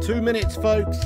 2 minutes, folks.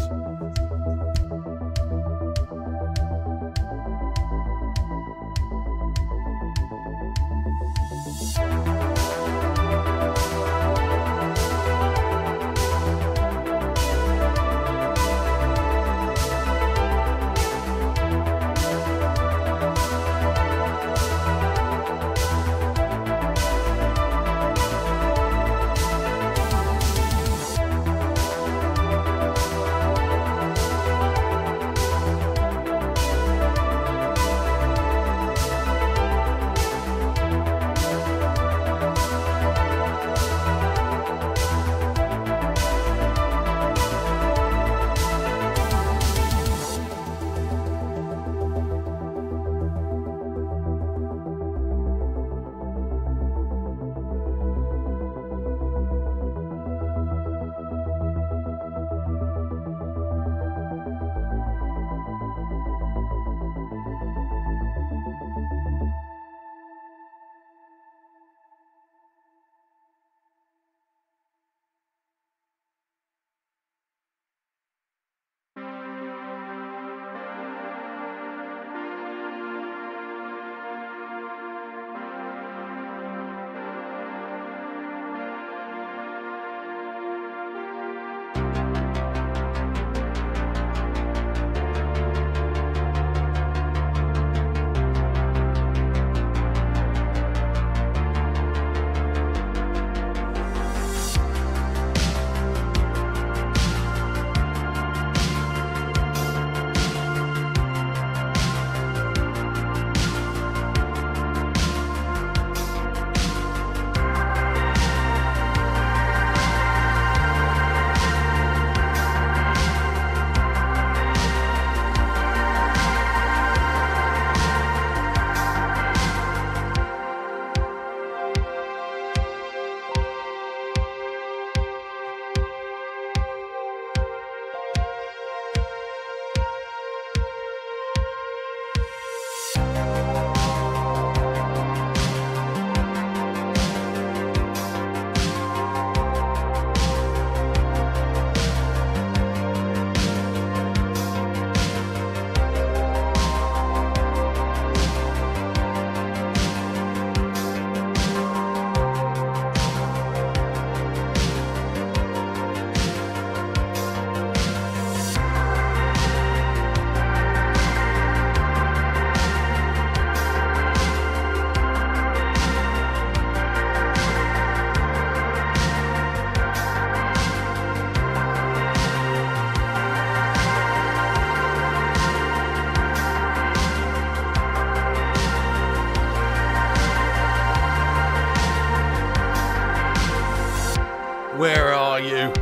Where are you?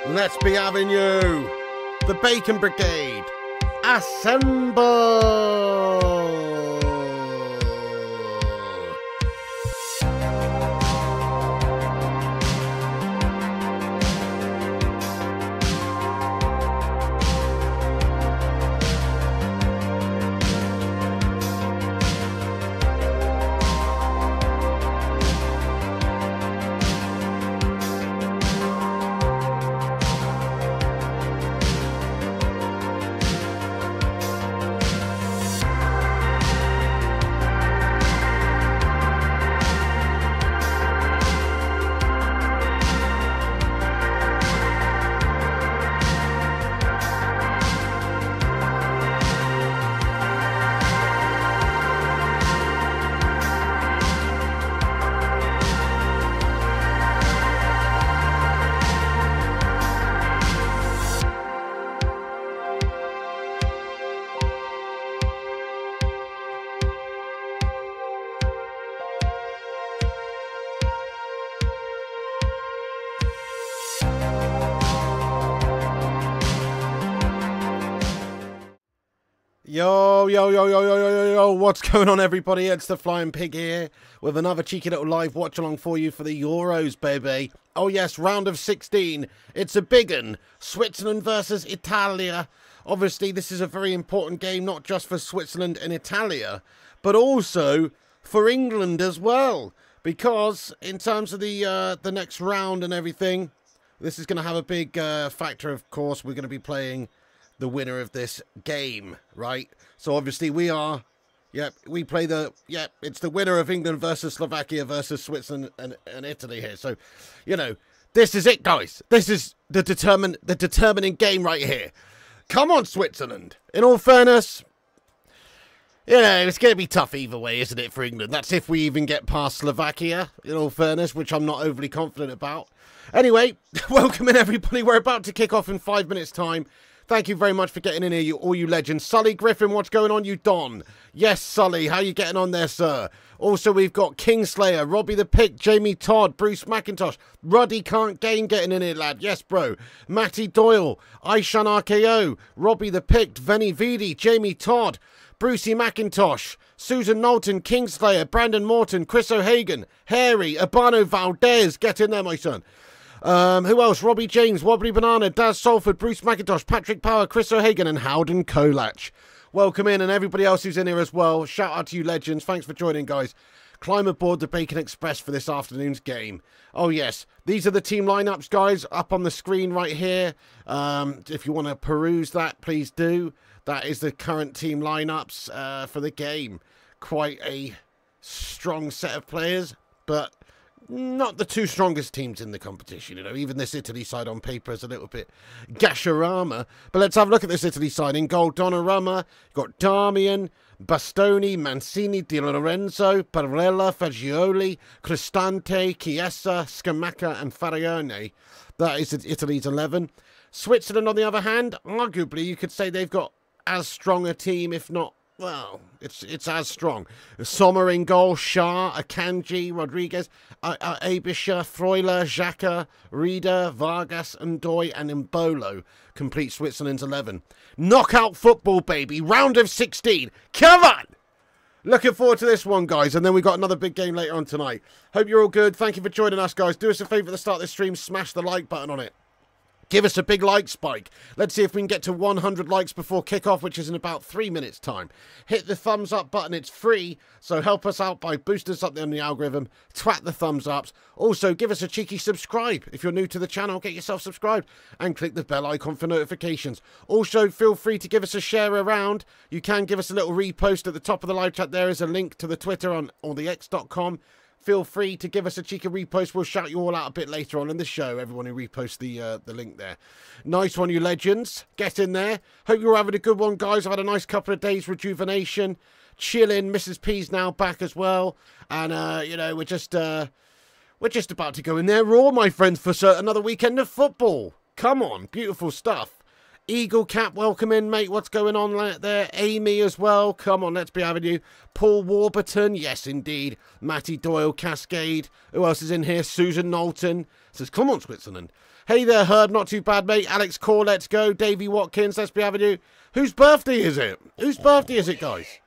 Let's be having you. The Bacon Brigade. Assemble! Yo, what's going on, everybody? It's the Flying Pig here with another cheeky little live watch along for you for the Euros, baby. Oh yes, round of 16. It's a big one. Switzerland versus Italia. Obviously, this is a very important game, not just for Switzerland and Italia, but also for England as well. Because in terms of the next round and everything, this is going to have a big factor, of course. We're going to be playing the winner of this game, right? So obviously we are, we play it's the winner of England versus Slovakia versus Switzerland and Italy here. So, you know, this is it, guys. This is the determining game right here. Come on, Switzerland. In all fairness, you know, it's going to be tough either way, isn't it, for England? That's if we even get past Slovakia, in all fairness, which I'm not overly confident about. Anyway, welcome in, everybody. We're about to kick off in 5 minutes' time. Thank you very much for getting in here, all you legends. Sully Griffin, what's going on, you Don? Yes, Sully, how you getting on there, sir? Also, we've got Kingslayer, Robbie the Pick, Jamie Todd, Bruce McIntosh, Ruddy Can't Gain getting in here, lad. Yes, bro. Matty Doyle, Aishan RKO, Robbie the Pick, Venny Vidi, Jamie Todd, Brucey McIntosh, Susan Knowlton, Kingslayer, Brandon Morton, Chris O'Hagan, Harry, Abano Valdez. Get in there, my son. Who else? Robbie James, Wobbly Banana, Daz Salford, Bruce McIntosh, Patrick Power, Chris O'Hagan, and Howden Kolach. Welcome in, and everybody else who's in here as well. Shout out to you legends. Thanks for joining, guys. Climb aboard the Bacon Express for this afternoon's game. Oh, yes. These are the team lineups, guys, up on the screen right here. If you want to peruse that, please do. That is the current team lineups for the game. Quite a strong set of players, but not the two strongest teams in the competition. You know, even this Italy side on paper is a little bit Gasharama. But let's have a look at this Italy side. In goal, Donnarumma. You've got Darmian, Bastoni, Mancini, Di Lorenzo, Barella, Fagioli, Cristante, Chiesa, Scamacca, and Farione. That is Italy's 11. Switzerland, on the other hand, arguably you could say they've got as strong a team, if not, well, it's as strong. Sommer in goal, Shah, Akanji, Rodriguez, Abisha, Freuler, Xhaka, Rieder, Vargas, Ndoye, and Mbolo complete Switzerland's 11. Knockout football, baby. Round of 16. Come on! Looking forward to this one, guys. And then we've got another big game later on tonight. Hope you're all good. Thank you for joining us, guys. Do us a favour at the start of this stream. Smash the like button on it. Give us a big like spike. Let's see if we can get to 100 likes before kickoff, which is in about 3 minutes' time. Hit the thumbs up button. It's free, so help us out by boosting us up there on the algorithm. Twat the thumbs ups. Also, give us a cheeky subscribe. If you're new to the channel, get yourself subscribed and click the bell icon for notifications. Also, feel free to give us a share around. You can give us a little repost at the top of the live chat. There is a link to the Twitter on or the X.com. Feel free to give us a cheeky repost. We'll shout you all out a bit later on in the show, everyone who reposts the link there. Nice one, you legends. Get in there. Hope you're having a good one, guys. I've had a nice couple of days rejuvenation. Chilling. Mrs. P's now back as well. And, you know, we're just about to go in there raw, my friends, for another weekend of football. Come on. Beautiful stuff. Eagle Cap, welcome in, mate. What's going on there? Amy as well. Come on, let's be having you. Paul Warburton. Yes, indeed. Matty Doyle, Cascade. Who else is in here? Susan Knowlton. Says, come on, Switzerland. Hey there, Herb. Not too bad, mate. Alex Core, let's go. Davey Watkins, let's be having you. Whose birthday is it? Whose birthday is it, guys?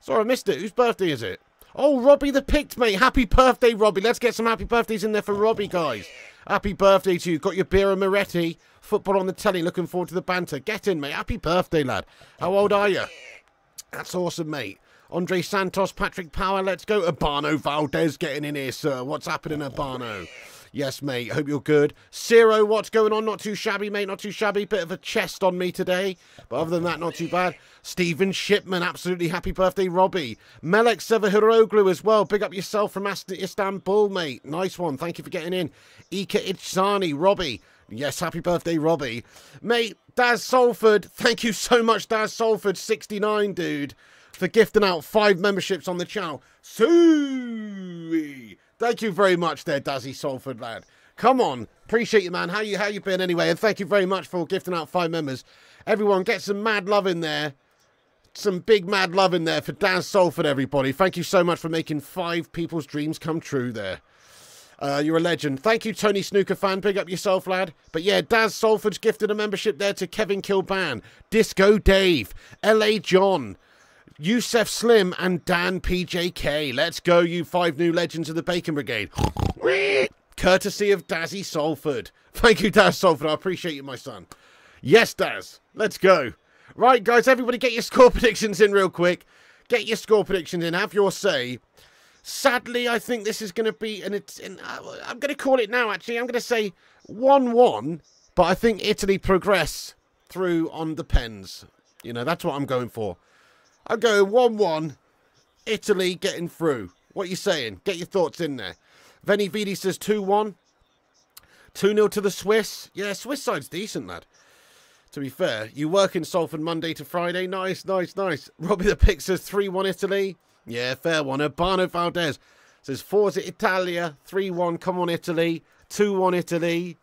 Sorry, I missed it. Whose birthday is it? Oh, Robbie the Picked, mate. Happy birthday, Robbie. Let's get some happy birthdays in there for Robbie, guys. Happy birthday to you. Got your beer and Moretti. Football on the telly. Looking forward to the banter. Get in, mate. Happy birthday, lad. How old are you? That's awesome, mate. Andre Santos, Patrick Power. Let's go. Abano Valdez getting in here, sir. What's happening, Abano? Yes, mate. Hope you're good. Zero, what's going on? Not too shabby, mate. Not too shabby. Bit of a chest on me today. But other than that, not too bad. Stephen Shipman, absolutely happy birthday, Robbie. Melek Sevahiroglu as well. Big up yourself from Istanbul, mate. Nice one. Thank you for getting in. Ika Ichsani, Robbie. Yes, happy birthday, Robbie. Mate, Daz Salford. Thank you so much, Daz Salford, 69, dude, for gifting out 5 memberships on the channel. Sooey. Thank you very much there, Dazzy Salford, lad. Come on. Appreciate you, man. How you been anyway? And thank you very much for gifting out 5 members. Everyone, get some mad love in there. Some big mad love in there for Daz Salford, everybody. Thank you so much for making 5 people's dreams come true there. You're a legend. Thank you, Tony Snooker fan. Big up yourself, lad. But yeah, Daz Salford's gifted a membership there to Kevin Kilban, Disco Dave, LA John, Youssef Slim, and Dan PJK. Let's go, you 5 new legends of the Bacon Brigade. Courtesy of Dazzy Salford. Thank you, Daz Salford. I appreciate you, my son. Yes, Daz. Let's go. Right, guys, everybody get your score predictions in real quick. Get your score predictions in. Have your say. Sadly, I think this is going to be, and I'm going to call it now, actually. I'm going to say 1-1, but I think Italy progress through on the pens. You know, that's what I'm going for. I'm going 1-1, Italy getting through. What are you saying? Get your thoughts in there. Veni Vidi says 2-1. 2-0 to the Swiss. Yeah, Swiss side's decent, lad. To be fair, you work in Salford Monday to Friday. Nice, nice, nice. Robbie the Pick says 3-1 Italy. Yeah, fair one. Urbano Valdez says Forza Italia. 3-1. Come on, Italy. 2-1 Italy.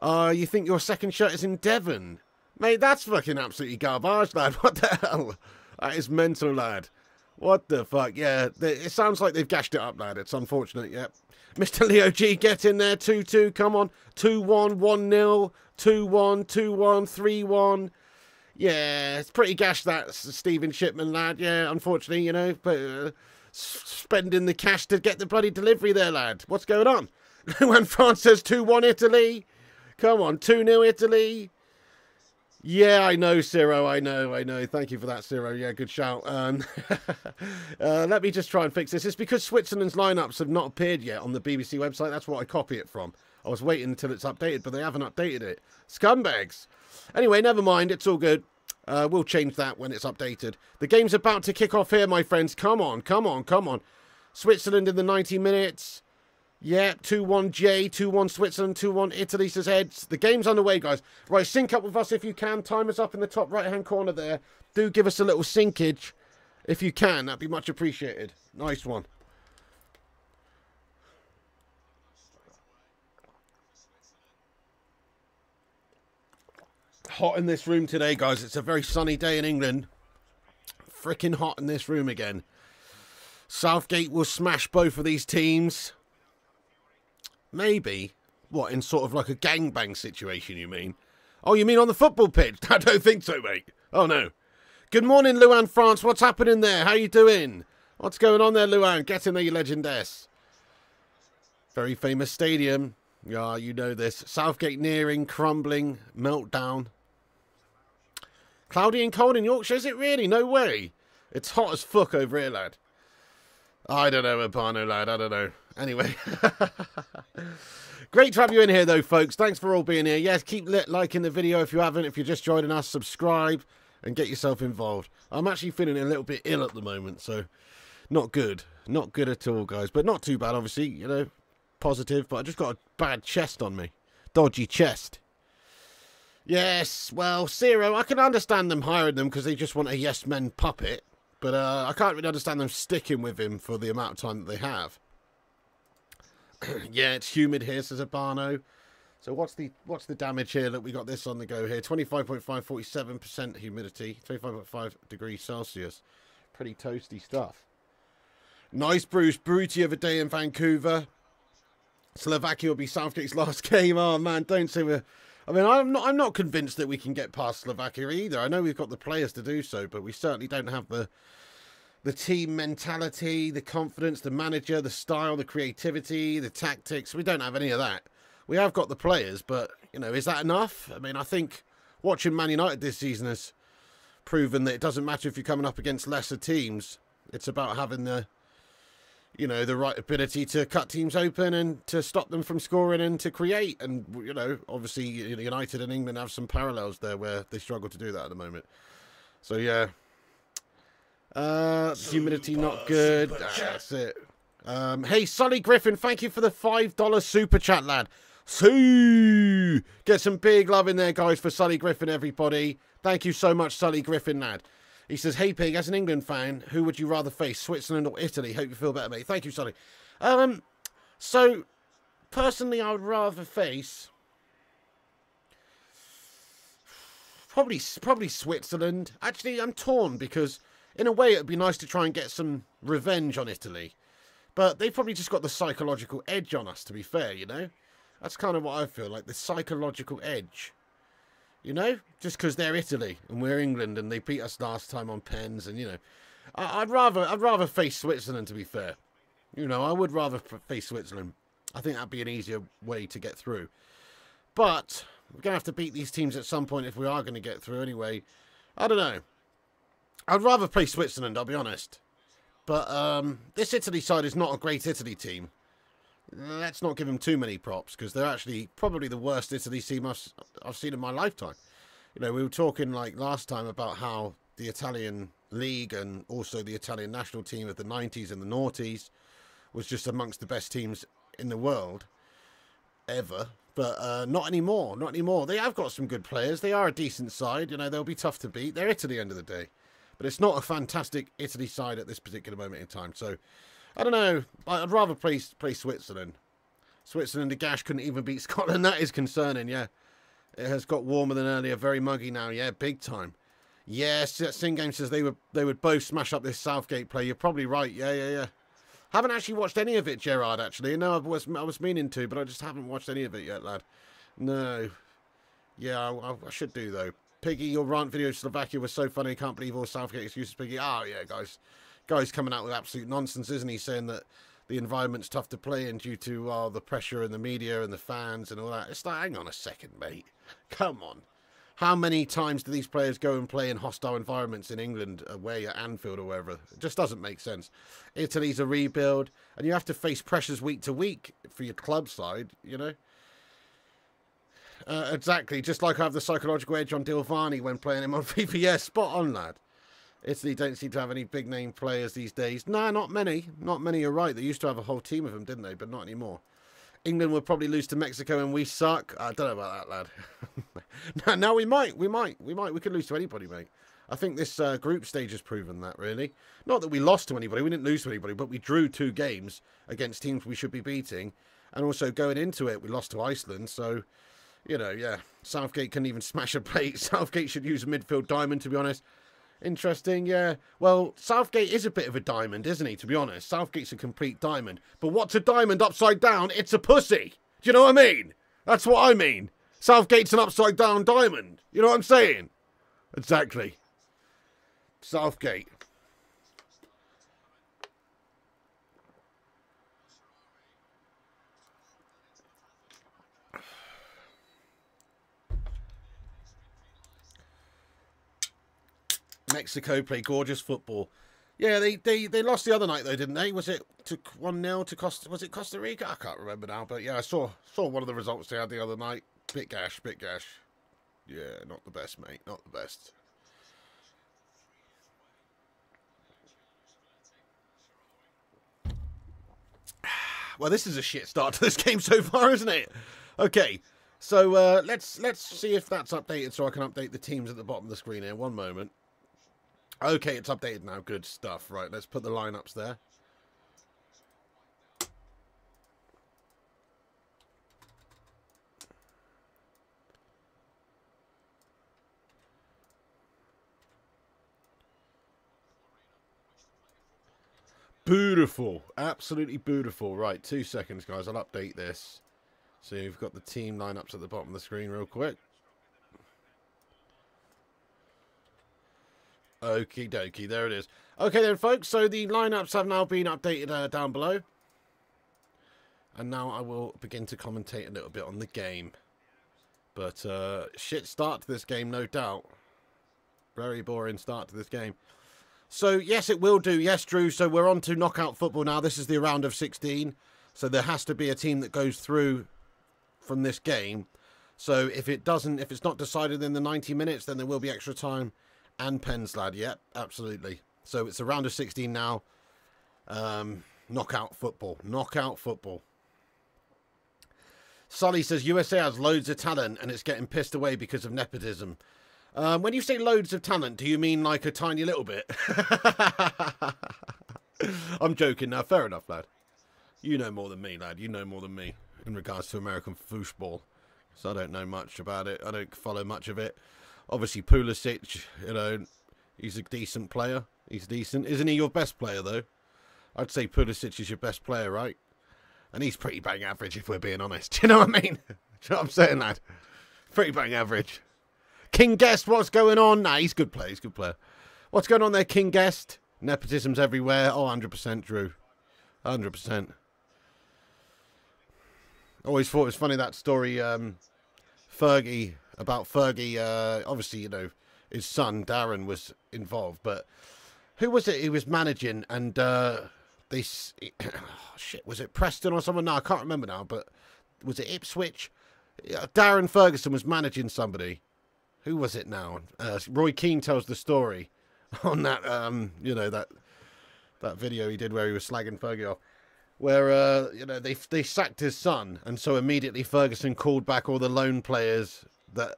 You think your second shirt is in Devon? Mate, that's fucking absolutely garbage, lad. What the hell? That is mental, lad. What the fuck? Yeah, it sounds like they've gashed it up, lad. It's unfortunate, yep. Mr. Leo G, get in there. 2-2, come on. 2-1, 1-0, 2-1, 2-1, 3-1. Yeah, it's pretty gashed, that, Stephen Shipman, lad. Yeah, unfortunately, you know, but spending the cash to get the bloody delivery there, lad. What's going on? When France says 2-1 Italy. Come on, 2-0 Italy. Yeah, I know, Ciro. I know. Thank you for that, Ciro. Yeah, good shout. Let me just try and fix this. It's because Switzerland's lineups have not appeared yet on the BBC website. That's what I copy it from. I was waiting until it's updated, but they haven't updated it. Scumbags. Anyway, never mind. It's all good. We'll change that when it's updated. The game's about to kick off here, my friends. Come on, come on, come on. Switzerland in the 90 minutes. Yeah, 2-1 J, 2-1 Switzerland, 2-1 Italy, says Heads. The game's underway, guys. Right, sync up with us if you can. Timer's up in the top right-hand corner there. Do give us a little syncage if you can. That'd be much appreciated. Nice one. Hot in this room today, guys. It's a very sunny day in England. Freaking hot in this room again. Southgate will smash both of these teams. Maybe. What, in sort of like a gangbang situation, you mean? Oh, you mean on the football pitch? I don't think so, mate. Oh, no. Good morning, Luan France. What's happening there? How you doing? What's going on there, Luan? Get in there, you legendess. Very famous stadium. Yeah, you know this. Southgate nearing, crumbling, meltdown. Cloudy and cold in Yorkshire, is it really? No way. It's hot as fuck over here, lad. I don't know, Urbano, lad. I don't know. Anyway. Great to have you in here, though, folks. Thanks for all being here. Yes, keep liking the video if you haven't. If you're just joining us, subscribe and get yourself involved. I'm actually feeling a little bit ill at the moment, so not good. Not good at all, guys. But not too bad, obviously, you know. Positive, but I just got a bad chest on me. Dodgy chest. Yes, well, Ciro, I can understand them hiring them because they just want a yes men puppet. But I can't really understand them sticking with him for the amount of time that they have. Yeah, it's humid here, says Urbano. So what's the damage here? Look, we got this on the go here. 25.5, 47% humidity. 25.5 degrees Celsius. Pretty toasty stuff. Nice Bruce. Bruty of a day in Vancouver. Slovakia will be Southgate's last game. Oh, man, don't say we're... I mean, I'm not convinced that we can get past Slovakia either. I know we've got the players to do so, but we certainly don't have the team mentality, the confidence, the manager, the style, the creativity, the tactics. We don't have any of that. We have got the players, but, you know, is that enough? I mean, I think watching Man United this season has proven that it doesn't matter if you're coming up against lesser teams. It's about having the, you know, the right ability to cut teams open and to stop them from scoring and to create. And, you know, obviously United and England have some parallels there where they struggle to do that at the moment. So, yeah. Humidity not good. That's it. Hey, Sully Griffin, thank you for the $5 super chat, lad. So, get some big love in there, guys, for Sully Griffin, everybody. Thank you so much, Sully Griffin, lad. He says, hey, Pig, as an England fan, who would you rather face, Switzerland or Italy? Hope you feel better, mate. Thank you, Sully. So, personally, I would rather face... Probably Switzerland. Actually, I'm torn because, in a way, it would be nice to try and get some revenge on Italy. But they've probably just got the psychological edge on us, to be fair, you know? That's kind of what I feel, like the psychological edge. You know? Just because they're Italy and we're England and they beat us last time on pens and, you know. I'd rather face Switzerland, to be fair. You know, I would rather face Switzerland. I think that'd be an easier way to get through. But we're going to have to beat these teams at some point if we are going to get through anyway. I don't know. I'd rather play Switzerland, I'll be honest. But this Italy side is not a great Italy team. Let's not give them too many props, because they're actually probably the worst Italy team I've seen in my lifetime. You know, we were talking like last time about how the Italian league and also the Italian national team of the 90s and the noughties was just amongst the best teams in the world ever. But not anymore, not anymore. They have got some good players. They are a decent side. You know, they'll be tough to beat. They're Italy at the end of the day. But it's not a fantastic Italy side at this particular moment in time. So, I don't know. I'd rather play Switzerland. Switzerland, the Gash couldn't even beat Scotland. That is concerning, yeah. It has got warmer than earlier. Very muggy now, yeah, big time. Yes, Singame says they would both smash up this Southgate play. You're probably right. Yeah. Haven't actually watched any of it, Gerard, actually. No, I was meaning to, but I just haven't watched any of it yet, lad. No. Yeah, I should do, though. Piggy, your rant video of Slovakia was so funny. Can't believe all Southgate excuses, Piggy. Oh, yeah, guys. Guy's coming out with absolute nonsense, isn't he? Saying that the environment's tough to play in due to the pressure and the media and the fans and all that. It's like, hang on a second, mate. Come on. How many times do these players go and play in hostile environments in England, away at Anfield or wherever? It just doesn't make sense. Italy's a rebuild, and you have to face pressures week to week for your club side, you know? Exactly, just like I have the psychological edge on Dilvani when playing him on FIFA. Yeah, spot on, lad. Italy don't seem to have any big-name players these days. Nah, not many. Not many, you're right. They used to have a whole team of them, didn't they? But not anymore. England will probably lose to Mexico and we suck. I don't know about that, lad. No, we might. We could lose to anybody, mate. I think this group stage has proven that, really. Not that we lost to anybody. We didn't lose to anybody, but we drew 2 games against teams we should be beating. And also going into it, we lost to Iceland. So, you know, yeah. Southgate couldn't even smash a plate. Southgate should use a midfield diamond, to be honest. Interesting, yeah. Well, Southgate is a bit of a diamond, isn't he, to be honest? Southgate's a complete diamond. But what's a diamond upside down? It's a pussy. Do you know what I mean? That's what I mean. Southgate's an upside down diamond. You know what I'm saying? Exactly. Southgate. Mexico play gorgeous football. Yeah, they lost the other night though, didn't they? Was it to 1-0 to Costa? Was it Costa Rica? I can't remember now, but yeah, I saw one of the results they had the other night. Bit gash. Yeah, not the best, mate. Not the best. Well, this is a shit start to this game so far, isn't it? Okay, so let's see if that's updated, so I can update the teams at the bottom of the screen here. One moment. Okay, it's updated now. Good stuff. Right, let's put the lineups there. Beautiful. Absolutely beautiful. Right, 2 seconds, guys. I'll update this. So you've got the team lineups at the bottom of the screen real quick. Okie dokie, there it is. Okay then, folks, so the lineups have now been updated down below. And now I will begin to commentate a little bit on the game. But, shit start to this game, no doubt. Very boring start to this game. So, yes, it will do. Yes, Drew, so we're on to knockout football now. This is the round of 16. So there has to be a team that goes through from this game. So if it's not decided in the 90 minutes, then there will be extra time. And pens, lad. Yep, absolutely. So it's a round of 16 now. Knockout football. Knockout football. Sully says USA has loads of talent and it's getting pissed away because of nepotism. When you say loads of talent, do you mean like a tiny little bit? I'm joking now. Fair enough, lad. You know more than me, lad. You know more than me in regards to American football. So I don't know much about it. I don't follow much of it. Obviously, Pulisic, you know, he's a decent player. He's decent. Isn't he your best player, though? I'd say Pulisic is your best player, right? And he's pretty bang average, if we're being honest. Do you know what I mean? Do you know what I'm saying, lad? Pretty bang average. King Guest, what's going on? Nah, he's a good player. He's a good player. What's going on there, King Guest? Nepotism's everywhere. Oh, 100%, Drew. 100%. Always thought it was funny, that story, Fergie, about Fergie. Obviously, you know, his son, Darren, was involved. But Who was it he was managing? And shit, was it Preston or someone? No, I can't remember now. But was it Ipswich? Darren Ferguson was managing somebody. Who was it now? Roy Keane tells the story on that, you know, that video he did where he was slagging Fergie off. Where, you know, they sacked his son. And so immediately Ferguson called back all the loan players that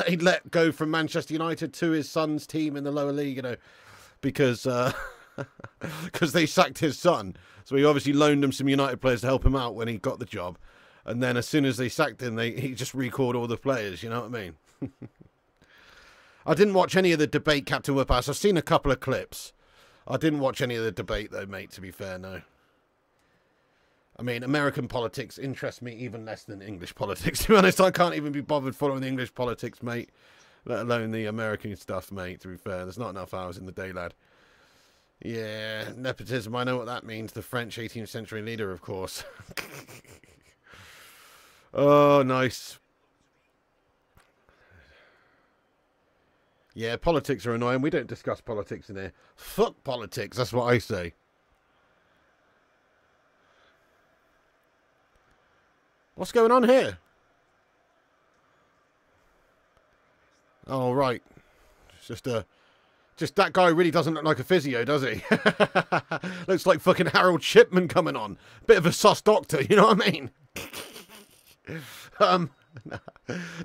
he'd let go from Manchester United to his son's team in the lower league, you know, because because they sacked his son. So he obviously loaned them some United players to help him out when he got the job. And then as soon as they sacked him, he just recalled all the players, you know what I mean? I didn't watch any of the debate, Captain Whiphouse. I've seen a couple of clips. I didn't watch any of the debate, though, mate, to be fair, no. I mean, American politics interests me even less than English politics. To be honest, I can't even be bothered following the English politics, mate. Let alone the American stuff, mate, to be fair. There's not enough hours in the day, lad. Yeah, nepotism, I know what that means. The French 18th century leader, of course. Oh, nice. Yeah, politics are annoying. We don't discuss politics in here. Fuck politics, that's what I say. What's going on here? Oh, right. It's just that guy really doesn't look like a physio, does he? Looks like fucking Harold Shipman coming on. Bit of a sus doctor, you know what I mean?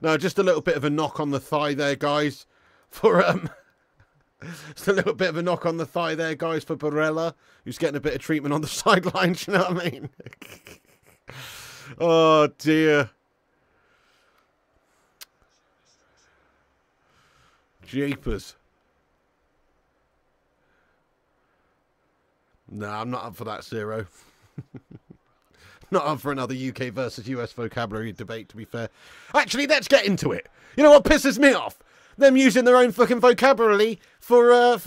No, just a little bit of a knock on the thigh there, guys. For just a little bit of a knock on the thigh there, guys, for Barella, who's getting a bit of treatment on the sidelines, you know what I mean? Oh, dear. Jeepers. Nah, I'm not up for that, Zero. Not up for another UK versus US vocabulary debate, to be fair. Actually, let's get into it. You know what pisses me off? Them using their own fucking vocabulary for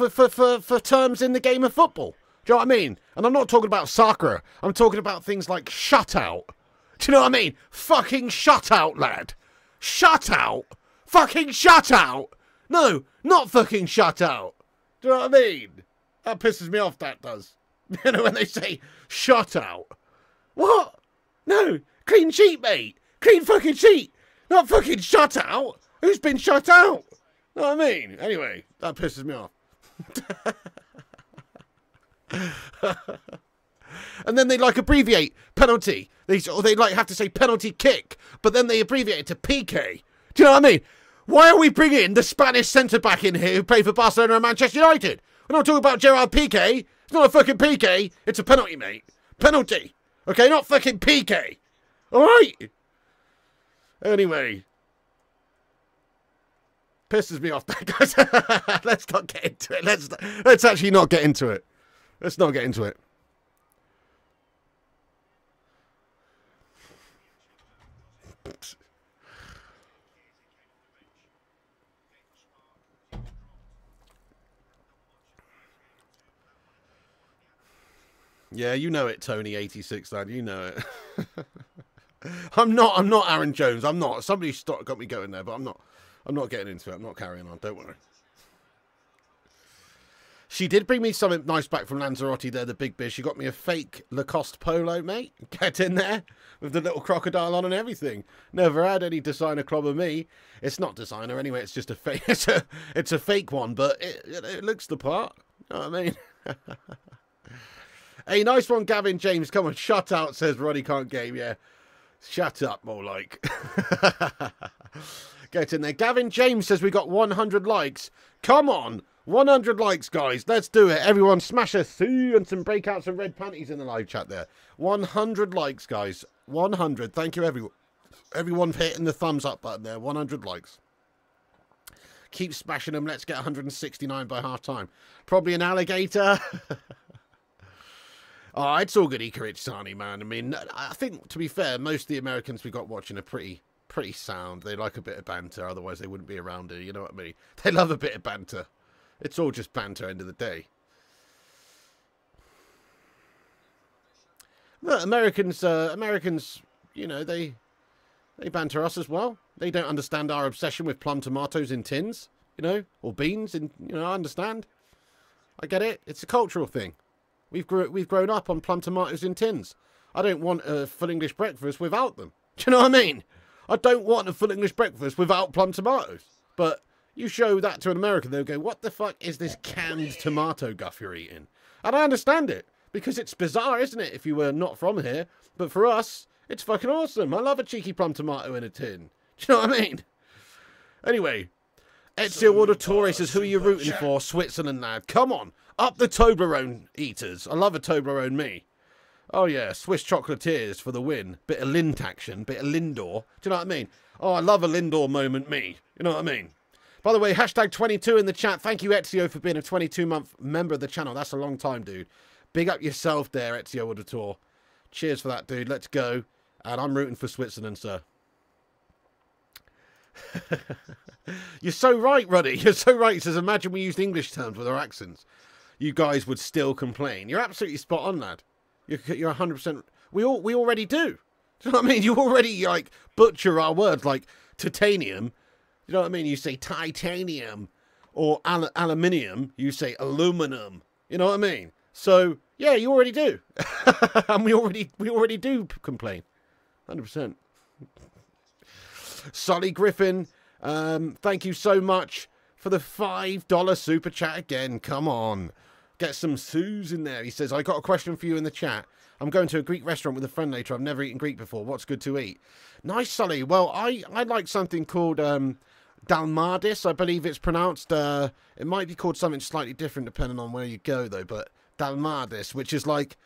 terms in the game of football. Do you know what I mean? And I'm not talking about soccer. I'm talking about things like shutout. Do you know what I mean? Fucking shutout, lad. Shutout. Fucking shutout. No, not fucking shutout. Do you know what I mean? That pisses me off, that does. You know, when they say shutout. What? No, clean sheet, mate. Clean fucking sheet. Not fucking shutout. Who's been shut out? Know what I mean? Anyway, that pisses me off. And then they like abbreviate penalty. They like have to say penalty kick, but then they abbreviate it to PK. Do you know what I mean? Why are we bringing the Spanish centre-back in here who played for Barcelona and Manchester United? We're not talking about Gerard Piqué. It's not a fucking PK. It's a penalty, mate. Penalty. Okay, not fucking PK. All right? Anyway. Pisses me off, that, guys. Let's not get into it. Let's actually not get into it. Let's not get into it. Yeah, you know it, Tony86, lad. You know it. I'm not Aaron Jones. I'm not. Somebody got me going there, but I'm not getting into it. I'm not carrying on. Don't worry. She did bring me something nice back from Lanzarote there, the big biz. She got me a fake Lacoste polo, mate. Get in there with the little crocodile on and everything. Never had any designer club of me. It's not designer anyway. It's just a fake. It's a fake one, but it looks the part. You know what I mean? Hey, nice one, Gavin James. Come on, shut out, says Roddy can't game. Yeah, shut up, more like. Get in there. Gavin James says we got 100 likes. Come on. 100 likes, guys. Let's do it. Everyone smash a C and some breakouts and red panties in the live chat there. 100 likes, guys. 100. Thank you, everyone. Everyone for hitting the thumbs up button there. 100 likes. Keep smashing them. Let's get 169 by half time. Probably an alligator. Oh, it's all good, Icarich Sani, man. I mean, I think, to be fair, most of the Americans we got watching are pretty sound. They like a bit of banter. Otherwise, they wouldn't be around here. You know what I mean? They love a bit of banter. It's all just banter, end of the day. Look, Americans, you know, they banter us as well. They don't understand our obsession with plum tomatoes in tins, you know, or beans, and, you know, I understand. I get it. It's a cultural thing. We've grown up on plum tomatoes in tins. I don't want a full English breakfast without them. Do you know what I mean? I don't want a full English breakfast without plum tomatoes. But you show that to an American, they'll go, what the fuck is this canned tomato guff you're eating? And I understand it, because it's bizarre, isn't it, if you were not from here? But for us, it's fucking awesome. I love a cheeky plum tomato in a tin. Do you know what I mean? Anyway, Ezio Auditore says, who are you rooting for? Switzerland, lad. Come on. Up the Toblerone eaters. I love a Toblerone me. Oh, yeah. Swiss chocolatiers for the win. Bit of Lindt action. Bit of Lindor. Do you know what I mean? Oh, I love a Lindor moment me. You know what I mean? By the way, hashtag 22 in the chat. Thank you, Ezio, for being a 22-month member of the channel. That's a long time, dude. Big up yourself there, Ezio Auditore. Cheers for that, dude. Let's go. And I'm rooting for Switzerland, sir. You're so right, Ruddy. You're so right. He says, imagine we used English terms with our accents. You guys would still complain. You're absolutely spot on, lad. You're 100%. We already do. Do you know what I mean? You already, like, butcher our words, like titanium. You know what I mean? You say titanium. Or aluminium. You say aluminum. You know what I mean? So, yeah, you already do. And we already do complain. 100%. Solly Griffin, thank you so much for the $5 super chat again. Come on. Get some Sues in there. He says, I got a question for you in the chat. I'm going to a Greek restaurant with a friend later. I've never eaten Greek before. What's good to eat? Nice, Solly. Well, I like something called Dalmadis, I believe it's pronounced. It might be called something slightly different depending on where you go, though. But Dalmadis, which is like...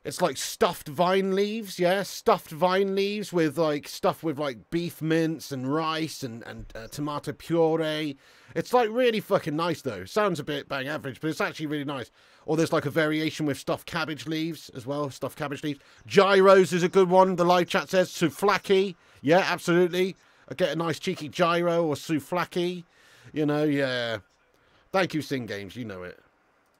It's like stuffed vine leaves, yeah? Stuffed vine leaves with, like, stuff with, like, beef mince and rice and tomato puree. It's, like, really fucking nice, though. Sounds a bit bang average, but it's actually really nice. Or there's, like, a variation with stuffed cabbage leaves as well. Stuffed cabbage leaves. Gyros is a good one, the live chat says. Souvlaki. Yeah, absolutely. I get a nice cheeky gyro or souvlaki. You know, yeah. Thank you, Sing Games. You know it.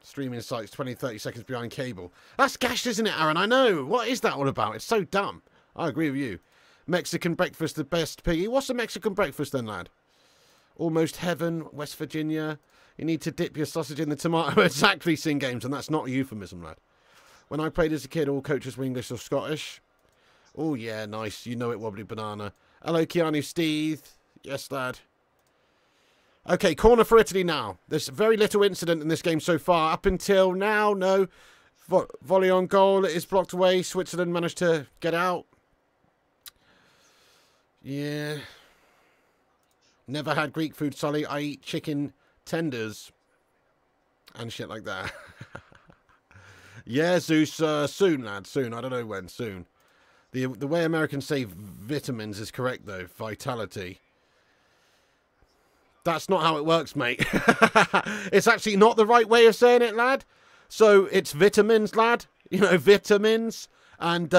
Streaming sites 20-30 seconds behind cable. That's gashed, isn't it, Aaron? I know. What is that all about? It's so dumb. I agree with you. Mexican breakfast, the best, Piggy. What's a Mexican breakfast then, lad? Almost heaven, West Virginia. You need to dip your sausage in the tomato. Exactly, Sing Games, and that's not a euphemism, lad. When I played as a kid, all coaches were English or Scottish. Oh, yeah, nice. You know it, Wobbly Banana. Hello, Keanu Steve. Yes, lad. Okay, corner for Italy now. There's very little incident in this game so far. Up until now, no. Volley on goal. It is blocked away. Switzerland managed to get out. Yeah. Never had Greek food, Solly. I eat chicken tenders and shit like that. Yeah, Zeus. Soon, lad. Soon. I don't know when. Soon. The way Americans say vitamins is correct, though. Vitality. That's not how it works, mate. It's actually not the right way of saying it, lad. So it's vitamins, lad. You know, vitamins. And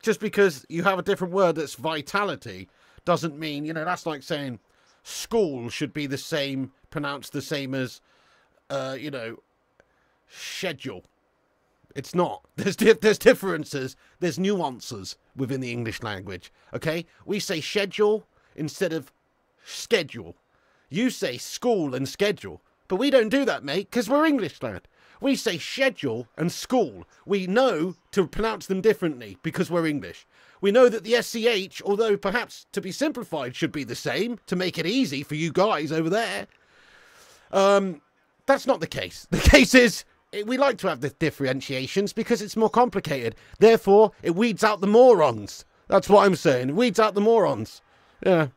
just because you have a different word that's vitality doesn't mean, you know, that's like saying school should be the same, pronounced the same as, you know, schedule. It's not. There's differences. There's nuances within the English language. Okay? We say schedule instead of schedule. You say school and schedule, but we don't do that, mate, because we're English, lad. We say schedule and school. We know to pronounce them differently because we're English. We know that the SCH, although perhaps to be simplified, should be the same to make it easy for you guys over there. That's not the case. The case is we like to have the differentiations because it's more complicated. Therefore, it weeds out the morons. That's what I'm saying. It weeds out the morons. Yeah.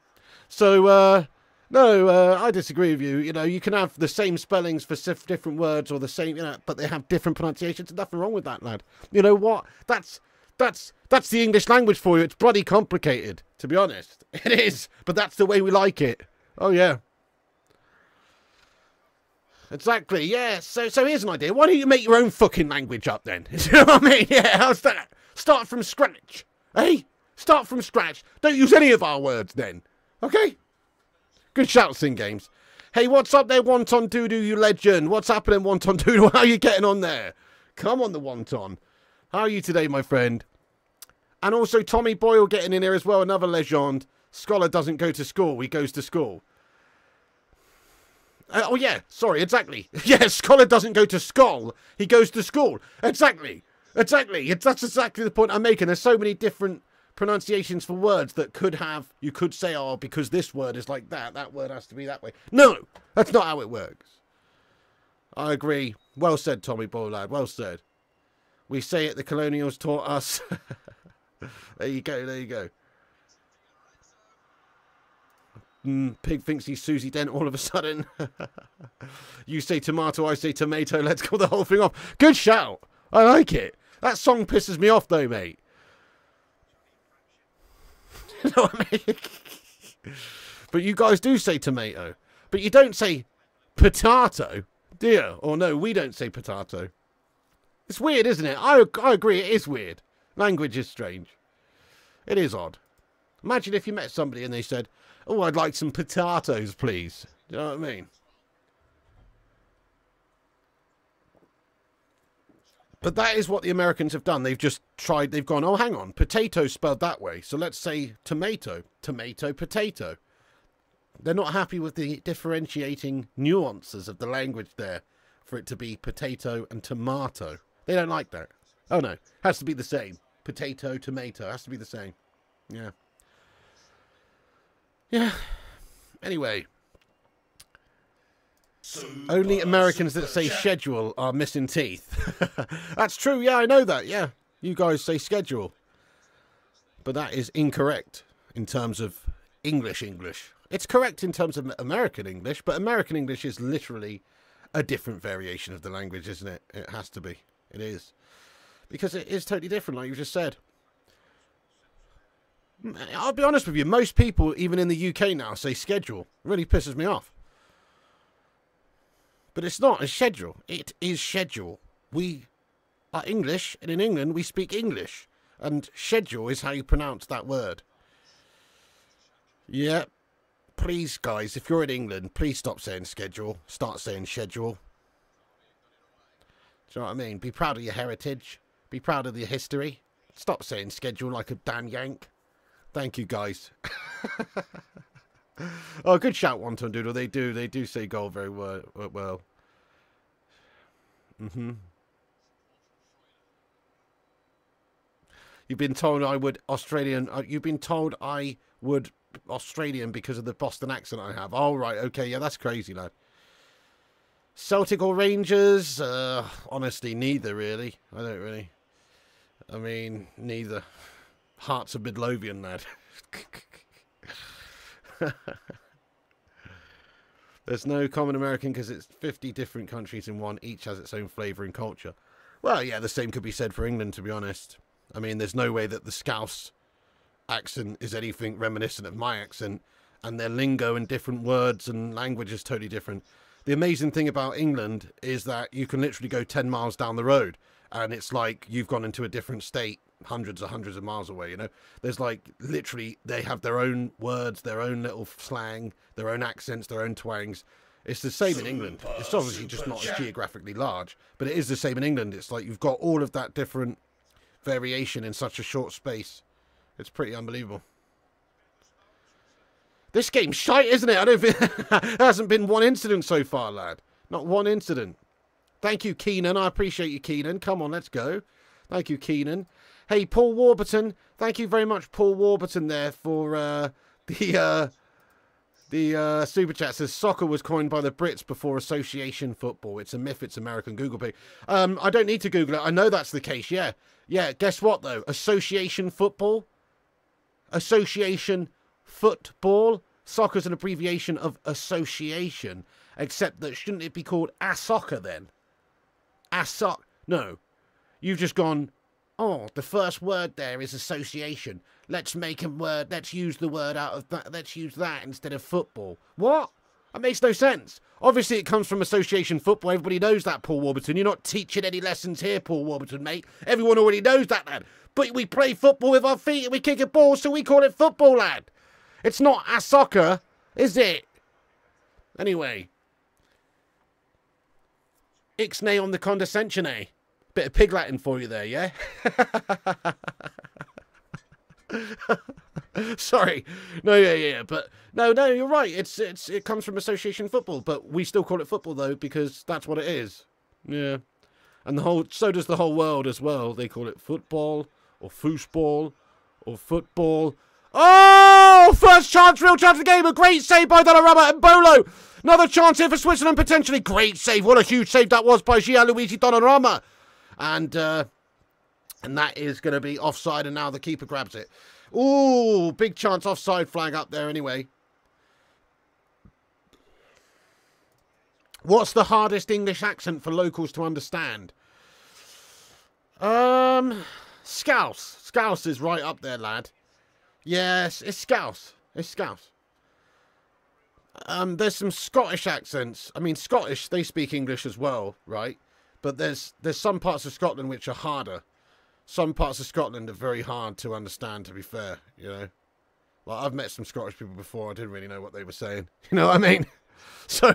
So, no, I disagree with you. You know, you can have the same spellings for different words or the same, you know, but they have different pronunciations. There's nothing wrong with that, lad. You know what? That's the English language for you. It's bloody complicated, to be honest. It is, but that's the way we like it. Oh, yeah. Exactly, yeah. So here's an idea. Why don't you make your own fucking language up, then? You know what I mean? Yeah, how's that? Start from scratch. Eh? Start from scratch. Don't use any of our words, then. Okay? Good shout, Sing Games. Hey, what's up there, Wonton Doodoo, you legend? What's happening, Wonton Doodoo? How are you getting on there? Come on, the Wonton. How are you today, my friend? And also Tommy Boyle getting in here as well, another legend. Scholar doesn't go to school, he goes to school. Oh, yeah, sorry, exactly. Yeah, scholar doesn't go to school. He goes to school. Exactly. Exactly. That's exactly the point I'm making. There's so many different pronunciations for words that you could say, oh, because this word is like that word has to be that way. No, that's not how it works. I agree. Well said, Tommy Boy lad. Well said. We say it, the colonials taught us. There you go, there you go. Pig thinks he's Susie Dent all of a sudden. You say tomato, I say tomato. Let's call the whole thing off. Good shout. I like it. That song pisses me off though, mate. You know what I mean? But you guys do say tomato. But you don't say potato, do you? Or no, we don't say potato. It's weird, isn't it? I agree, it is weird. Language is strange. It is odd. Imagine if you met somebody and they said, oh, I'd like some potatoes, please. Do you know what I mean? But that is what the Americans have done. They've just tried, they've gone, oh, hang on, potato spelled that way. So let's say tomato, tomato, potato. They're not happy with the differentiating nuances of the language there for it to be potato and tomato. They don't like that. Oh, no. Has to be the same. Potato, tomato. Has to be the same. Yeah. Yeah. Anyway. Only Americans that say schedule are missing teeth. That's true. Yeah, I know that. Yeah. You guys say schedule. But that is incorrect in terms of English. It's correct in terms of American English, but American English is literally a different variation of the language, isn't it? It has to be. It is. Because it is totally different, like you just said. I'll be honest with you, most people, even in the UK now, say schedule. It really pisses me off. But it's not a schedule. It is schedule. We are English, and in England we speak English. And schedule is how you pronounce that word. Yeah. Please, guys, if you're in England, please stop saying schedule. Start saying schedule. Do you know what I mean? Be proud of your heritage. Be proud of your history. Stop saying schedule like a damn Yank. Thank you, guys. Oh, good shout, Wonton Doodle. They do say goal very well. You've been told I would Australian. You've been told I would Australian because of the Boston accent I have. Oh, right. Okay. Yeah, that's crazy, lad. Celtic or Rangers? Honestly, neither, really. I don't really. I mean, neither. Hearts of Midlothian, lad. There's no common American because it's 50 different countries in one. Each has its own flavour and culture. Well, yeah, the same could be said for England, to be honest. I mean, there's no way that the Scouse accent is anything reminiscent of my accent, and their lingo and different words and language is totally different. The amazing thing about England is that you can literally go 10 miles down the road and it's like you've gone into a different state hundreds of miles away, you know. There's like literally they have their own words, their own little slang, their own accents, their own twangs. It's the same in England. It's obviously just not as geographically large, but it is the same in England. It's like you've got all of that different variation in such a short space. It's pretty unbelievable. This game's shite, isn't it? I don't think there hasn't been one incident so far, lad. Not one incident. Thank you, Keenan. I appreciate you, Keenan. Come on, let's go. Thank you, Keenan. Hey, Paul Warburton. Thank you very much, Paul Warburton, there for the super chat. Says soccer was coined by the Brits before association football. It's a myth. It's American. Google pig. I don't need to Google it. I know that's the case. Yeah. Yeah. Guess what though? Association football. Association football. Soccer's an abbreviation of association. Except that shouldn't it be called a-soccer then? A-soc. No. You've just gone, oh, the first word there is association. Let's make a word, let's use the word out of that, let's use that instead of football. What? That makes no sense. Obviously it comes from association football. Everybody knows that, Paul Warburton. You're not teaching any lessons here, Paul Warburton, mate. Everyone already knows that, lad. But we play football with our feet and we kick a ball, so we call it football, lad. It's not a soccer, is it? Anyway. Ixnay on the condescension, eh? Bit of pig Latin for you there, yeah? Sorry. No, yeah. But no, you're right. It comes from association football, but we still call it football though because that's what it is. Yeah. And so does the whole world as well. They call it football or foosball or football. Oh, first chance, real chance of the game. A great save by Donnarumma and Bolo. Another chance here for Switzerland potentially. Great save. What a huge save that was by Gianluigi Donnarumma. And that is going to be offside, and now the keeper grabs it. Ooh, big chance offside flag up there anyway. What's the hardest English accent for locals to understand? Scouse. Scouse is right up there, lad. Yes, it's Scouse. It's Scouse. There's some Scottish accents. I mean, Scottish, they speak English as well, right? But there's some parts of Scotland which are harder. Some parts of Scotland are very hard to understand, to be fair, you know. Like, I've met some Scottish people before. I didn't really know what they were saying. You know what I mean? So,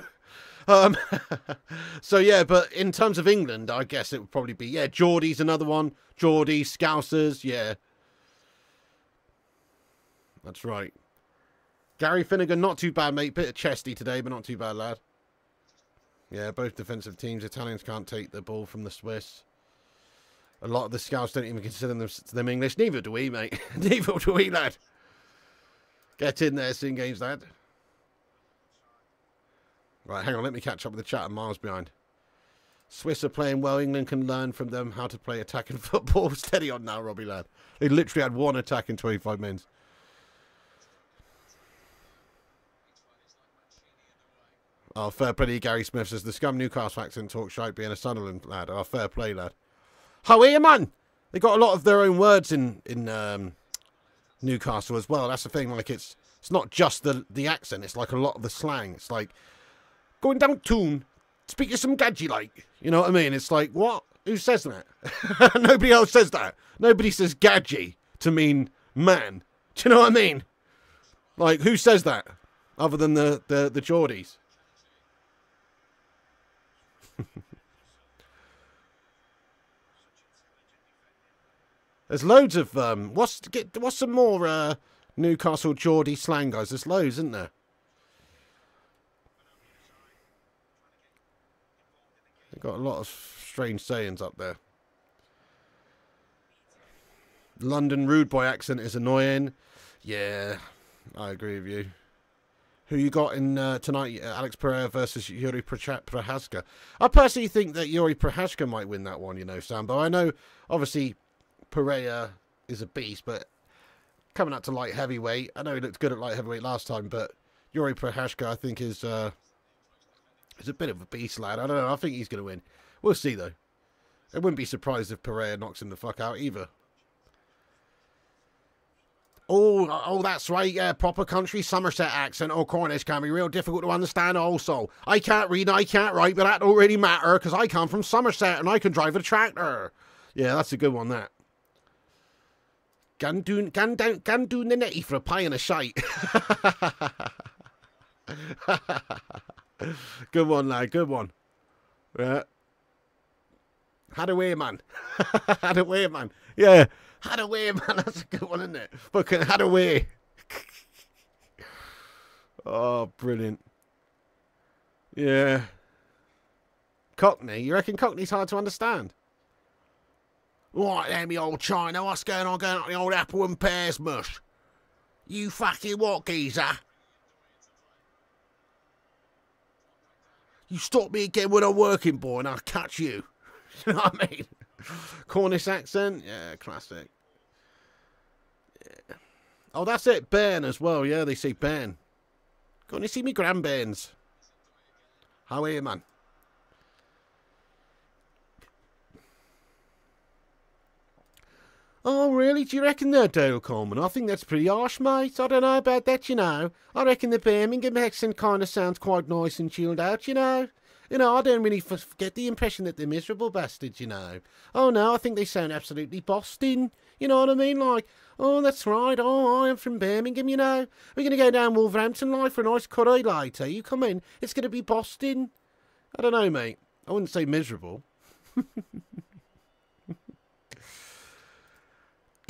so yeah, but in terms of England, I guess it would probably be, yeah, Geordie's another one. Geordie, Scousers, yeah. That's right. Gary Finnegan, not too bad, mate. Bit of chesty today, but not too bad, lad. Yeah, both defensive teams. Italians can't take the ball from the Swiss. A lot of the Scouts don't even consider them English. Neither do we, mate. Neither do we, lad. Get in there, seeing games, lad. Right, hang on. Let me catch up with the chat. I'm miles behind. Swiss are playing well. England can learn from them how to play attacking football. Steady on now, Robbie, lad. They literally had one attack in 25 minutes. Oh, fair play. Gary Smith says, the scum Newcastle accent talk shite being a Sunderland lad. Oh, fair play, lad. How are you, man? They got a lot of their own words in Newcastle as well. That's the thing. Like, it's not just the accent. It's like a lot of the slang. It's like, going down toon, speak to some gadgy like. You know what I mean? It's like, what? Who says that? Nobody else says that. Nobody says gadgy to mean man. Do you know what I mean? Like, who says that? Other than the Geordies. There's loads of what's some more Newcastle Geordie slang, guys? There's loads, isn't there? They've got a lot of strange sayings up there. London rude boy accent is annoying. Yeah, I agree with you. Who you got in tonight? Alex Pereira versus Yuri Prochazka. I personally think that Yuri Prochazka might win that one, you know, Sambo. I know, obviously, Pereira is a beast, but coming up to light heavyweight, I know he looked good at light heavyweight last time, but Yuri Prochazka, I think, is a bit of a beast, lad. I don't know. I think he's going to win. We'll see, though. I wouldn't be surprised if Pereira knocks him the fuck out either. Oh, that's right, yeah, proper country Somerset accent or Cornish can be real difficult to understand also. I can't read and I can't write, but that don't really matter, because I come from Somerset and I can drive a tractor. Yeah, that's a good one, that. Gan doon the netty for a pie and a shite. Good one, lad, good one. Yeah. Had away, man. Had away, man. Yeah. Had away, man. That's a good one, isn't it? Fucking had away. Oh, brilliant. Yeah. Cockney. You reckon Cockney's hard to understand? Right there, me old China. What's going on the old apple and pears mush? You fucking what, geezer? You stop me again when I'm working, boy, and I'll catch you. You know what I mean? Cornish accent? Yeah, classic. Yeah. Oh, that's it. Ben as well. Yeah, they say Ben. Go on, you see me grandbairns. How are you, man? Oh, really? Do you reckon they're Dale Coleman? I think that's pretty harsh, mate. I don't know about that, you know. I reckon the Birmingham accent kind of sounds quite nice and chilled out, you know. You know, I don't really get the impression that they're miserable bastards, you know. Oh, no, I think they sound absolutely Boston. You know what I mean? Like, oh, that's right. Oh, I'm from Birmingham, you know. We're going to go down Wolverhampton Line for a nice curry later. You come in. It's going to be Boston. I don't know, mate. I wouldn't say miserable.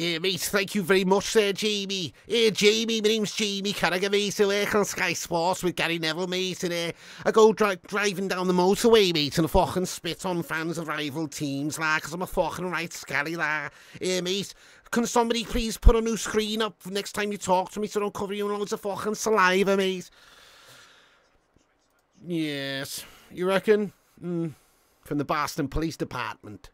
Mate, thank you very much, Sir Jamie. Jamie, my name's Jamie Carragher, mate. I work on Sky Sports with Gary Neville, mate. And I go driving down the motorway, mate, and I fucking spit on fans of rival teams, like, because I'm a fucking right scally, like. Mate, can somebody please put a new screen up next time you talk to me so I don't cover you in loads of fucking saliva, mate? Yes. You reckon? From the Boston Police Department.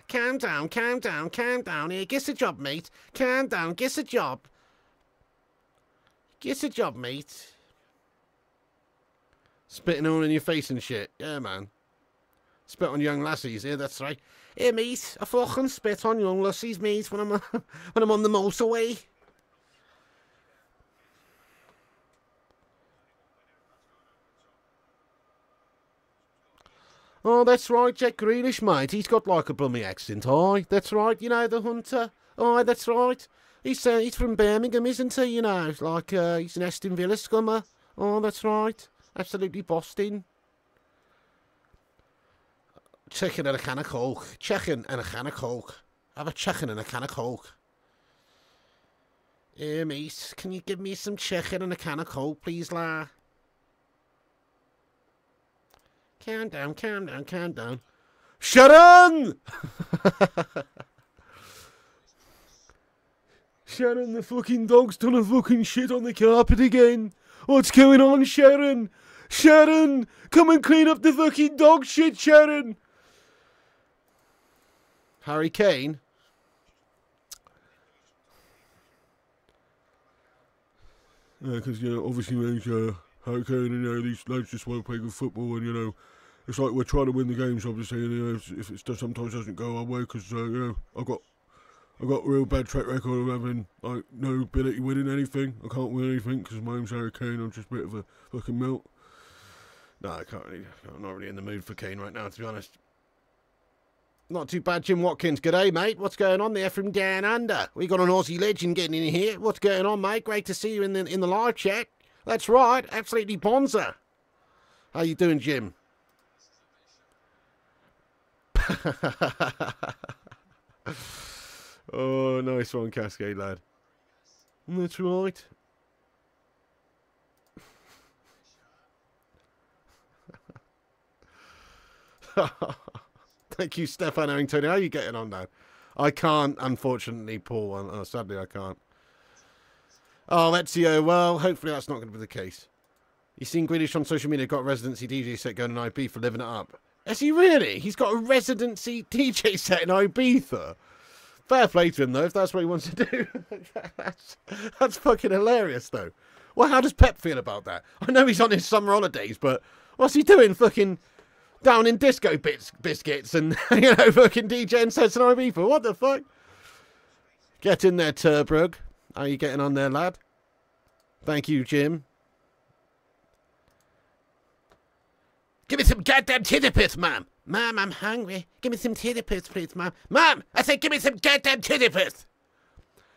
Calm down, calm down, calm down. Here, get a job, mate. Calm down, get a job. Get a job, mate. Spitting all in your face and shit. Yeah, man. Spit on young lassies. Yeah, that's right. Here, mate. I fucking spit on young lassies, mate, when I'm on the motorway. Oh, that's right, Jack Grealish, mate. He's got like a blummy accent. Aye, that's right. You know, the Hunter. Aye, that's right. He's from Birmingham, isn't he? You know, like he's an Aston Villa scummer. Oh, that's right. Absolutely Boston. Chicken and a can of Coke. Chicken and a can of Coke. Have a chicken and a can of Coke. Here, mate. Can you give me some chicken and a can of Coke, please, la? Calm down, calm down, calm down. Sharon! Sharon, the fucking dog's done a fucking shit on the carpet again. What's going on, Sharon? Sharon! Come and clean up the fucking dog shit, Sharon! Harry Kane? Yeah, because, you know, obviously, mate, Harry Kane and, you know, these lads just want to play good football, and, you know, it's like we're trying to win the games, obviously, and, you know, if it sometimes doesn't go our way, because, you know, I've got a real bad track record of having, like, no ability winning anything. I can't win anything because my name's Harry Kane. I'm just a bit of a fucking melt. No, I can't really. I'm not really in the mood for Kane right now, to be honest. Not too bad, Jim Watkins. G'day, mate. What's going on there from down under? We got an Aussie legend getting in here. What's going on, mate? Great to see you in the live chat. That's right. Absolutely bonza. How you doing, Jim? Oh, nice one, Cascade lad. That's right. Thank you, Stefan Harrington. How are you getting on now? I can't, unfortunately, Paul. Sadly, I can't. Oh, Ezio. Well, hopefully that's not going to be the case. You seen Grealish on social media got a residency DJ set going in Ibiza for living it up. Has he really? He's got a residency DJ set in Ibiza. Fair play to him, though, if that's what he wants to do. that's fucking hilarious, though. Well, how does Pep feel about that? I know he's on his summer holidays, but what's he doing? Fucking down in disco biscuits and, you know, fucking DJing sets in Ibiza. What the fuck? Get in there, Turbrug. How you getting on there, lad? Thank you, Jim. Give me some goddamn titty-pits, ma'am. Ma'am, I'm hungry. Give me some titty-pits, please, ma'am. Ma'am, I said give me some goddamn titty-pits.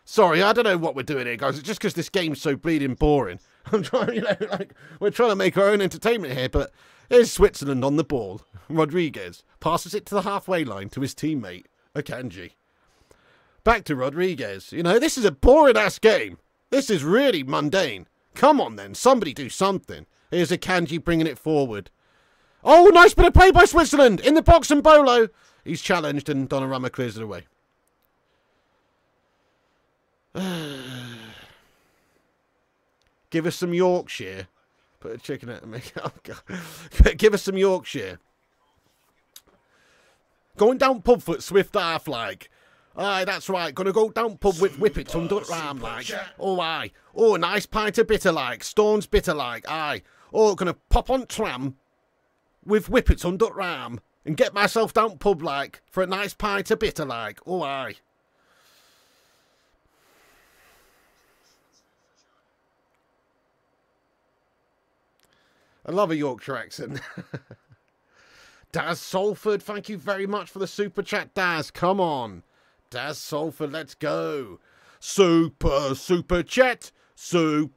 Sorry, I don't know what we're doing here, guys. It's just because this game's so bleeding boring. I'm trying, you know, like, we're trying to make our own entertainment here, but here's Switzerland on the ball. Rodriguez passes it to the halfway line to his teammate, Akanji. Back to Rodriguez. You know, this is a boring-ass game. This is really mundane. Come on, then. Somebody do something. Here's Akanji bringing it forward. Oh, nice bit of play by Switzerland. In the box and Bolo. He's challenged and Donnarumma clears it away. Give us some Yorkshire. Put a chicken out and make it. Oh, God. Give us some Yorkshire. Going down pub foot, swift half like. Aye, that's right. Gonna go down pub with whippets under ram like. Oh, aye. Oh, nice pint of bitter like. Stones bitter like. Aye. Oh, gonna pop on tram with whippets under ram and get myself down pub like for a nice pint of bitter like. Oh, aye. I love a Yorkshire accent. Daz Salford, thank you very much for the super chat, Daz. Come on. Daz Salford, let's go. Super chat. Super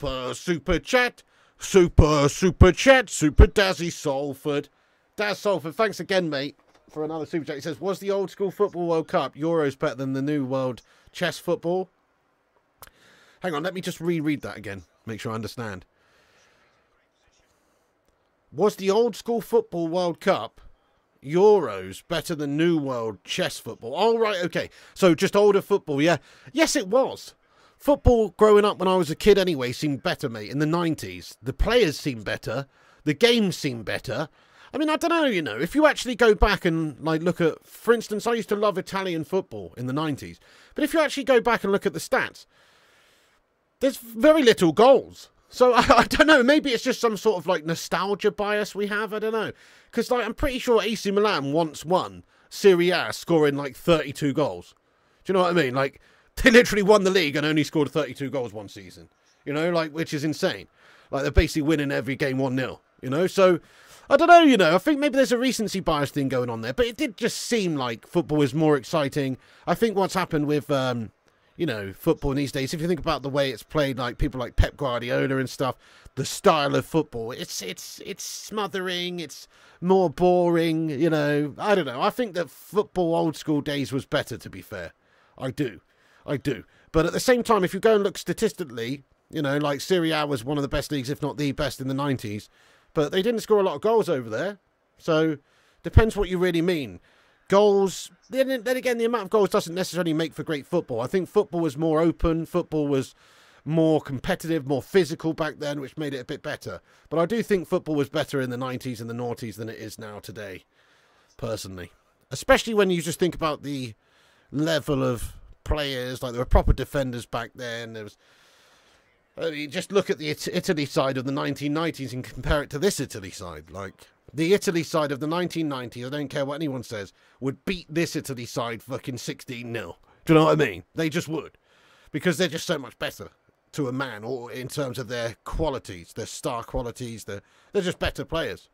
chat. Super chat. Super Dazzy Salford. Daz Salford, thanks again, mate. for another super chat. He says, was the old school football World Cup Euros better than the new world chess football? Hang on, let me just reread that again. Make sure I understand. Was the old school football World Cup Euros better than new world chess football? Oh, right, okay. So just older football, yeah. Yes, it was. Football growing up when I was a kid anyway seemed better, mate, in the 90s. The players seemed better. The game seemed better. I mean, I don't know, you know, if you actually go back and, like, look at, for instance, I used to love Italian football in the 90s. But if you actually go back and look at the stats, there's very little goals. So, I don't know, maybe it's just some sort of, like, nostalgia bias we have, I don't know. Because, like, I'm pretty sure AC Milan once won Serie A scoring, like, 32 goals. Do you know what I mean? Like, they literally won the league and only scored 32 goals one season. You know, like, which is insane. Like, they're basically winning every game 1-0, you know? So, I don't know, you know, I think maybe there's a recency bias thing going on there. But it did just seem like football is more exciting. I think what's happened with, you know, football these days, if you think about the way it's played, like people like Pep Guardiola and stuff, the style of football, it's smothering, it's more boring, you know. I don't know. I think that football old school days was better, to be fair. I do. But at the same time, if you go and look statistically, you know, like Serie A was one of the best leagues, if not the best in the 90s. But they didn't score a lot of goals over there. So, depends what you really mean. Goals, then again, the amount of goals doesn't necessarily make for great football. I think football was more open. Football was more competitive, more physical back then, which made it a bit better. But I do think football was better in the 90s and the noughties than it is now today, personally. Especially when you just think about the level of players. Like, there were proper defenders back then. There was... you just look at the Italy side of the 1990s and compare it to this Italy side. Like, the Italy side of the 1990s, I don't care what anyone says, would beat this Italy side fucking 16-0. Do you know what I mean? They just would. Because they're just so much better to a man, or in terms of their qualities, their star qualities. They're just better players.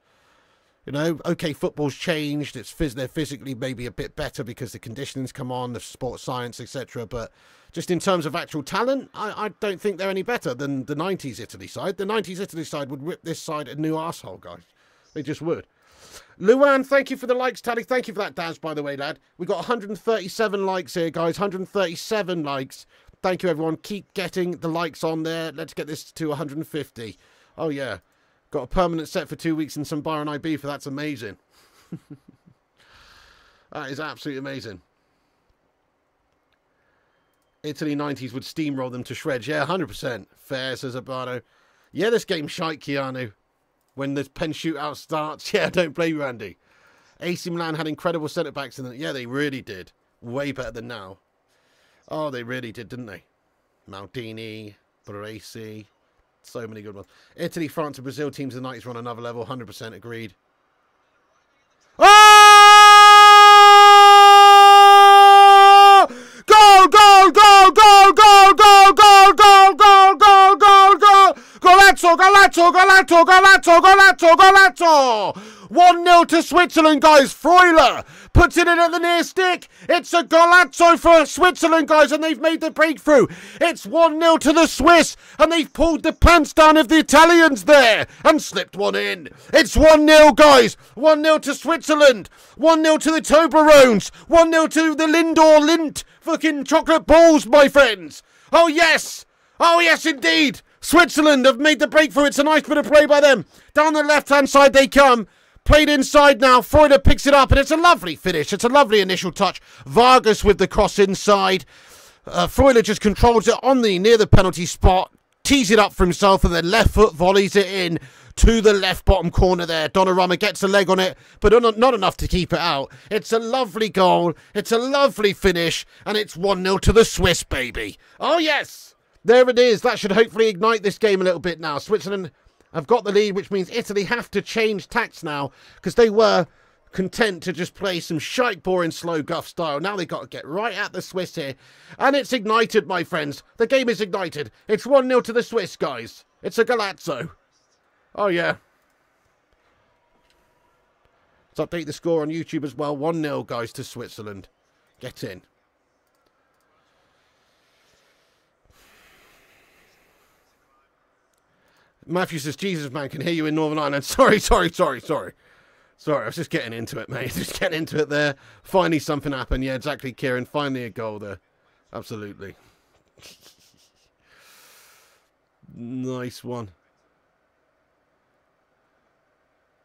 You know, okay, football's changed. They're physically maybe a bit better because the conditioning's come on, the sports science, etc. But just in terms of actual talent, I don't think they're any better than the 90s Italy side. The 90s Italy side would rip this side a new arsehole, guys. They just would. Luan, thank you for the likes, Tally. Thank you for that, Daz, by the way, lad. We've got 137 likes here, guys. 137 likes. Thank you, everyone. Keep getting the likes on there. Let's get this to 150. Oh, yeah. Got a permanent set for 2 weeks and some Byron IB for that's amazing. That is absolutely amazing. Italy 90s would steamroll them to shreds. Yeah, 100%. Fair, says Abado. Yeah, this game's shite, Keanu. When the pen shootout starts. Yeah, don't blame you, Andy. AC Milan had incredible centre-backs in it. Yeah, they really did. Way better than now. Oh, they really did, didn't they? Maldini, Baresi. So many good ones. Italy, France, and Brazil teams of the 90s were on another level. 100% agreed. Oh! Goal, goal, goal, goal, goal, goal, goal, goal, goal, goal, goal, goal. Golazzo, Golazzo, Golazzo, Golazzo, Golazzo, Golazzo. 1-0 to Switzerland, guys. Freuler puts it in at the near stick. It's a Golazzo for Switzerland, guys, and they've made the breakthrough. It's 1-0 to the Swiss, and they've pulled the pants down of the Italians there and slipped one in. It's 1-0, guys. 1-0 to Switzerland. 1-0 to the Toblerones. 1-0 to the Lindor Lindt fucking chocolate balls, my friends. Oh, yes. Oh, yes, indeed. Switzerland have made the breakthrough. It's a nice bit of play by them. Down the left-hand side they come. Played inside now. Freuler picks it up, and it's a lovely finish. It's a lovely initial touch. Vargas with the cross inside. Freuler just controls it on near the penalty spot. Tees it up for himself, and then left foot volleys it in to the left bottom corner there. Donnarumma gets a leg on it, but not enough to keep it out. It's a lovely goal. It's a lovely finish, and it's 1-0 to the Swiss, baby. Oh, yes. There it is. That should hopefully ignite this game a little bit now. Switzerland have got the lead, which means Italy have to change tacts now, because they were content to just play some shite boring slow guff style. Now they've got to get right at the Swiss here. And it's ignited, my friends. The game is ignited. It's 1-0 to the Swiss, guys. It's a Golazzo. Oh, yeah. Let's update the score on YouTube as well. 1-0, guys, to Switzerland. Get in. Matthew says, Jesus, man, can hear you in Northern Ireland. Sorry. Sorry, I was just getting into it, mate. Just getting into it there. Finally something happened. Yeah, exactly, Kieran. Finally a goal there. Absolutely. Nice one.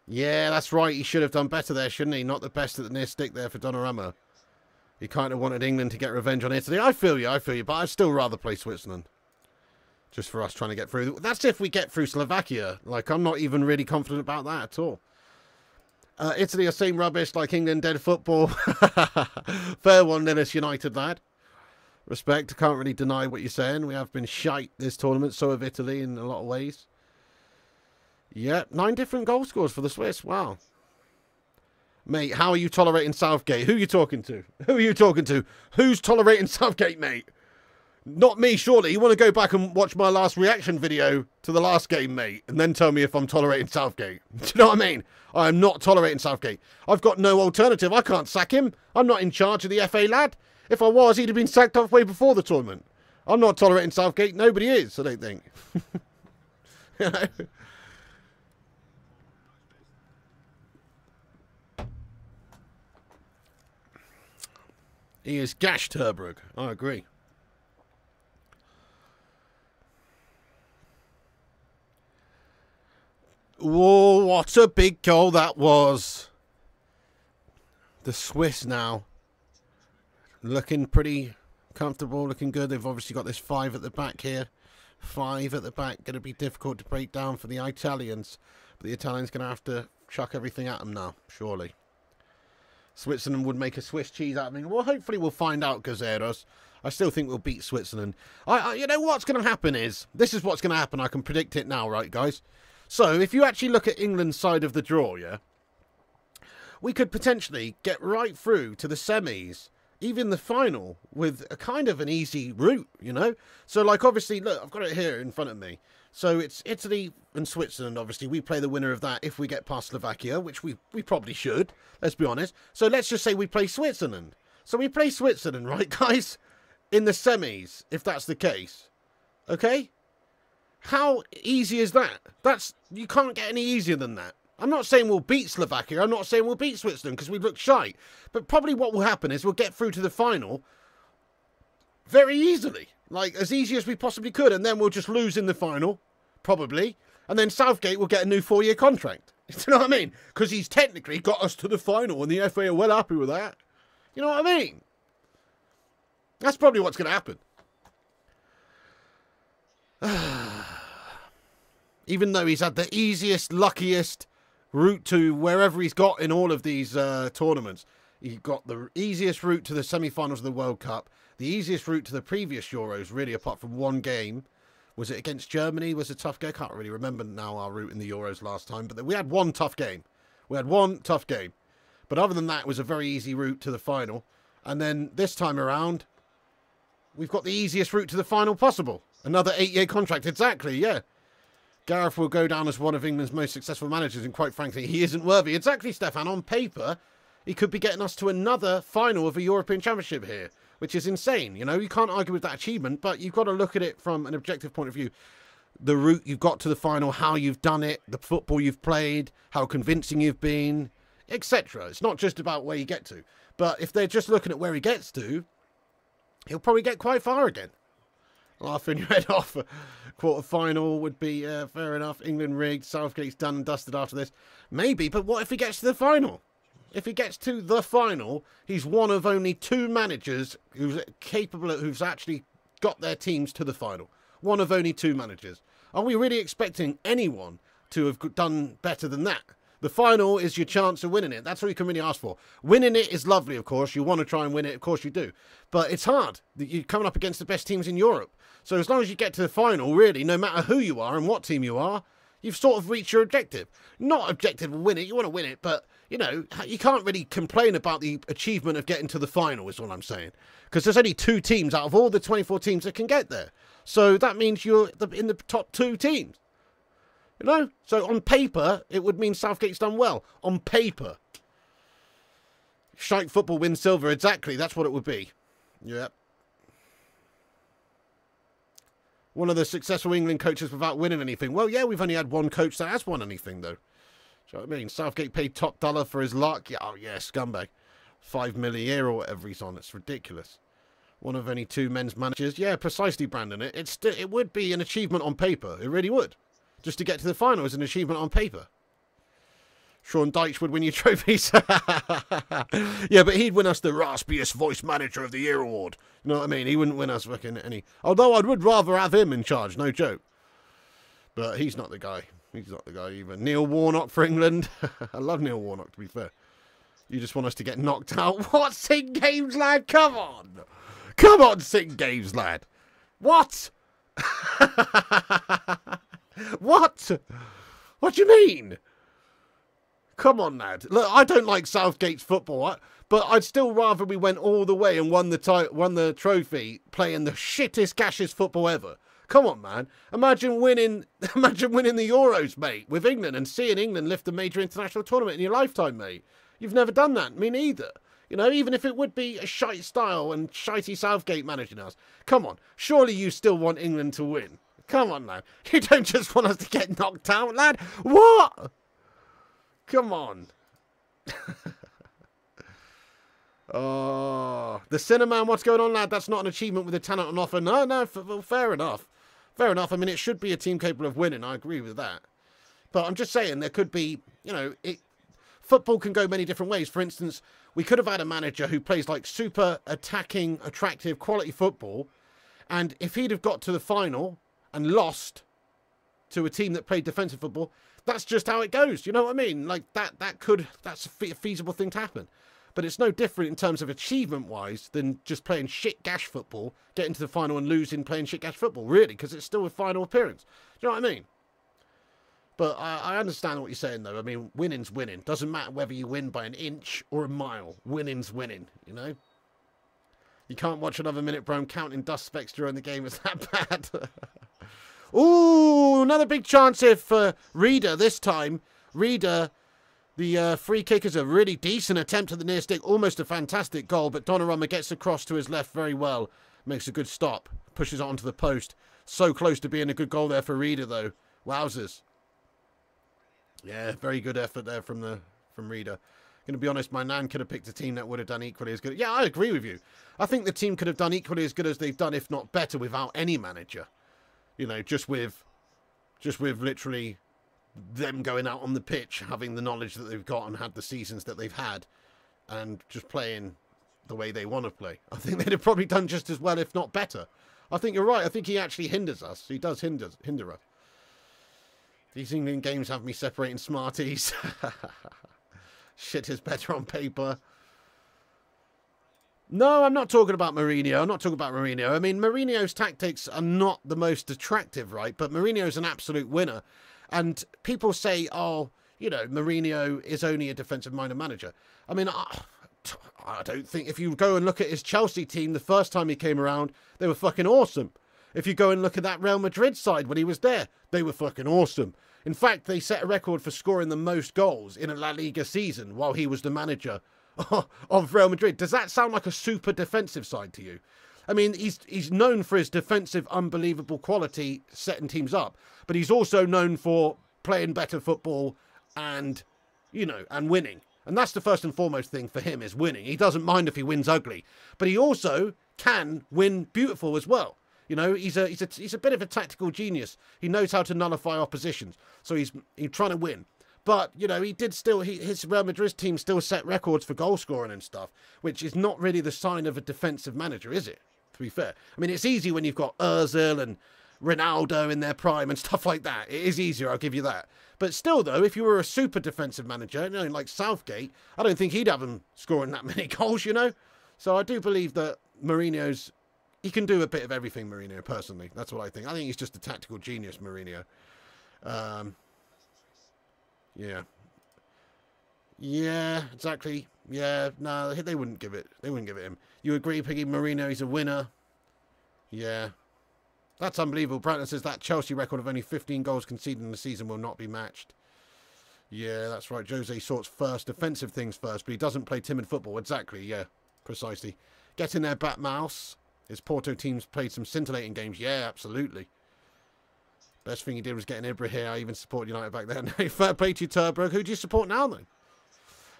Yeah, that's right. He should have done better there, shouldn't he? Not the best at the near stick there for Donnarumma. He kind of wanted England to get revenge on Italy. I feel you, but I'd still rather play Switzerland. Just for us trying to get through. That's if we get through Slovakia. Like, I'm not even really confident about that at all. Italy are same rubbish like England, dead football. Fair one, Lillis United, lad. Respect. Can't really deny what you're saying. We have been shite this tournament. So have Italy in a lot of ways. Yeah, 9 different goal scores for the Swiss. Wow. Mate, how are you tolerating Southgate? Who are you talking to? Who are you talking to? Who's tolerating Southgate, mate? Not me, surely. You want to go back and watch my last reaction video to the last game, mate, and then tell me if I'm tolerating Southgate. Do you know what I mean? I am not tolerating Southgate. I've got no alternative. I can't sack him. I'm not in charge of the FA, lad. If I was, he'd have been sacked halfway before the tournament. I'm not tolerating Southgate. Nobody is, I don't think. You know? He is gashed, Herbrugg. I agree. Whoa, what a big goal that was. The Swiss now looking pretty comfortable, looking good. They've obviously got this 5 at the back here. 5 at the back. Going to be difficult to break down for the Italians. But the Italians going to have to chuck everything at them now, surely. Switzerland would make a Swiss cheese out of me. Well, hopefully we'll find out, Gazeros. I still think we'll beat Switzerland. You know what's going to happen is, this is what's going to happen. I can predict it now, right, guys? So, if you actually look at England's side of the draw, yeah, we could potentially get right through to the semis, even the final, with a kind of an easy route, you know? So, like, obviously, look, I've got it here in front of me. So, it's Italy and Switzerland, obviously. We play the winner of that if we get past Slovakia, which we probably should, let's be honest. So, let's just say we play Switzerland. So, we play Switzerland, right, guys? In the semis, if that's the case. Okay? How easy is that? You can't get any easier than that. I'm not saying we'll beat Slovakia. I'm not saying we'll beat Switzerland because we look shite. But probably what will happen is we'll get through to the final very easily. Like, as easy as we possibly could. And then we'll just lose in the final. Probably. And then Southgate will get a new 4-year contract. Do you know what I mean? Because he's technically got us to the final and the FA are well happy with that. You know what I mean? That's probably what's going to happen. Even though he's had the easiest, luckiest route to wherever he's got in all of these tournaments. He got the easiest route to the semi-finals of the World Cup. The easiest route to the previous Euros, really, apart from one game. Was it against Germany? Was it a tough game? I can't really remember now our route in the Euros last time. But we had one tough game. But other than that, it was a very easy route to the final. And then this time around, we've got the easiest route to the final possible. Another 8-year contract. Exactly, yeah. Gareth will go down as one of England's most successful managers, and quite frankly, he isn't worthy. Exactly, Stefan. On paper, he could be getting us to another final of a European Championship here, which is insane. You know, you can't argue with that achievement, but you've got to look at it from an objective point of view. The route you've got to the final, how you've done it, the football you've played, how convincing you've been, etc. It's not just about where you get to. But if they're just looking at where he gets to, he'll probably get quite far again. Laughing your head off. Quarter-final would be fair enough. England rigged. Southgate's done and dusted after this. Maybe, but what if he gets to the final? If he gets to the final, he's one of only 2 managers who's capable of, who's actually got their teams to the final. One of only 2 managers. Are we really expecting anyone to have done better than that? The final is your chance of winning it. That's all you can really ask for. Winning it is lovely, of course. You want to try and win it. Of course you do. But it's hard. You're coming up against the best teams in Europe. So as long as you get to the final, really, no matter who you are and what team you are, you've sort of reached your objective. Not objective to win it. You want to win it, but, you know, you can't really complain about the achievement of getting to the final is all I'm saying. Because there's only 2 teams out of all the 24 teams that can get there. So that means you're in the top 2 teams. You know? So on paper, it would mean Southgate's done well. On paper. Shite football wins silver. Exactly. That's what it would be. Yeah. One of the successful England coaches without winning anything. Well, yeah, we've only had one coach that has won anything, though. Do you know what I mean? Southgate paid top dollar for his luck. Yeah, oh yeah, scumbag. 5 million a year or whatever he's on. It's ridiculous. One of only 2 men's managers. Yeah, precisely, Brandon. It would be an achievement on paper. It really would. Just to get to the final is an achievement on paper. Sean Dyche would win you trophies. Yeah, but he'd win us the raspiest voice manager of the year award. You know what I mean? He wouldn't win us fucking any. Although I would rather have him in charge, no joke. But he's not the guy. He's not the guy either. Neil Warnock for England. I love Neil Warnock, to be fair. You just want us to get knocked out. What? Sing games, lad? Come on. Come on, sing games, lad. What? What? What do you mean? Come on, lad. Look, I don't like Southgate's football, but I'd still rather we went all the way and won the trophy playing the shittest, gashest football ever. Come on, man. Imagine winning the Euros, mate, with England and seeing England lift a major international tournament in your lifetime, mate. You've never done that. Me neither. You know, even if it would be a shite style and shitey Southgate managing us. Come on. Surely you still want England to win. Come on, lad. You don't just want us to get knocked out, lad. What? Come on. Oh, the Cinnamon, what's going on, lad? That's not an achievement with the talent on offer. No, well, fair enough. Fair enough. I mean, it should be a team capable of winning. I agree with that. But I'm just saying there could be, you know, football can go many different ways. For instance, we could have had a manager who plays like super attacking, attractive, quality football. And if he'd have got to the final and lost to a team that played defensive football, that's just how it goes. You know what I mean? Like that's a feasible thing to happen. But it's no different in terms of achievement-wise than just playing shit gash football, getting to the final and losing playing shit gash football, really, because it's still a final appearance. Do you know what I mean? But I understand what you're saying, though. I mean, winning's winning. Doesn't matter whether you win by an inch or a mile. Winning's winning, you know? You can't watch another minute, bro. I'm counting dust specks during the game. Is that bad? Ooh, another big chance here for Reader this time. Reader, the free kick is a really decent attempt at the near stick. Almost a fantastic goal, but Donnarumma gets across to his left very well. Makes a good stop. Pushes it onto the post. So close to being a good goal there for Reader, though. Wowzers. Yeah, very good effort there from Reader. Going to be honest, my nan could have picked a team that would have done equally as good. Yeah, I agree with you. I think the team could have done equally as good as they've done, if not better, without any manager. You know, just with literally them going out on the pitch, having the knowledge that they've got and had the seasons that they've had, and just playing the way they want to play. I think they'd have probably done just as well, if not better. I think you're right. I think he actually hinders us. He does hinder us. These England games have me separating smarties. Shit is better on paper. No, I'm not talking about Mourinho. I mean, Mourinho's tactics are not the most attractive, right? But Mourinho's an absolute winner. And people say, oh, you know, Mourinho is only a defensive-minded manager. I mean, I don't think... If you go and look at his Chelsea team the first time he came around, they were fucking awesome. If you go and look at that Real Madrid side when he was there, they were fucking awesome. In fact, they set a record for scoring the most goals in a La Liga season while he was the manager of Real Madrid. Does that sound like a super defensive side to you? I mean, he's known for his defensive, unbelievable quality, setting teams up. But he's also known for playing better football and, you know, and winning. And that's the first and foremost thing for him, is winning. He doesn't mind if he wins ugly. But he also can win beautiful as well. You know, he's a bit of a tactical genius. He knows how to nullify oppositions. So he's trying to win. But, you know, his Real Madrid team still set records for goal scoring and stuff, which is not really the sign of a defensive manager, is it? To be fair. I mean, it's easy when you've got Ozil and Ronaldo in their prime and stuff like that. It is easier, I'll give you that. But still, though, if you were a super defensive manager, you know, like Southgate, I don't think he'd have him scoring that many goals, you know? So I do believe that Mourinho's... He can do a bit of everything, Mourinho, personally. That's what I think. I think he's just a tactical genius, Mourinho. Yeah. Yeah, exactly. Yeah, no, they wouldn't give it. They wouldn't give it him. You agree, Piggy? Mourinho, he's a winner. Yeah. That's unbelievable. Brandon says that Chelsea record of only 15 goals conceded in the season will not be matched. Yeah, that's right. Jose sorts first, defensive things first, but he doesn't play timid football. Exactly, yeah, precisely. Get in there, Bat Mouse. His Porto team's played some scintillating games. Yeah, absolutely. Best thing he did was getting Ibra here. I even support United back then. Fair play to you, Turbo. Who do you support now, then?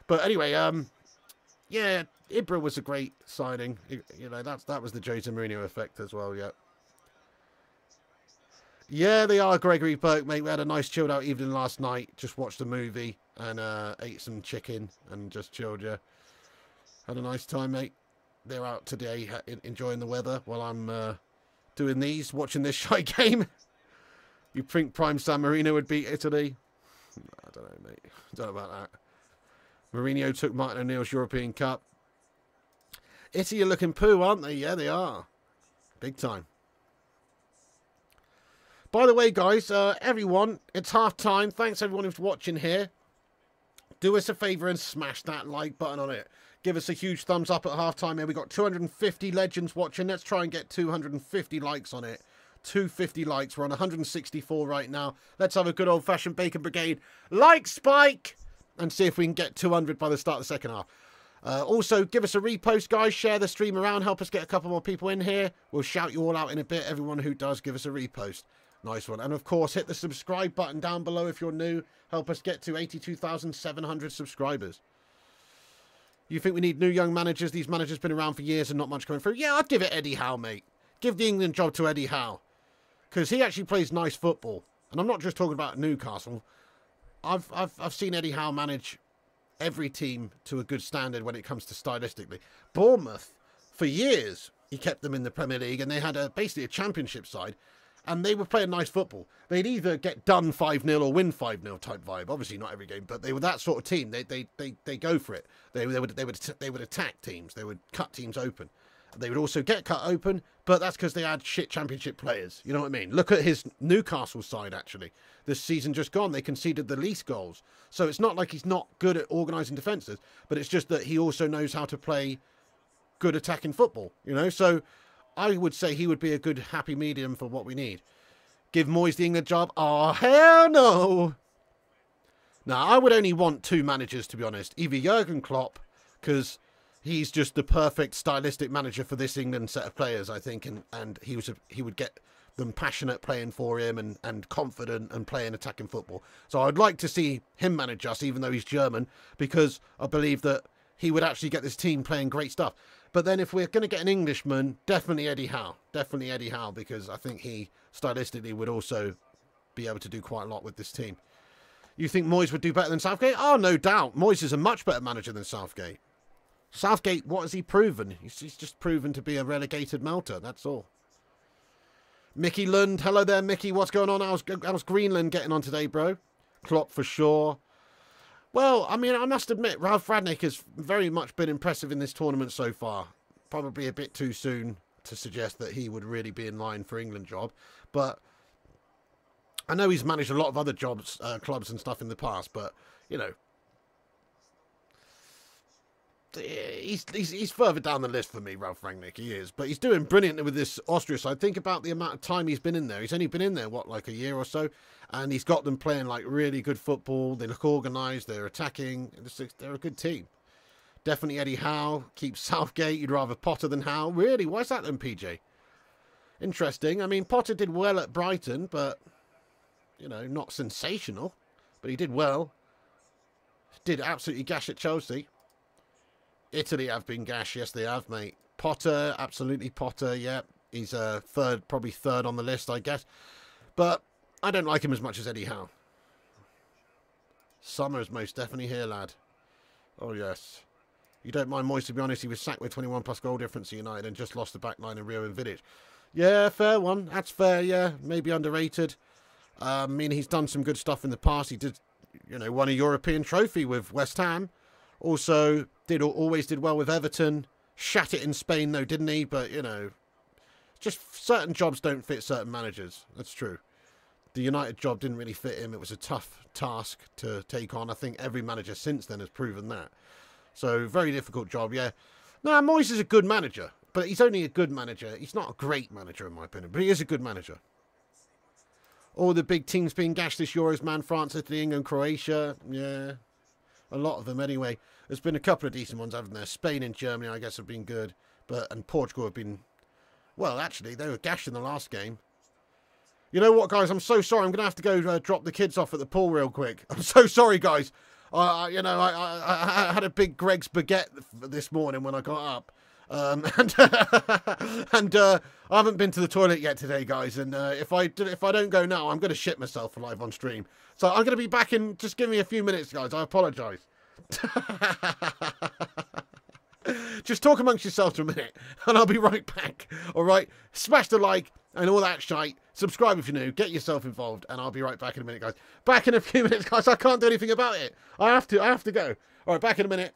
But anyway, yeah, Ibra was a great signing. You know, that was the Jose Mourinho effect as well, yeah. Yeah, they are, Gregory Burke, mate. We had a nice chilled out evening last night. Just watched a movie and ate some chicken and just chilled, yeah. Had a nice time, mate. They're out today enjoying the weather while I'm doing these, watching this shy game. You think Prime San Marino would beat Italy? I don't know, mate. I don't know about that. Mourinho took Martin O'Neill's European Cup. Italy are looking poo, aren't they? Yeah, they are. Big time. By the way, guys, everyone, it's half time. Thanks, everyone who's watching here. Do us a favour and smash that like button on it. Give us a huge thumbs up at half time here. We've got 250 legends watching. Let's try and get 250 likes on it. 250 likes. We're on 164 right now. Let's have a good old-fashioned Bacon Brigade like spike and see if we can get 200 by the start of the second half. Also, give us a repost, guys. Share the stream around. Help us get a couple more people in here. We'll shout you all out in a bit. Everyone who does, give us a repost. Nice one. And, of course, hit the subscribe button down below if you're new. Help us get to 82,700 subscribers. You think we need new young managers? These managers been around for years and not much coming through. Yeah, I'd give it Eddie Howe, mate. Give the England job to Eddie Howe. Because he actually plays nice football. And I'm not just talking about Newcastle. I've seen Eddie Howe manage every team to a good standard when it comes to stylistically. Bournemouth, for years, he kept them in the Premier League. And they had basically a championship side. And they were playing nice football. They'd either get done 5-0 or win 5-0 type vibe. Obviously not every game, but they were that sort of team. They go for it. They would attack teams. They would cut teams open. They would also get cut open, but that's because they had shit championship players. You know what I mean? Look at his Newcastle side, actually. This season just gone, they conceded the least goals. So it's not like he's not good at organising defences, but it's just that he also knows how to play good attacking football, you know? So I would say he would be a good happy medium for what we need. Give Moyes the England job? Oh, hell no! Now, I would only want two managers, to be honest. Either Jurgen Klopp, because he's just the perfect stylistic manager for this England set of players, I think, and he would get them passionate playing for him and confident and playing attacking football. So I'd like to see him manage us, even though he's German, because I believe that he would actually get this team playing great stuff. But then if we're going to get an Englishman, definitely Eddie Howe. Definitely Eddie Howe, because I think he stylistically would also be able to do quite a lot with this team. You think Moyes would do better than Southgate? Oh, no doubt. Moyes is a much better manager than Southgate. Southgate, what has he proven? He's just proven to be a relegated melter, that's all. Mickey Lund, hello there, Mickey. What's going on? How's Greenland getting on today, bro? Klopp for sure. Well, I mean, I must admit, Ralph Rangnick has very much been impressive in this tournament so far. Probably a bit too soon to suggest that he would really be in line for England job. But I know he's managed a lot of other jobs, clubs and stuff in the past, but, you know, he's further down the list for me, Ralph Rangnick. He is, but he's doing brilliantly with this Austria side. Think about the amount of time he's been in there. He's only been in there what, like a year or so, and he's got them playing like really good football. They look organised. They're attacking. They're a good team. Definitely Eddie Howe. Keep Southgate. You'd rather Potter than Howe. Really? Why's that then, PJ? Interesting. I mean, Potter did well at Brighton, but you know, not sensational. But he did well. Did absolutely gash at Chelsea. Italy have been gash, yes they have, mate. Potter, absolutely Potter, yeah. He's probably third on the list, I guess. But I don't like him as much as Eddie Howe. Summer's most definitely here, lad. Oh, yes. You don't mind Moyes, to be honest. He was sacked with 21 plus goal difference at United and just lost the back line in Rio and Vidic. Yeah, fair one. That's fair, yeah. Maybe underrated. I mean, he's done some good stuff in the past. He did, you know, won a European trophy with West Ham. Also, always did well with Everton. Shat it in Spain, though, didn't he? But, you know, just certain jobs don't fit certain managers. That's true. The United job didn't really fit him. It was a tough task to take on. I think every manager since then has proven that. So, very difficult job, yeah. No, Moyes is a good manager. But he's only a good manager. He's not a great manager, in my opinion. But he is a good manager. All the big teams being gashed this Euros, man. France, Italy, England, Croatia. Yeah. A lot of them, anyway. There's been a couple of decent ones, haven't there? Spain and Germany, I guess, have been good. And Portugal have been... Well, actually, they were gashed in the last game. You know what, guys? I'm so sorry. I'm going to have to go drop the kids off at the pool real quick. I'm so sorry, guys. I had a big Greg's baguette this morning when I got up. And I haven't been to the toilet yet today, guys. And if I don't go now, I'm going to shit myself live on stream. So I'm going to be back in. Just give me a few minutes, guys. I apologise. Just talk amongst yourselves for a minute, and I'll be right back. All right, smash the like and all that shite. Subscribe if you're new. Get yourself involved, and I'll be right back in a minute, guys. Back in a few minutes, guys. I can't do anything about it. I have to go. All right, back in a minute.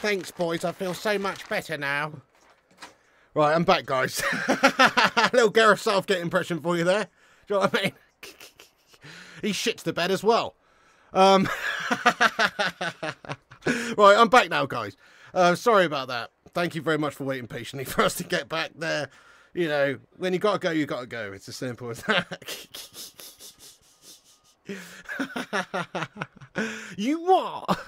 thanks, boys. I feel so much better now. Right, I'm back, guys. Little Gareth Southgate impression for you there. Do you know what I mean? He shits the bed as well. Right, I'm back now, guys. Sorry about that. Thank you very much for waiting patiently for us to get back there. You know, when you gotta go, you gotta go. It's as simple as that. You what?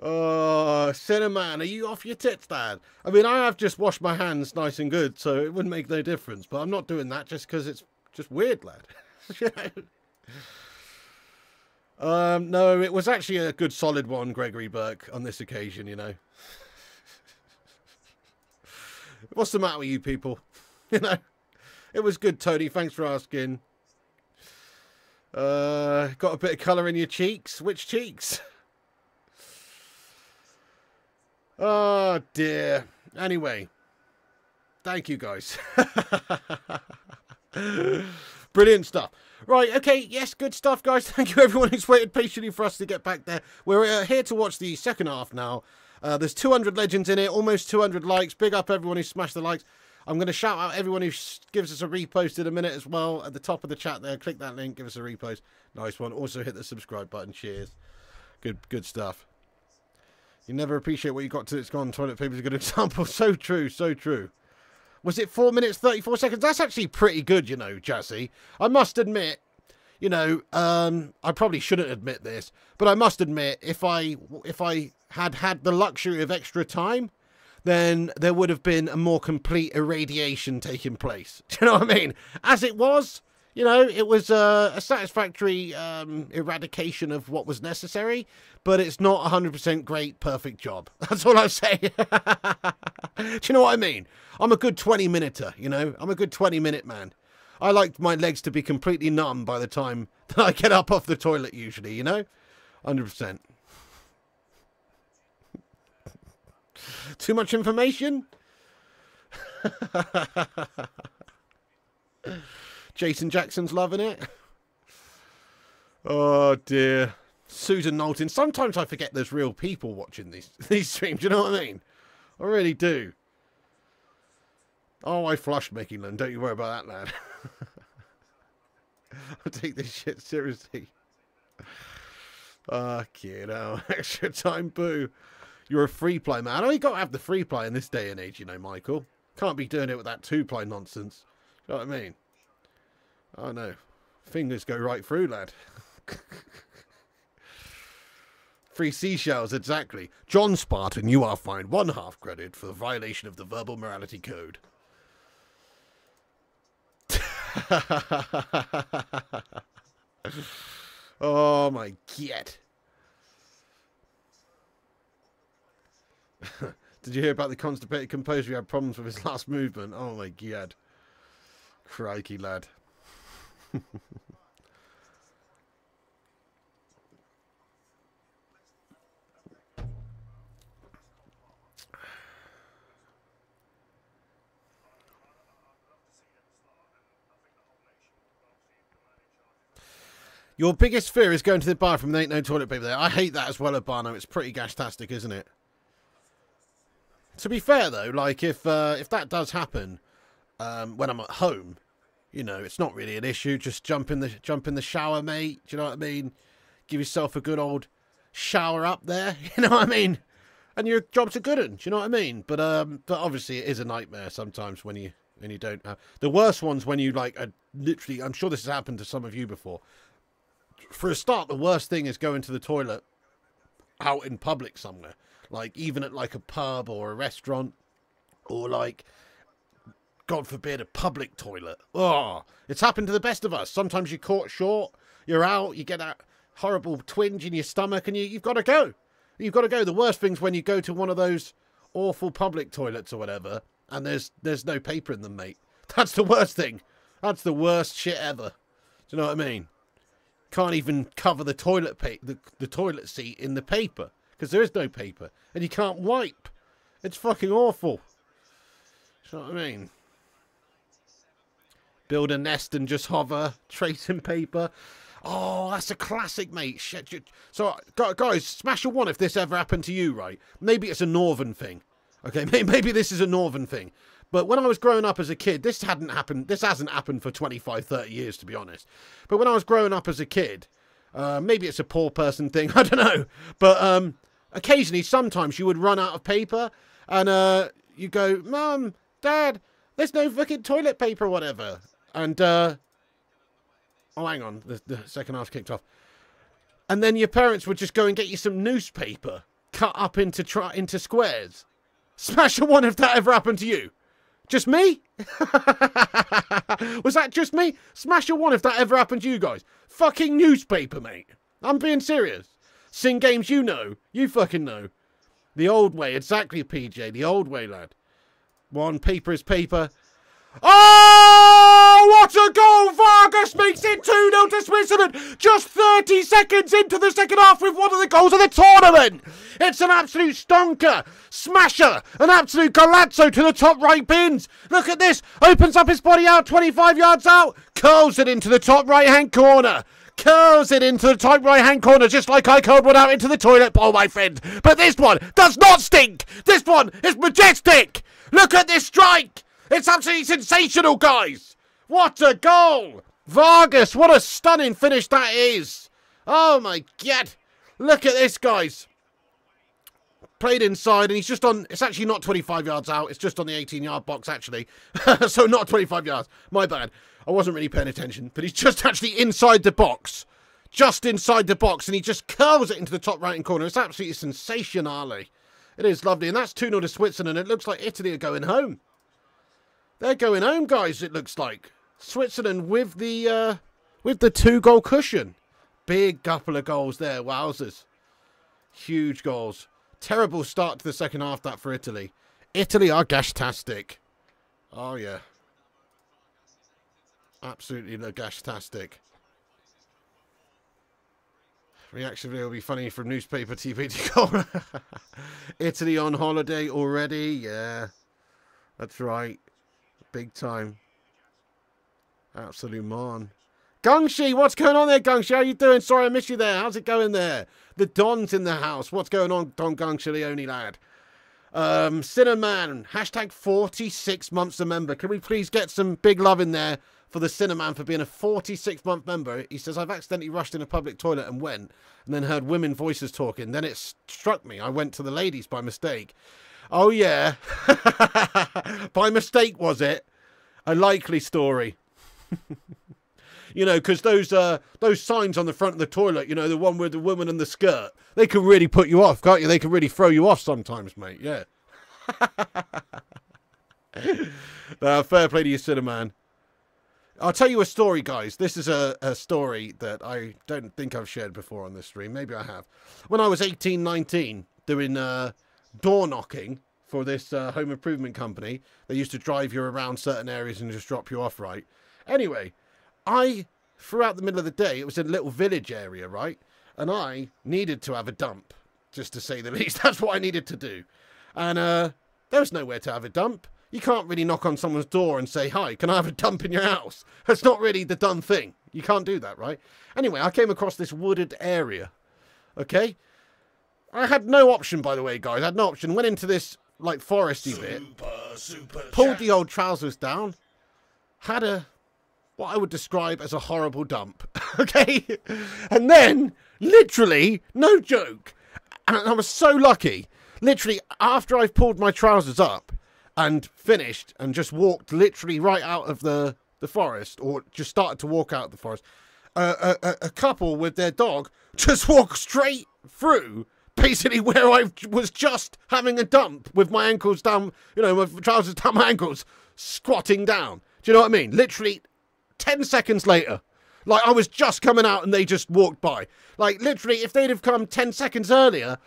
Oh, Cinnamon, are you off your tits, Dad? I mean, I have just washed my hands nice and good, so it wouldn't make no difference. But I'm not doing that just because it's just weird, lad. No, it was actually a good solid one, Gregory Burke, on this occasion, you know. What's the matter with you people? You know, it was good, Tony. Thanks for asking. Got a bit of colour in your cheeks? Which cheeks? Oh, dear. Anyway, thank you, guys. Brilliant stuff. Right, okay, yes, good stuff, guys. Thank you, everyone who's waited patiently for us to get back there. We're here to watch the second half now. There's 200 legends in it, almost 200 likes. Big up everyone who smashed the likes. I'm going to shout out everyone who gives us a repost in a minute as well. At the top of the chat there, click that link, give us a repost. Nice one. Also hit the subscribe button. Cheers. Good stuff. You never appreciate what you got till it's gone. Toilet paper is a good example. So true, so true. Was it 4 minutes, 34 seconds? That's actually pretty good, you know, Jazzy. I must admit, you know, I probably shouldn't admit this, but I must admit, if I had the luxury of extra time, then there would have been a more complete irradiation taking place. Do you know what I mean? As it was, you know, it was a satisfactory eradication of what was necessary, but it's not 100% great, perfect job. That's all I say. Do you know what I mean? I'm a good 20-minuter, you know? I'm a good 20-minute man. I like my legs to be completely numb by the time that I get up off the toilet usually, you know? 100%. Too much information? Jason Jackson's loving it. Oh, dear. Susan Knowlton. Sometimes I forget there's real people watching these streams. You know what I mean? I really do. Oh, I flushed Mickey Lund. Don't you worry about that, lad. I take this shit seriously. You know, extra time, boo. You're a free play man. Oh, you got to have the free play in this day and age, you know, Michael. Can't be doing it with that 2-play nonsense. You know what I mean? Oh, no. Fingers go right through, lad. Free seashells, exactly. John Spartan, you are fined 1/2 credit for the violation of the verbal morality code. Oh, my God. Did you hear about the constipated composer who had problems with his last movement? Oh, my God. Crikey, lad. Your biggest fear is going to the bathroom and there ain't no toilet paper there. I hate that as well, Urbano. It's pretty gas-tastic, isn't it? To be fair, though, like, if that does happen when I'm at home, you know, it's not really an issue. Just jump in the shower, mate. Do you know what I mean? Give yourself a good old shower up there. You know what I mean? And your job's a good one. Do you know what I mean? But obviously it is a nightmare sometimes when you don't have... The worst one's when you, like, literally... I'm sure this has happened to some of you before. For a start, the worst thing is going to the toilet out in public somewhere. Like, even at, like, a pub or a restaurant. Or, like, God forbid, a public toilet. Oh, it's happened to the best of us. Sometimes you're caught short. You're out. You get that horrible twinge in your stomach and you've got to go. You've got to go. The worst thing's when you go to one of those awful public toilets or whatever and there's no paper in them, mate. That's the worst thing. That's the worst shit ever. Do you know what I mean? Can't even cover the toilet the toilet seat in the paper because there is no paper and you can't wipe. It's fucking awful. Do you know what I mean? Build a nest and just hover, tracing paper. Oh, that's a classic, mate. Shit. So, guys, smash a 1 if this ever happened to you, right? Maybe it's a northern thing. Okay, maybe this is a northern thing. But when I was growing up as a kid, this hasn't happened for 25, 30 years, to be honest. But when I was growing up as a kid, maybe it's a poor person thing, I don't know. But occasionally, sometimes you would run out of paper and you go, Mum, Dad, there's no fucking toilet paper or whatever. And, oh, hang on, the second half kicked off. And then your parents would just go and get you some newspaper cut up into squares. Smash a 1 if that ever happened to you. Just me? Was that just me? Smash a 1 if that ever happened to you guys. Fucking newspaper, mate. I'm being serious. Sing games, you know. You fucking know. The old way. Exactly, PJ. The old way, lad. 1, paper is paper. Oh, what a goal! Vargas makes it 2-0 to Switzerland. Just 30 seconds into the second half with one of the goals of the tournament. It's an absolute stonker. Smasher. An absolute golazzo to the top right bins. Look at this. Opens up his body out 25 yards out. Curls it into the top right-hand corner. Curls it into the top right-hand corner, just like I curled one out into the toilet bowl, my friend. But this one does not stink. This one is majestic. Look at this strike. It's absolutely sensational, guys. What a goal. Vargas, what a stunning finish that is. Oh, my God. Look at this, guys. Played inside, and he's just on... It's actually not 25 yards out. It's just on the 18-yard box, actually. So not 25 yards. My bad. I wasn't really paying attention. But he's just actually inside the box. Just inside the box, and he just curls it into the top right-hand corner. It's absolutely sensational. It is lovely, and that's 2-0 to Switzerland. It looks like Italy are going home. They're going home, guys, it looks like. Switzerland with the 2-goal cushion. Big couple of goals there. Wowzers. Huge goals. Terrible start to the second half, that, for Italy. Italy are gashtastic. Oh, yeah. Absolutely gashtastic. Reaction video will be funny from newspaper TV to goal. Italy on holiday already? Yeah. That's right. Big time. Absolute man. Gungshi, what's going on there, Gungshi? How you doing? Sorry I missed you there. How's it going there? The Don's in the house. What's going on, Don Gungshi, the only lad? Cinnamon, hashtag 46 months a member. Can we please get some big love in there for the Cinnamon for being a 46-month member? He says, I've accidentally rushed in a public toilet and went, and then heard women voices talking. Then it struck me. I went to the ladies by mistake. Oh, yeah. By mistake, was it? A likely story. You know, because those signs on the front of the toilet, you know, the one with the woman and the skirt, they can really put you off, can't you? They can really throw you off sometimes, mate. Yeah. Fair play to you, Cinnamon. I'll tell you a story, guys. This is a story that I don't think I've shared before on this stream. Maybe I have. When I was 18, 19, doing door knocking for this home improvement company, they used to drive you around certain areas and just drop you off, right? Anyway, throughout the middle of the day, it was a little village area, right? And I needed to have a dump, just to say the least. That's what I needed to do. And there was nowhere to have a dump. You can't really knock on someone's door and say, hi, can I have a dump in your house? That's not really the done thing. You can't do that, right? Anyway, I came across this wooded area, okay? I had no option, by the way, guys. I had no option. Went into this, like, foresty bit. Pulled the old trousers down. Had what I would describe as a horrible dump, okay? And then, literally, no joke, and I was so lucky, literally, after I've pulled my trousers up and finished and just walked literally right out of the forest, or just started to walk out of the forest, a couple with their dog just walked straight through basically where I was just having a dump with my ankles down, you know, my trousers down my ankles, squatting down. Do you know what I mean? Literally 10 seconds later. Like, I was just coming out and they just walked by. Like, literally, if they'd have come 10 seconds earlier,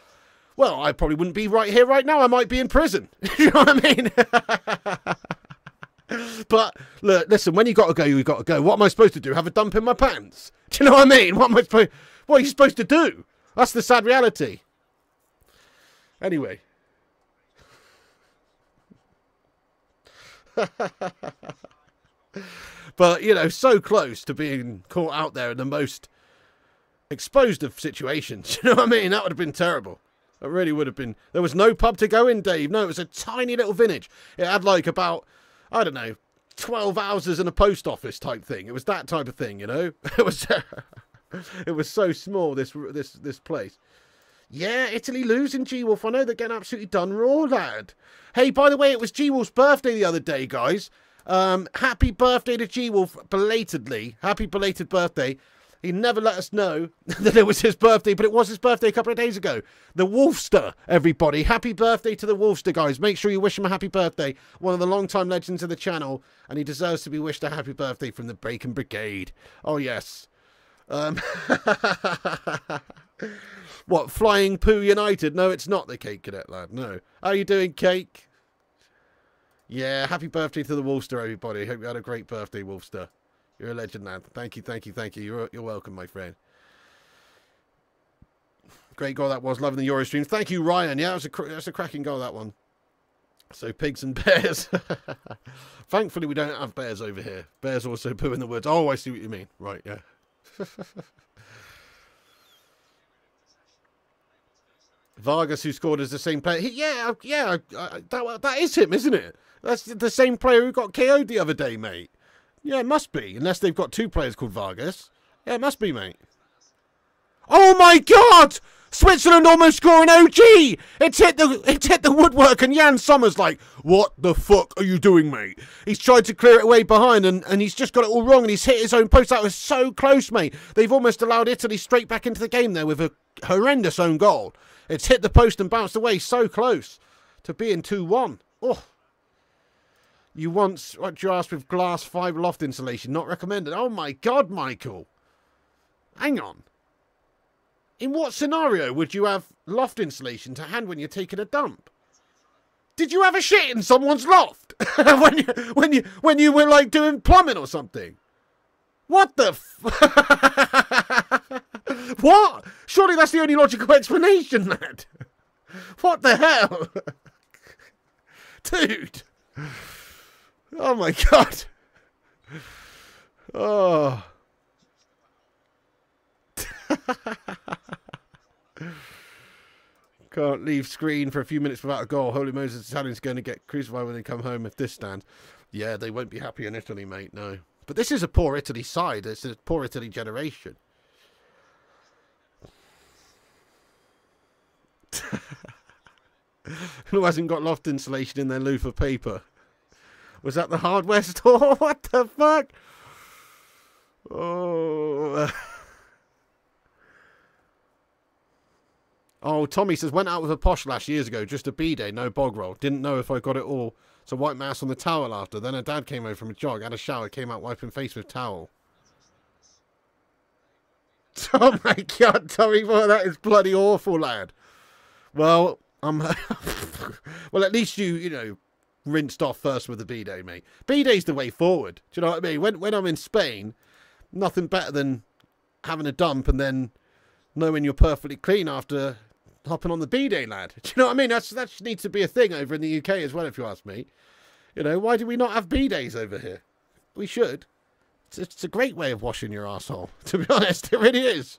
well, I probably wouldn't be right here right now. I might be in prison. You know what I mean? But, look, listen, when you got to go, you got to go. What am I supposed to do? Have a dump in my pants? Do you know what I mean? What are you supposed to do? That's the sad reality. Anyway. But, you know, so close to being caught out there in the most exposed of situations. You know what I mean? That would have been terrible. It really would have been. There was no pub to go in, Dave. No, it was a tiny little village. It had like about, I don't know, 12 houses and a post office type thing. It was that type of thing, you know. It was it was so small, this place. Yeah, Italy losing, G-Wolf. I know they're getting absolutely done raw, lad. Hey, by the way, it was G-Wolf's birthday the other day, guys. Happy birthday to G-Wolf, belatedly. Happy belated birthday. He never let us know that it was his birthday, but it was his birthday a couple of days ago. The Wolfster, everybody. Happy birthday to the Wolfster, guys. Make sure you wish him a happy birthday. One of the long-time legends of the channel, and he deserves to be wished a happy birthday from the Bacon Brigade. Oh, yes. What, Flying Poo United? No, it's not the Cake Cadet, lad. No. How you doing, Cake? Yeah, happy birthday to the Wolfster, everybody. Hope you had a great birthday, Wolfster. You're a legend, lad. Thank you, thank you, thank you. You're welcome, my friend. Great goal that was. Loving the Euro streams. Thank you, Ryan. Yeah, that's a cracking goal, that one. So, pigs and bears. Thankfully, we don't have bears over here. Bears also poo in the woods. Oh, I see what you mean. Right, yeah. Vargas, who scored, as the same player. That is him, isn't it? That's the same player who got KO'd the other day, mate. Yeah, it must be. Unless they've got two players called Vargas. Yeah, it must be, mate. Oh, my God! Switzerland almost score an OG! It's hit the woodwork, and Jan Sommer's like, what the fuck are you doing, mate? He's tried to clear it away behind, and he's just got it all wrong, and he's hit his own post. That was so close, mate. They've almost allowed Italy straight back into the game there with a horrendous own goal. It's hit the post and bounced away, so close to being 2-1. Oh. You once, what you asked with glass fibre loft insulation, not recommended. Oh my God, Michael. Hang on. In what scenario would you have loft insulation to hand when you're taking a dump? Did you have a shit in someone's loft when you were like doing plumbing or something? What the what? Surely that's the only logical explanation, lad. What the hell? Dude. Oh my God. Oh. Can't leave screen for a few minutes without a goal. Holy Moses, Italians going to get crucified when they come home if this stands. Yeah, they won't be happy in Italy, mate, no. But this is a poor Italy side. It's a poor Italy generation. Who hasn't got loft insulation in their loofah paper? Was that the hardware store? What the fuck? Oh. Oh, Tommy says, went out with a posh lash years ago, just a B-day, no bog roll. Didn't know if I got it all. So white mask on the towel after. Then her dad came over from a jog, had a shower, came out wiping face with towel. Oh my God, Tommy, boy, that is bloody awful, lad. Well, well, at least you know, rinsed off first with the B-day, mate. B-day's the way forward. Do you know what I mean? When I'm in Spain, nothing better than having a dump and then knowing you're perfectly clean after hopping on the B-day, lad. Do you know what I mean? That needs to be a thing over in the UK as well, if you ask me. You know, why do we not have B-days over here? We should. It's a great way of washing your arsehole, to be honest. It really is.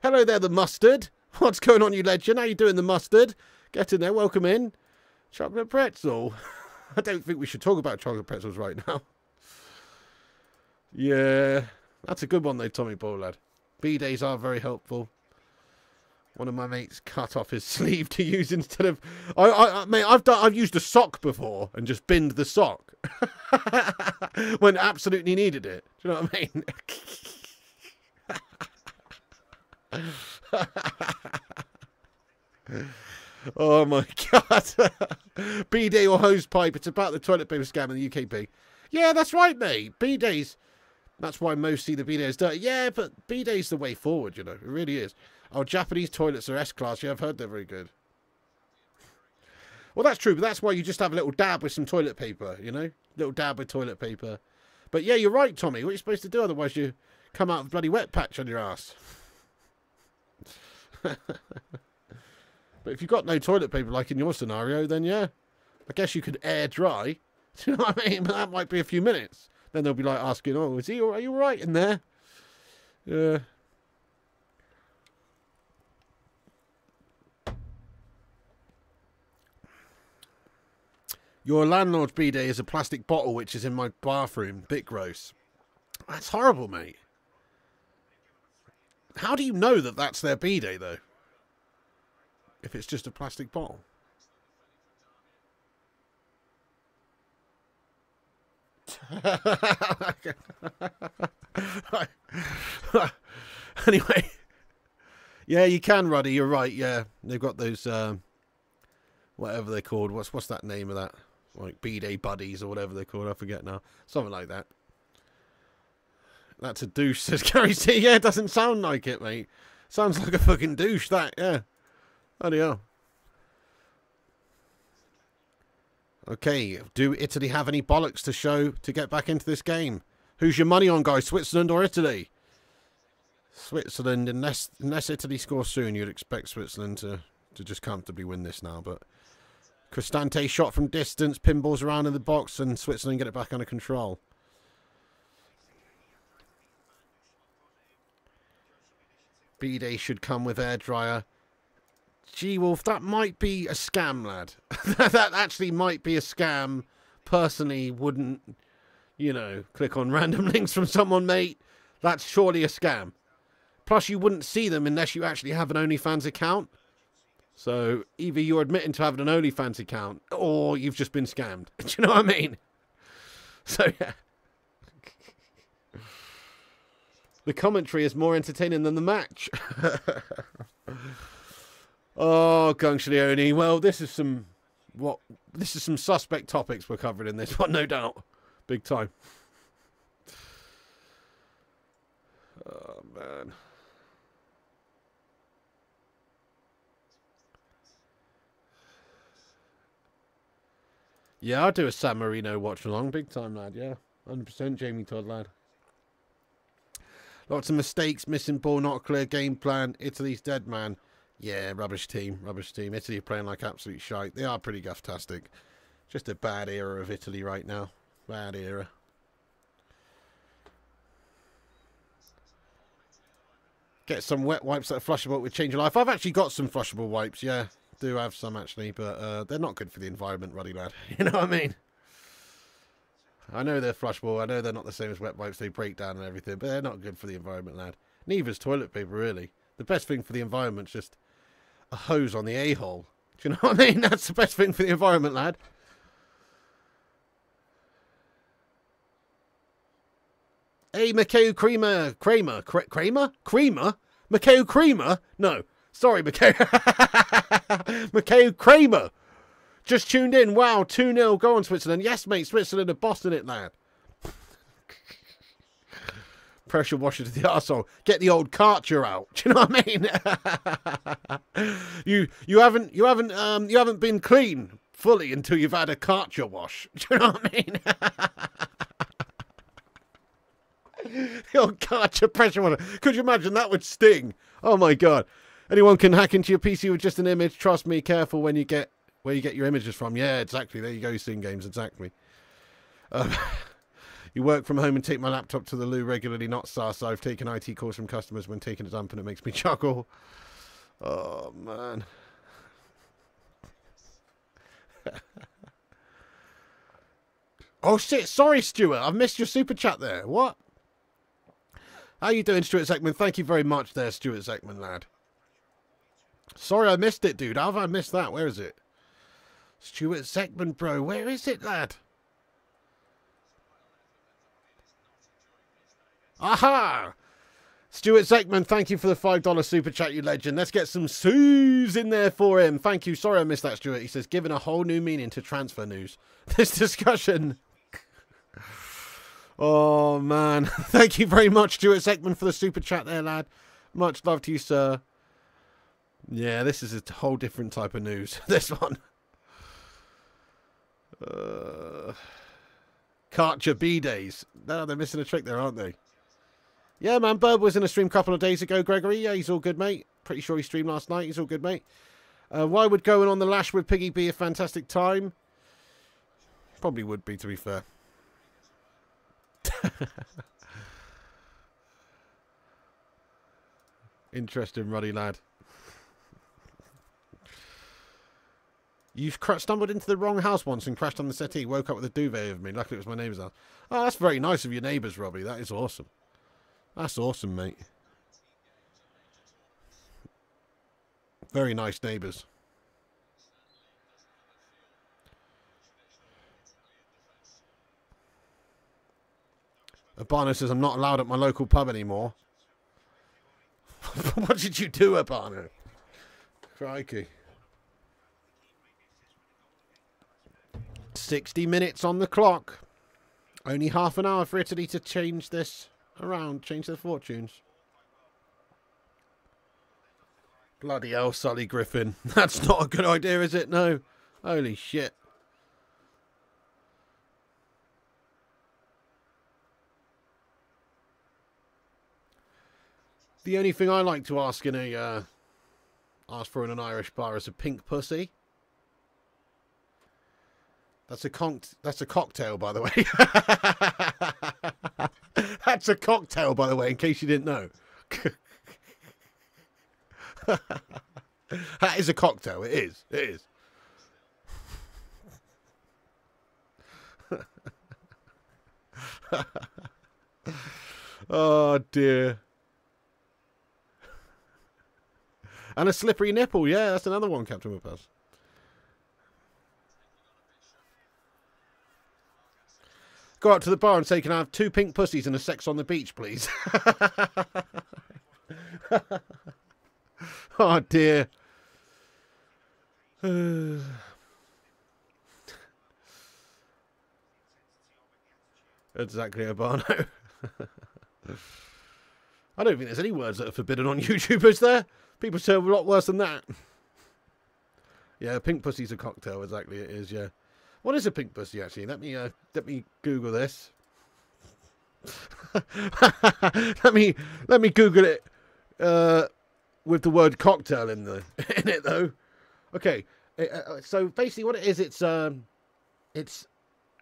Hello there, the mustard. What's going on, you legend? How you doing, the mustard? Get in there, welcome in. Chocolate pretzel. I don't think we should talk about chocolate pretzels right now. Yeah, that's a good one though, Tommy Ball, lad. B-days are very helpful. One of my mates cut off his sleeve to use instead of... mate, I've used a sock before and just binned the sock. When absolutely needed it. Do you know what I mean? Oh my God. B-day or hose pipe. It's about the toilet paper scam in the UKP. Yeah, that's right, mate. B-days. That's why most see the B-day as dirty. Yeah, but B-day's the way forward, you know. It really is. Oh, Japanese toilets are S-class. Yeah, I've heard they're very good. Well, that's true, but that's why you just have a little dab with some toilet paper, you know? Little dab with toilet paper. But yeah, you're right, Tommy. What are you supposed to do? Otherwise you come out with a bloody wet patch on your ass. But if you've got no toilet paper, like in your scenario, then yeah. I guess you could air dry. Do you know what I mean? But that might be a few minutes. Then they'll be like asking, oh, are you all right in there? Yeah. Your landlord's bidet is a plastic bottle which is in my bathroom. Bit gross. That's horrible, mate. How do you know that that's their bidet, though? If it's just a plastic bottle. Anyway. Yeah, you can, Ruddy. You're right. Yeah, they've got those, whatever they're called. What's that name of that? Like bidet buddies or whatever they're called. I forget now. Something like that. That's a douche, says Gary C. Yeah, it doesn't sound like it, mate. Sounds like a fucking douche, that, yeah. Bloody hell. Okay, do Italy have any bollocks to show to get back into this game? Who's your money on, guys? Switzerland or Italy? Switzerland, unless Italy scores soon, you'd expect Switzerland to just comfortably win this now. But Cristante shot from distance, pinballs around in the box, and Switzerland get it back under control. B-Day should come with air dryer. G-Wolf, that might be a scam, lad. That actually might be a scam. Personally, wouldn't, you know, click on random links from someone, mate. That's surely a scam. Plus, you wouldn't see them unless you actually have an OnlyFans account. So, either you're admitting to having an OnlyFans account, or you've just been scammed. Do you know what I mean? So, yeah. The commentary is more entertaining than the match. Oh, Gungshleone. Well, this is some suspect topics we're covering in this one, no doubt. Big time. Oh, man. Yeah, I'll do a San Marino watch along. Big time, lad. Yeah, 100% Jamie Todd, lad. Lots of mistakes, missing ball, not a clear game plan. Italy's dead, man. Yeah, rubbish team, rubbish team. Italy are playing like absolute shite. They are pretty guff-tastic. Just a bad era of Italy right now. Bad era. Get some wet wipes that are flushable would change your life. I've actually got some flushable wipes, yeah. Do have some actually, but they're not good for the environment, ruddy lad. You know what I mean? I know they're flushable. I know they're not the same as wet wipes. They break down and everything, but they're not good for the environment, lad. Neither is toilet paper, really. The best thing for the environment's just a hose on the a-hole. Do you know what I mean? That's the best thing for the environment, lad. Hey, Mikhail Kramer. Kramer? Mikhail Kramer? No. Sorry, Mikhail. Mikhail Kramer. Just tuned in. Wow, 2-0. Go on, Switzerland. Yes, mate. Switzerland are bossing it, lad. Pressure washer to the arsehole. Get the old Karcher out. Do you know what I mean? you haven't been clean fully until you've had a Karcher wash. Do you know what I mean? The old Karcher pressure washer. Could you imagine? That would sting. Oh my god. Anyone can hack into your PC with just an image. Trust me. Careful when you get where you get your images from. Yeah, exactly. There you go, Sing Games. Exactly. You work from home and take my laptop to the loo regularly, not sus. I've taken IT calls from customers when taking a dump and it makes me chuckle. Oh, man. Oh, shit. Sorry, Stuart. I've missed your super chat there. What? How you doing, Stuart Zekman? Thank you very much there, Stuart Zekman, lad. Sorry I missed it, dude. How have I missed that? Where is it? Stuart Zekman, bro. Where is it, lad? Aha! Stuart Zekman, thank you for the $5 super chat, you legend. Let's get some Sues in there for him. Thank you. Sorry I missed that, Stuart. He says, giving a whole new meaning to transfer news. This discussion. Oh, man. Thank you very much, Stuart Zekman, for the super chat there, lad. Much love to you, sir. Yeah, this is a whole different type of news. This one. Karcher B-Days. No, they're missing a trick there, aren't they? Yeah, man, Burb was in a stream a couple of days ago, Gregory. Yeah, he's all good, mate. Pretty sure he streamed last night. He's all good, mate. Why would going on the lash with Piggy be a fantastic time? Probably would be, to be fair. Interesting, ruddy lad. You've stumbled into the wrong house once and crashed on the settee. Woke up with a duvet over me. Luckily it was my neighbour's house. Oh, that's very nice of your neighbours, Robbie. That is awesome. That's awesome, mate. Very nice neighbours. Abano says, I'm not allowed at my local pub anymore. What did you do, Abano? Crikey. 60 minutes on the clock. Only half an hour for Italy to change this around, change their fortunes. Bloody hell, Sully Griffin. That's not a good idea, is it? No. Holy shit. The only thing I like to ask in a ask for in an Irish bar is a pink pussy. That's a cocktail, by the way. That's a cocktail, by the way, in case you didn't know. That is a cocktail. It is. It is. Oh, dear. And a slippery nipple. Yeah, that's another one, Captain Whiphouse. Go out to the bar and say, can I have 2 pink pussies and a sex on the beach, please? Oh, dear. Exactly, Abano. I don't think there's any words that are forbidden on YouTube, is there? People say a lot worse than that. Yeah, pink pussy's a cocktail, exactly it is, yeah. What is a pink pussy, actually? Let me Google this. let me Google it with the word cocktail in it though. Okay, so basically what it is, it's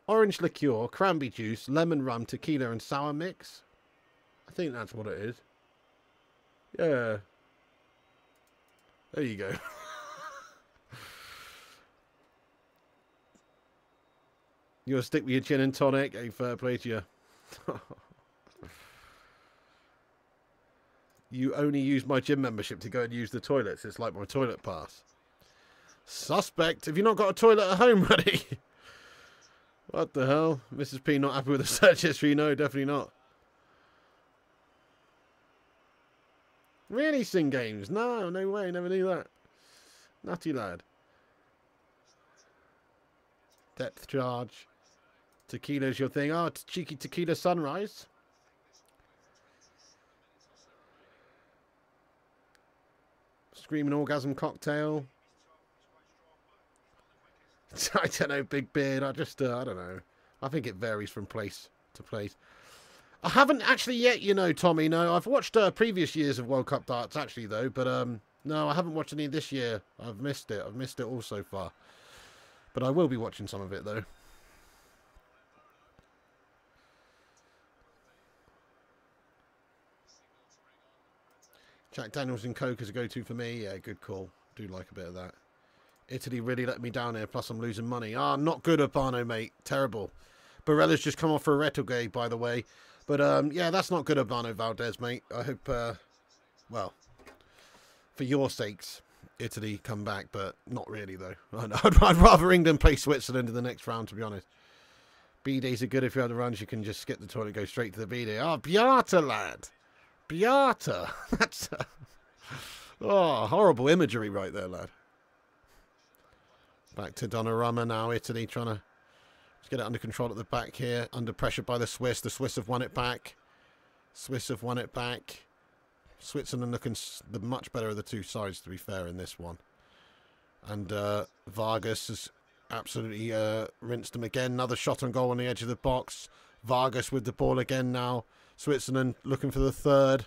orange liqueur, cranberry juice, lemon rum, tequila, and sour mix. I think that's what it is. Yeah. There you go. You gonna stick with your gin and tonic? Hey, fair play to you. You only use my gym membership to go and use the toilets. It's like my toilet pass. Suspect. Have you not got a toilet at home, buddy? What the hell? Mrs. P not happy with the search history? No, definitely not. Really, Sing Games? No, no way. Never knew that. Nutty lad. Depth charge. Tequila's your thing. Oh, cheeky tequila sunrise. Screaming orgasm cocktail. I don't know, Big Beard. I don't know. I think it varies from place to place. I haven't actually yet, you know, Tommy. No, I've watched previous years of World Cup darts, actually, though. But no, I haven't watched any this year. I've missed it. I've missed it all so far. But I will be watching some of it, though. Jack Daniels and Coke is a go-to for me. Yeah, good call. Do like a bit of that. Italy really let me down here, plus I'm losing money. Ah, not good, Urbano, mate. Terrible. Barella's just come off for a retrograde, by the way. But, yeah, that's not good, Urbano Valdez, mate. I hope, well, for your sakes, Italy come back, but not really, though. I'd rather England play Switzerland in the next round, to be honest. B-days are good if you have the runs. You can just skip the toilet and go straight to the B-day. Ah, Beata, lad. Beata. That's... oh, horrible imagery right there, lad. Back to Donnarumma now. Italy trying to get it under control at the back here. Under pressure by the Swiss. The Swiss have won it back. Swiss have won it back. Switzerland looking the much better of the two sides, to be fair, in this one. And Vargas has absolutely rinsed them again. Another shot on goal on the edge of the box. Vargas with the ball again now. Switzerland looking for the third.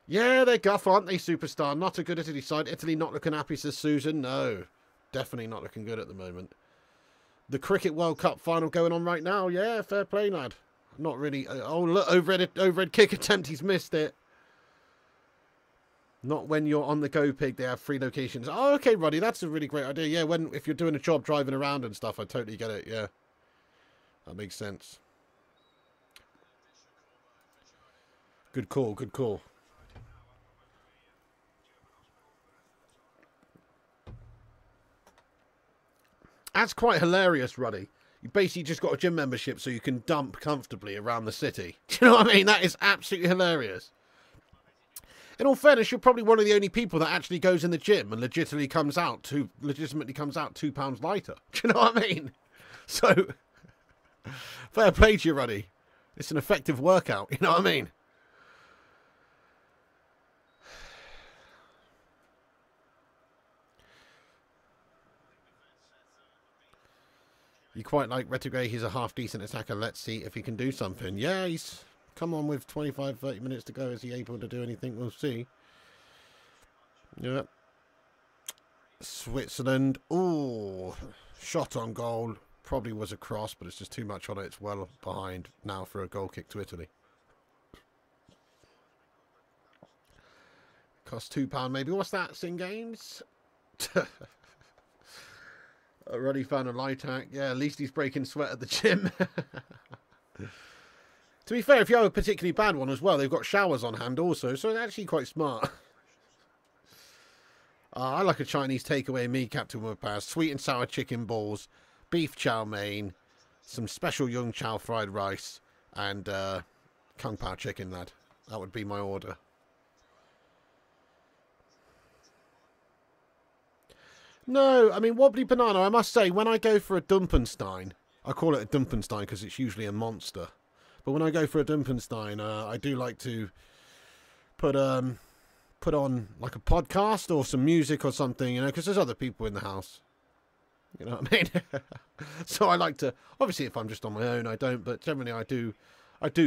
Yeah, they're guff, aren't they, Superstar? Not a good Italy side. Italy not looking happy, says Susan. No, definitely not looking good at the moment. The Cricket World Cup final going on right now. Yeah, fair play, lad. Not really. Oh, look, overhead kick attempt. He's missed it. Not when you're on the Go Pig, they have 3 locations. Oh, okay, Roddy, that's a really great idea. Yeah, if you're doing a job driving around and stuff, I totally get it, yeah. That makes sense. Good call, good call. That's quite hilarious, Ruddy. You basically just got a gym membership so you can dump comfortably around the city. Do you know what I mean? That is absolutely hilarious. In all fairness, you're probably one of the only people that actually goes in the gym and legitimately comes out £2 lighter. Do you know what I mean? So, fair play to you, Ruddy. It's an effective workout. You know what I mean? You quite like Retrograde. He's a half-decent attacker. Let's see if he can do something. Yeah, he's come on with 25, 30 minutes to go. Is he able to do anything? We'll see. Yeah. Switzerland. Ooh. Shot on goal. Probably was a cross, but it's just too much on it. It's well behind now for a goal kick to Italy. Cost £2 maybe. What's that? Sing Games? Already found a light hack. Yeah, at least he's breaking sweat at the gym. To be fair, if you have a particularly bad one as well, they've got showers on hand also, so it's actually quite smart. I like a Chinese takeaway me, Captain Woodpass. Sweet and sour chicken balls, beef chow mein, some special young chow fried rice, and kung pao chicken, lad. That would be my order. No, I mean, wobbly banana, I must say, when I go for a Dumpenstein, I call it a Dumpenstein because it's usually a monster. But when I go for a Dumpenstein, I do like to put on like a podcast or some music or something, you know, because there's other people in the house. You know what I mean? So I like to, obviously if I'm just on my own, I don't, but generally I do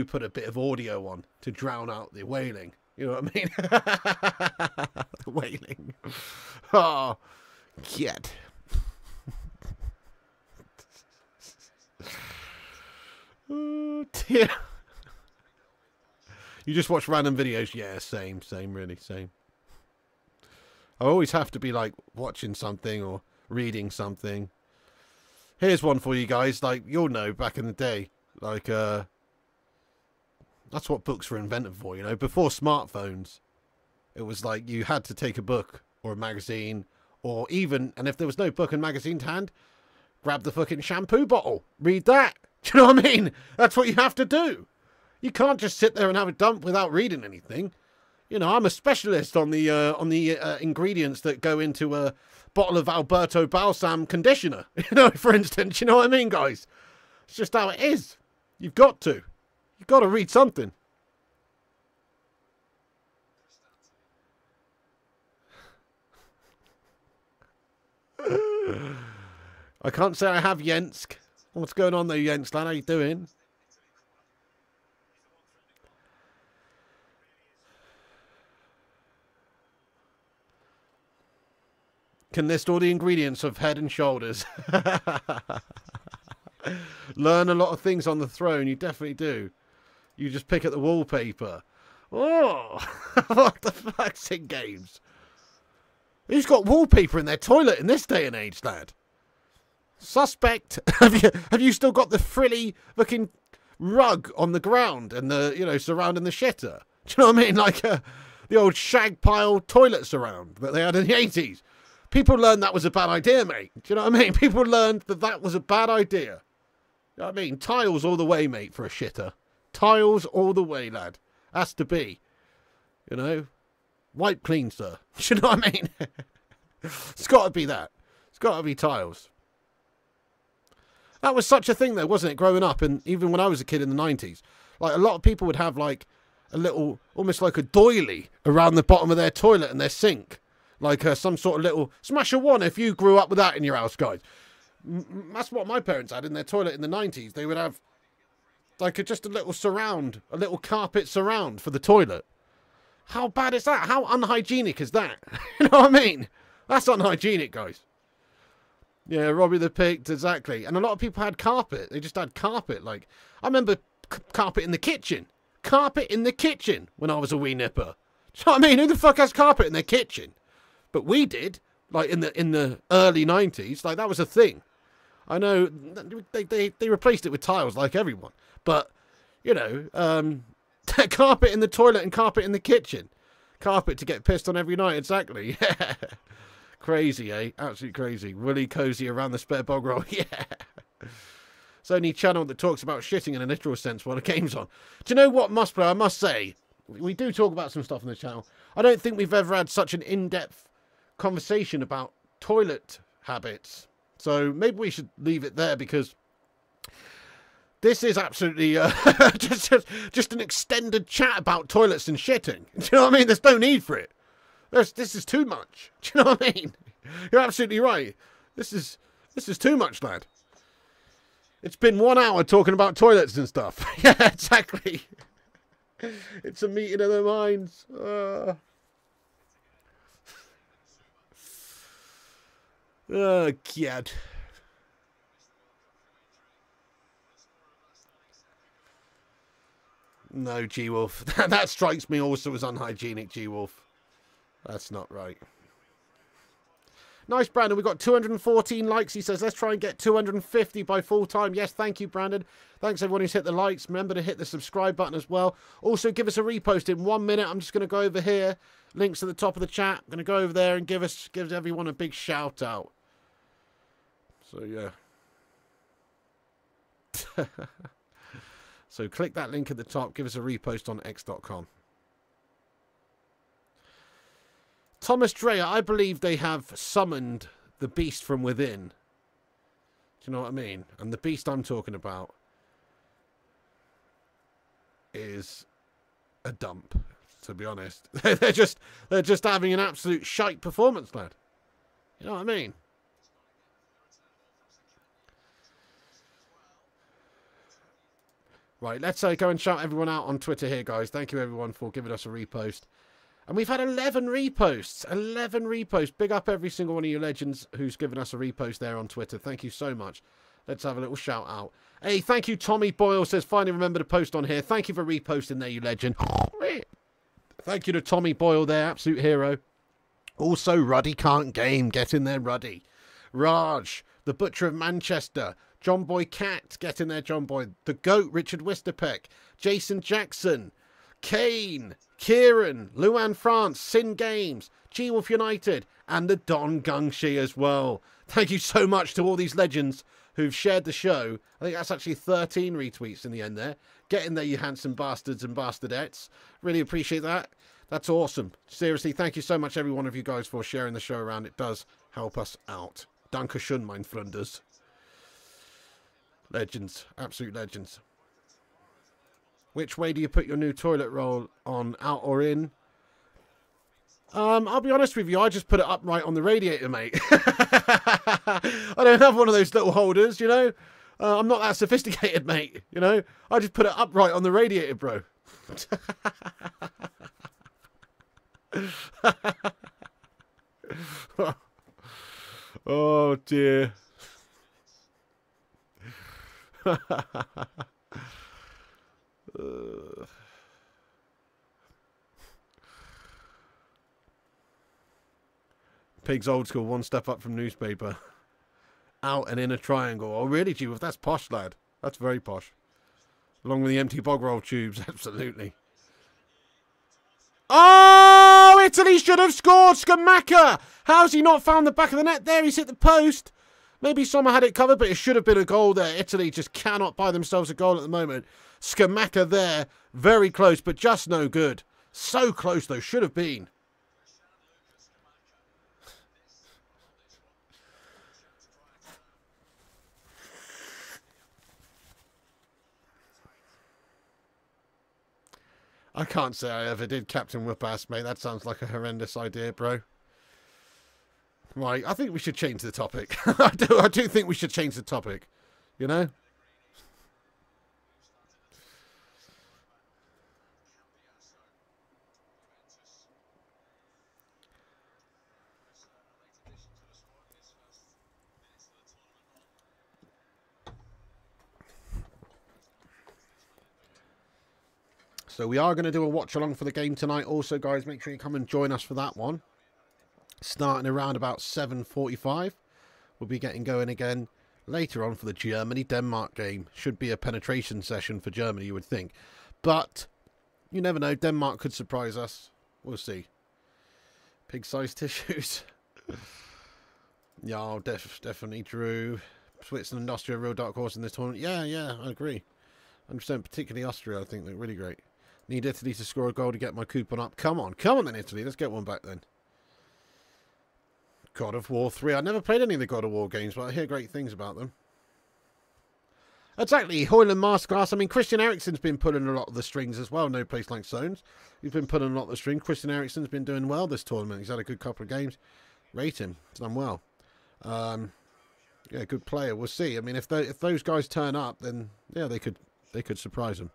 put a bit of audio on to drown out the wailing. You know what I mean? The wailing. Oh. Yet. Oh dear. You just watch random videos? Yeah, same, really, same. I always have to be like watching something or reading something. Here's one for you guys, like you'll know back in the day, like that's what books were invented for, you know, before smartphones. It was like you had to take a book or a magazine. Or even, and if there was no book and magazine to hand, grab the fucking shampoo bottle. Read that. Do you know what I mean? That's what you have to do. You can't just sit there and have a dump without reading anything. You know, I'm a specialist on the ingredients that go into a bottle of Alberto Balsam conditioner. You know, for instance, you know what I mean, guys? It's just how it is. You've got to. You've got to read something. I can't say I have, Jensk. What's going on there, Jensk, lad? How you doing? Can list all the ingredients of Head and Shoulders. Learn a lot of things on the throne. You definitely do. You just pick at the wallpaper. Oh, what the fuck's in games? Who's got wallpaper in their toilet in this day and age, lad? Suspect. Have you still got the frilly looking rug on the ground and the, you know, surrounding the shitter? Do you know what I mean? Like the old shag pile toilet surround that they had in the 80s. People learned that was a bad idea, mate. Do you know what I mean? People learned that that was a bad idea. You know what I mean? Tiles all the way, mate, for a shitter. Tiles all the way, lad. Has to be. You know? Wipe clean, sir. Do you know what I mean? It's got to be that. It's got to be tiles. That was such a thing, though, wasn't it, growing up? And even when I was a kid in the 90s. Like, a lot of people would have, like, a little, almost like a doily around the bottom of their toilet and their sink. Like some sort of little smasher one if you grew up with that in your house, guys. That's what my parents had in their toilet in the 90s. They would have, like, just a little surround, a little carpet surround for the toilet. How bad is that? How unhygienic is that? You know what I mean? That's unhygienic, guys. Yeah, Robbie the Pig, exactly. And a lot of people had carpet. They just had carpet. Like, I remember carpet in the kitchen. Carpet in the kitchen when I was a wee nipper. Do you know what I mean? Who the fuck has carpet in their kitchen? But we did, like in the early 90s. Like, that was a thing. I know they replaced it with tiles like everyone. But, you know, carpet in the toilet and carpet in the kitchen. Carpet to get pissed on every night, exactly. Yeah. Crazy, eh? Absolutely crazy. Willy cozy around the spare bog roll. Yeah. It's only a channel that talks about shitting in a literal sense while the game's on. Do you know what, Musplayer? I must say, we do talk about some stuff on the channel. I don't think we've ever had such an in-depth conversation about toilet habits. So maybe we should leave it there, because this is absolutely just an extended chat about toilets and shitting. Do you know what I mean? There's no need for it. This is too much. Do you know what I mean? You're absolutely right. This is too much, lad. It's been 1 hour talking about toilets and stuff. Yeah, exactly. It's a meeting of the minds. Oh, God. No, G-Wolf. That strikes me also as unhygienic, G-Wolf. That's not right. Nice, Brandon. We've got 214 likes. He says, let's try and get 250 by full time. Yes, thank you, Brandon. Thanks, everyone who's hit the likes. Remember to hit the subscribe button as well. Also, give us a repost in 1 minute. I'm just going to go over here. Links at the top of the chat. I'm going to go over there and give everyone a big shout out. So, yeah. So, click that link at the top. Give us a repost on x.com. Thomas Dreyer, I believe they have summoned the beast from within. Do you know what I mean? And the beast I'm talking about is a dump, to be honest. They're just having an absolute shite performance, lad. You know what I mean? Right, let's go and shout everyone out on Twitter here, guys. Thank you, everyone, for giving us a repost. And we've had 11 reposts. 11 reposts. Big up every single one of you legends who's given us a repost there on Twitter. Thank you so much. Let's have a little shout out. Hey, thank you, Tommy Boyle says, finally remember to post on here. Thank you for reposting there, you legend. Thank you to Tommy Boyle there, absolute hero. Also, Ruddy Can't Game. Get in there, Ruddy. Raj, the Butcher of Manchester. John Boy Cat. Get in there, John Boy. The Goat, Richard Wisterpeck. Jason Jackson. Kane. Kieran, Luan France, Sin Games, G-Wolf United, and the Don Gungshi as well. Thank you so much to all these legends who've shared the show. I think that's actually 13 retweets in the end there. Get in there, you handsome bastards and bastardettes. Really appreciate that. That's awesome. Seriously, thank you so much, every one of you guys, for sharing the show around. It does help us out. Danke schön, mein Flunders. Legends. Absolute legends. Which way do you put your new toilet roll on, out or in? I'll be honest with you, I just put it upright on the radiator, mate. I don't have one of those little holders, you know. I'm not that sophisticated, mate, you know. I just put it upright on the radiator, bro. Oh, dear. Pigs old school, one step up from newspaper. Out and in a triangle. Oh, really, G? That's posh, lad. That's very posh. Along with the empty bog roll tubes, absolutely. Oh, Italy should have scored. Scamacca. How's he not found the back of the net there? He's hit the post. Maybe Sommer had it covered, but it should have been a goal there. Italy just cannot buy themselves a goal at the moment. Scamacca there. Very close, but just no good. So close, though. Should have been. I can't say I ever did Captain Whoop-Ass, mate. That sounds like a horrendous idea, bro. Right, I think we should change the topic. I do think we should change the topic. You know? So we are going to do a watch along for the game tonight. Also, guys, make sure you come and join us for that one. Starting around about 7:45. We'll be getting going again later on for the Germany-Denmark game. Should be a penetration session for Germany, you would think. But you never know. Denmark could surprise us. We'll see. Pig-sized tissues. Yeah, definitely Drew. Switzerland, Austria, real dark horse in this tournament. Yeah, I agree. 100%, particularly Austria, I think, look really great. Need Italy to score a goal to get my coupon up. Come on then, Italy. Let's get one back then. God of War 3. I never played any of the God of War games, but I hear great things about them. Exactly. Hoyland Masterclass. I mean, Christian Eriksen's been pulling a lot of the strings as well. No place like Stones. He's been pulling a lot of the strings. Christian Eriksen's been doing well this tournament. He's had a good couple of games. Rate him. He's done well. Yeah, good player. We'll see. I mean, if those guys turn up, then yeah, they could surprise them.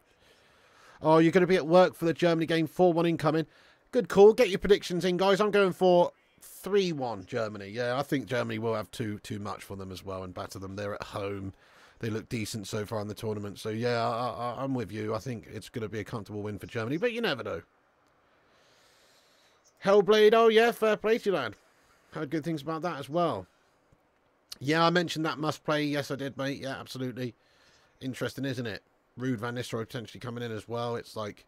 Oh, you're going to be at work for the Germany game. 4-1 incoming. Good call. Get your predictions in, guys. I'm going for 3-1 Germany. Yeah, I think Germany will have too much for them as well and batter them. They're at home. They look decent so far in the tournament. So yeah, I'm with you. I think it's going to be a comfortable win for Germany, but you never know. Hellblade. Oh yeah, fair play to you, lad. Heard good things about that as well. Yeah, I mentioned that must play. Yes, I did, mate. Yeah, absolutely. Interesting, isn't it? Ruud van Nistelrooy potentially coming in as well. It's like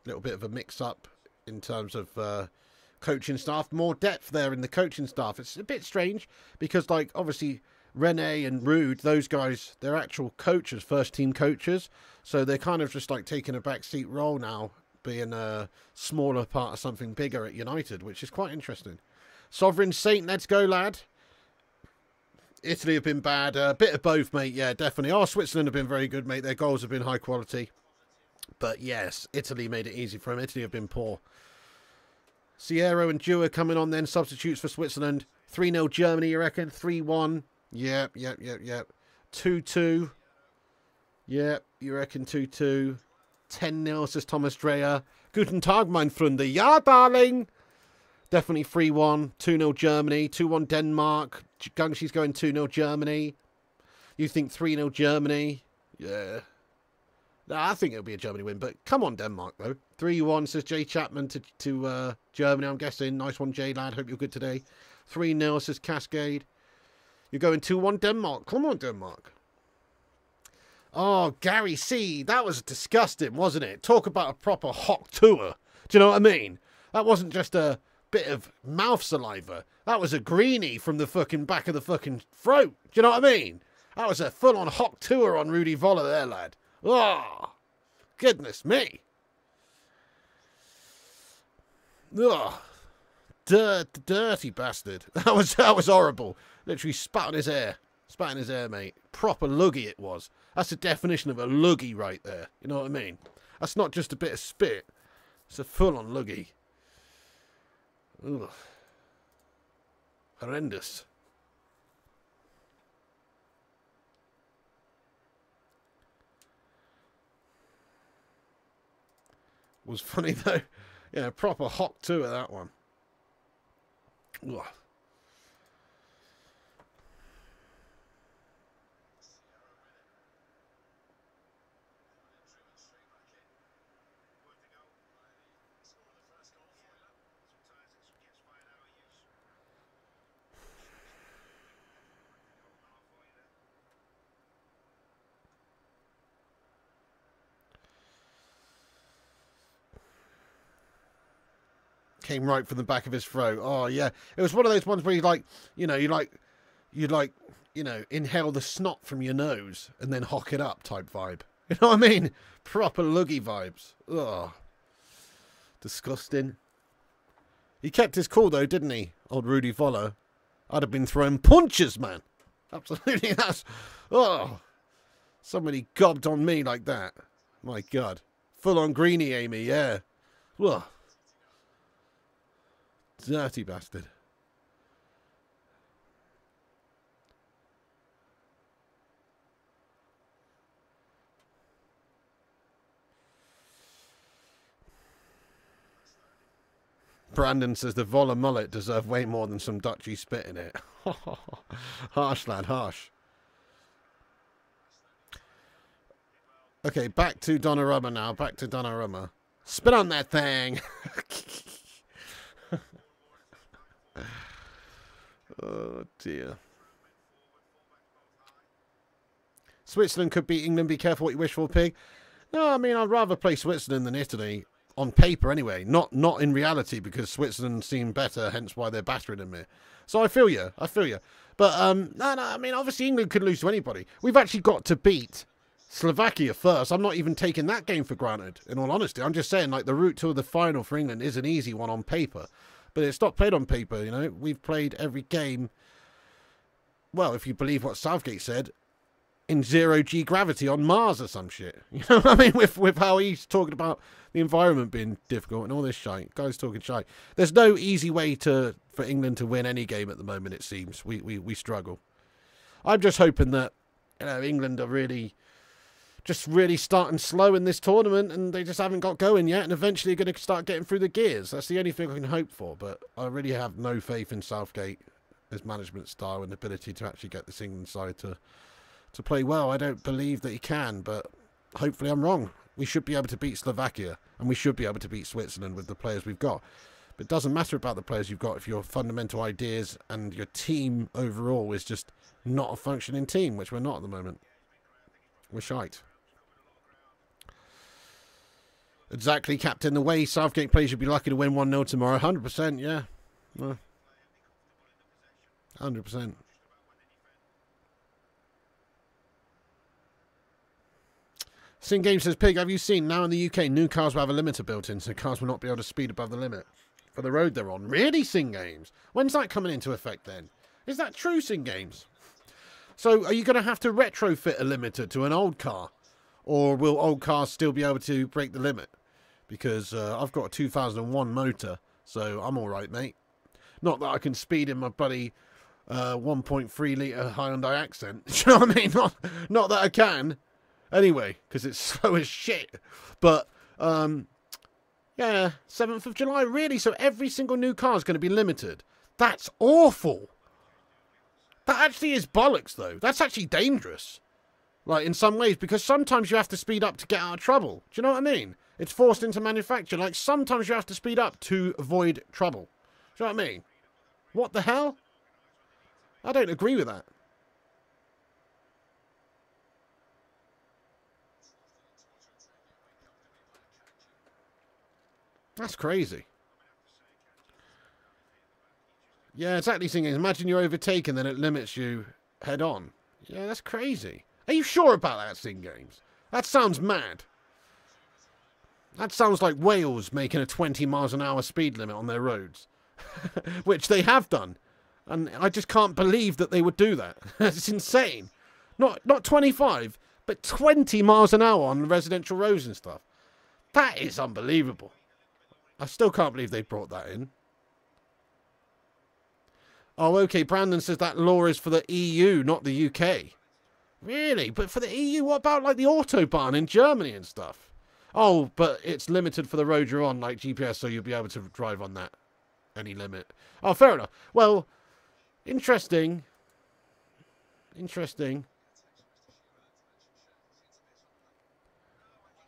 a little bit of a mix-up in terms of coaching staff. More depth there in the coaching staff. It's a bit strange because, like, obviously Rene and Ruud, those guys, they're actual coaches, first-team coaches. So they're kind of just like taking a backseat role now, being a smaller part of something bigger at United, which is quite interesting. Sovereign Saint, let's go, lad. Italy have been bad. A bit of both, mate. Yeah, definitely. Oh, Switzerland have been very good, mate. Their goals have been high quality. But yes, Italy made it easy for them. Italy have been poor. Sierra and Dewar coming on then. Substitutes for Switzerland. 3-0 Germany, you reckon? 3-1. Yep. 2-2. Yep, you reckon 2-2. 10-0, says Thomas Dreyer. Guten Tag, mein Freunde. Ja, darling. Definitely 3-1. 2-0 Germany. 2-1 Denmark. Gungshi's going 2-0 Germany. You think 3-0 Germany? Yeah. Nah, I think it'll be a Germany win, but come on, Denmark, though. 3-1, says Jay Chapman to Germany, I'm guessing. Nice one, Jay, lad. Hope you're good today. 3-0, says Cascade. You're going 2-1 Denmark. Come on, Denmark. Oh, Gary C. That was disgusting, wasn't it? Talk about a proper hot tour. Do you know what I mean? That wasn't just a bit of mouth saliva. That was a greenie from the fucking back of the fucking throat. Do you know what I mean? That was a full-on hot tour on Rudy Voller there, lad. Oh, goodness me. Oh, dirty bastard. That was horrible. Literally spat on his hair. Spat in his hair, mate. Proper luggy it was. That's the definition of a luggy right there. You know what I mean? That's not just a bit of spit. It's a full-on luggy. Ugh. Horrendous. Was funny though. Yeah, proper hot too at that one. Ugh. Came right from the back of his throat. Oh yeah, it was one of those ones where you'd inhale the snot from your nose and then hock it up type vibe. You know what I mean? Proper luggy vibes. Ugh, disgusting. He kept his cool though, didn't he? Old Rudy Voller. I'd have been throwing punches, man. Absolutely, that's somebody gobbed on me like that. My God, full on greenie, Amy. Yeah. Ugh. Dirty bastard. Brandon says the Voller mullet deserve way more than some Dutchy spit in it. Harsh, lad, harsh. Okay, back to Donnarumma now. Back to Donnarumma. Spit on that thing. Oh, dear. Switzerland could beat England. Be careful what you wish for, Pig. No, I mean, I'd rather play Switzerland than Italy. On paper, anyway. Not in reality, because Switzerland seem better, hence why they're battering them here. So I feel you. I feel you. But, no, I mean, obviously England could lose to anybody. We've actually got to beat Slovakia first. I'm not even taking that game for granted, in all honesty. I'm just saying, like, the route to the final for England is an easy one on paper. But it's not played on paper, you know. We've played every game, well, if you believe what Southgate said, in zero-G gravity on Mars or some shit. You know what I mean? With how he's talking about the environment being difficult and all this shite. Guys talking shite. There's no easy way for England to win any game at the moment, it seems. We struggle. I'm just hoping that, you know, England are really starting slow in this tournament and they just haven't got going yet and eventually going to start getting through the gears. That's the only thing I can hope for, but I really have no faith in Southgate, his management style and ability to actually get this England side to play well. I don't believe that he can, but hopefully I'm wrong. We should be able to beat Slovakia and we should be able to beat Switzerland with the players we've got. But it doesn't matter about the players you've got if your fundamental ideas and your team overall is just not a functioning team, which we're not at the moment. We're shite. Exactly, Captain. The way Southgate plays, you'd be lucky to win 1-0 tomorrow. 100%, yeah. 100%. Sin Game says, Pig, have you seen now in the UK new cars will have a limiter built in, so cars will not be able to speed above the limit for the road they're on? Really, Sin Games? When's that coming into effect then? Is that true, Sin Games? So are you going to have to retrofit a limiter to an old car? Or will old cars still be able to break the limit? Because I've got a 2001 motor, so I'm all right, mate. Not that I can speed in my bloody 1.3 litre Hyundai Accent. Do you know what I mean? Not that I can. Anyway, because it's slow as shit. But, yeah, 7th of July, really? So every single new car is going to be limited. That's awful. That actually is bollocks, though. That's actually dangerous. Like, in some ways, because sometimes you have to speed up to get out of trouble. Do you know what I mean? It's forced into manufacture. Like, sometimes you have to speed up to avoid trouble. Do you know what I mean? What the hell? I don't agree with that. That's crazy. Yeah, exactly. Thinking, imagine you're overtaken, then it limits you head on. Yeah, that's crazy. Are you sure about that, Sin Games? That sounds mad. That sounds like Wales making a 20 miles an hour speed limit on their roads. Which they have done. And I just can't believe that they would do that. It's insane. Not 25, but 20 miles an hour on residential roads and stuff. That is unbelievable. I still can't believe they brought that in. Oh, okay. Brandon says that law is for the EU, not the UK. Really? But for the EU, what about like the Autobahn in Germany and stuff? Oh, but it's limited for the road you're on, like GPS, so you'll be able to drive on that. Any limit. Oh, fair enough. Well, interesting. Interesting.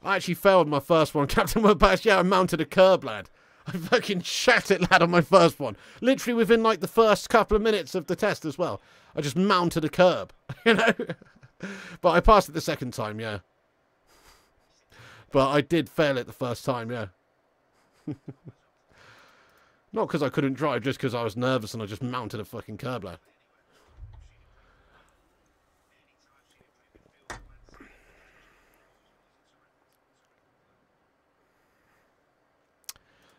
I actually failed my first one, Captain Wabash. Yeah, I mounted a curb, lad. I fucking shat it, lad, on my first one. Literally within, like, the first couple of minutes of the test as well. I just mounted a curb, you know? But I passed it the second time, yeah. But I did fail it the first time, yeah. Not because I couldn't drive, just because I was nervous and I just mounted a fucking curb, lad.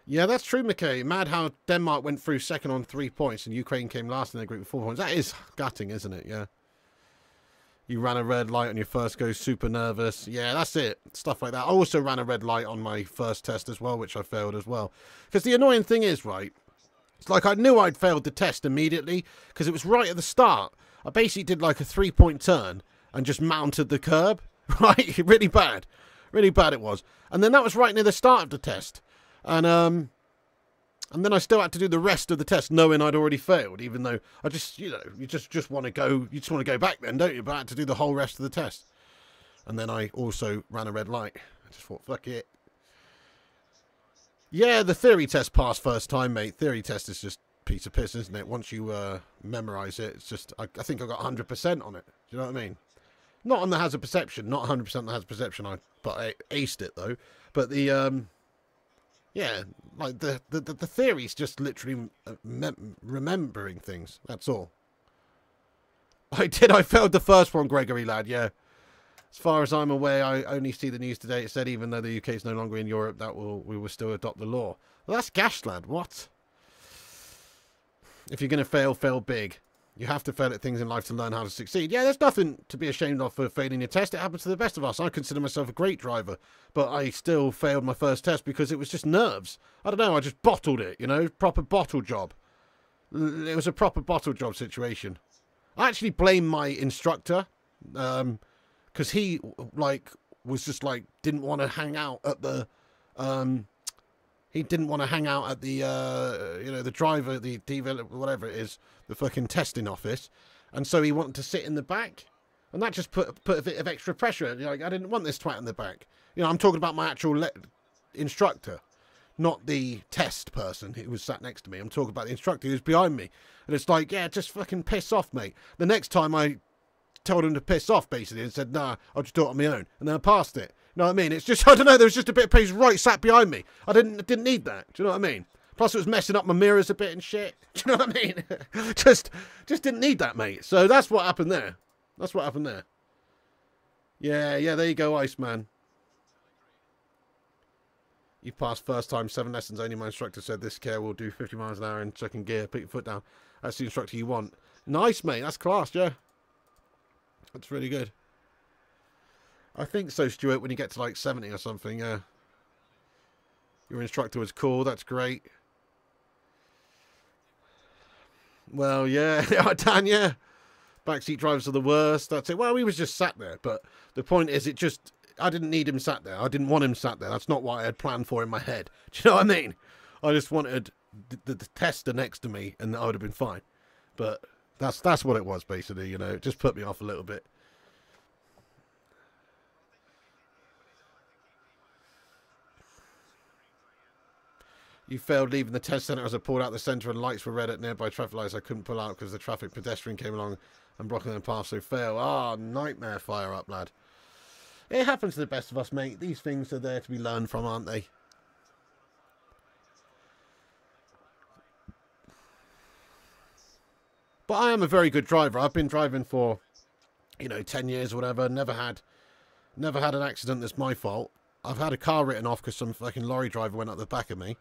Yeah, that's true, McKay. Mad how Denmark went through second on 3 points and Ukraine came last in their group with 4 points. That is gutting, isn't it? Yeah. You ran a red light on your first go, super nervous. Yeah, that's it. Stuff like that. I also ran a red light on my first test as well, which I failed as well. Because the annoying thing is, right, it's like I knew I'd failed the test immediately because it was right at the start. I basically did like a 3-point turn and just mounted the curb, right? Really bad. Really bad it was. And then that was right near the start of the test. And then I still had to do the rest of the test knowing I'd already failed, even though I just, you know, you just want to go, you just want to go back then, don't you? But I had to do the whole rest of the test. And then I also ran a red light. I just thought, fuck it. Yeah, the theory test passed first time, mate. Theory test is just a piece of piss, isn't it? Once you memorise it, it's just... I think I got 100% on it. Do you know what I mean? Not on the hazard perception. Not 100% on the hazard perception. But I aced it, though. But the... yeah, like the theory's just literally remembering things. That's all. I failed the first one, Gregory lad, yeah. As far as I'm aware, I only see the news today. It said even though the UK is no longer in Europe, that we will still adopt the law. Well, that's gash, lad. What? If you're going to fail, fail big. You have to fail at things in life to learn how to succeed. Yeah, there's nothing to be ashamed of for failing your test. It happens to the best of us. I consider myself a great driver, but I still failed my first test because it was just nerves. I don't know, I just bottled it, you know, proper bottle job. It was a proper bottle job situation. I actually blame my instructor, because he, like, was just, like, didn't want to hang out at the, he didn't want to hang out at the, you know, the driver, the developer, whatever it is, the fucking testing office. And so he wanted to sit in the back. And that just put a bit of extra pressure. You know, like, I didn't want this twat in the back. You know, I'm talking about my actual instructor, not the test person who was sat next to me. I'm talking about the instructor who's behind me. And it's like, yeah, just fucking piss off, mate. The next time I told him to piss off, basically, and said, nah, I'll just do it on my own. And then I passed it. You know what I mean? It's just, I don't know, there was just a bit of pace right sat behind me. I didn't need that. Do you know what I mean? Plus it was messing up my mirrors a bit and shit. Do you know what I mean? just didn't need that, mate. So that's what happened there. That's what happened there. Yeah, there you go, Iceman. You passed first time, 7 lessons only. My instructor said this care will do 50 miles an hour in second gear. Put your foot down. That's the instructor you want. Nice, mate. That's class, yeah. That's really good. I think so, Stuart, when you get to like 70 or something, yeah. Your instructor was cool. That's great. Well, yeah. Dan, yeah. Backseat drivers are the worst. That's it. Well, he was just sat there. But the point is, I didn't need him sat there. I didn't want him sat there. That's not what I had planned for in my head. Do you know what I mean? I just wanted the tester next to me, and I would have been fine. But that's what it was, basically. You know, it just put me off a little bit. You failed leaving the test centre as I pulled out the centre and lights were red at nearby traffic lights. I couldn't pull out because the traffic pedestrian came along and blocking the path, so fail. Ah, nightmare fire up, lad. It happens to the best of us, mate. These things are there to be learned from, aren't they? But I am a very good driver. I've been driving for, you know, 10 years or whatever. Never had an accident that's my fault. I've had a car written off because some fucking lorry driver went up the back of me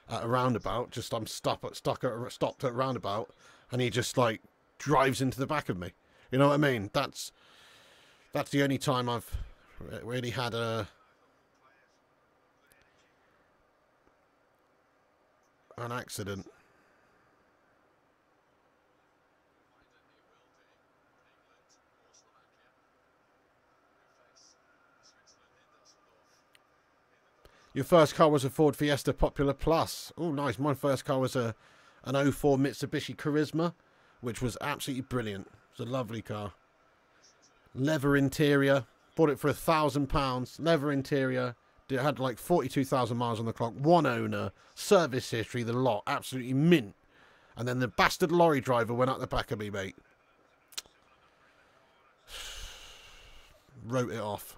at a roundabout. Just I'm stopped at a roundabout, and he just like drives into the back of me. You know what I mean? That's the only time I've really had an accident. Your first car was a Ford Fiesta Popular Plus. Oh, nice. My first car was an 04 Mitsubishi Charisma, which was absolutely brilliant. It was a lovely car. Leather interior. Bought it for £1,000. Leather interior. It had like 42,000 miles on the clock. One owner. Service history, the lot. Absolutely mint. And then the bastard lorry driver went up the back of me, mate. Wrote it off.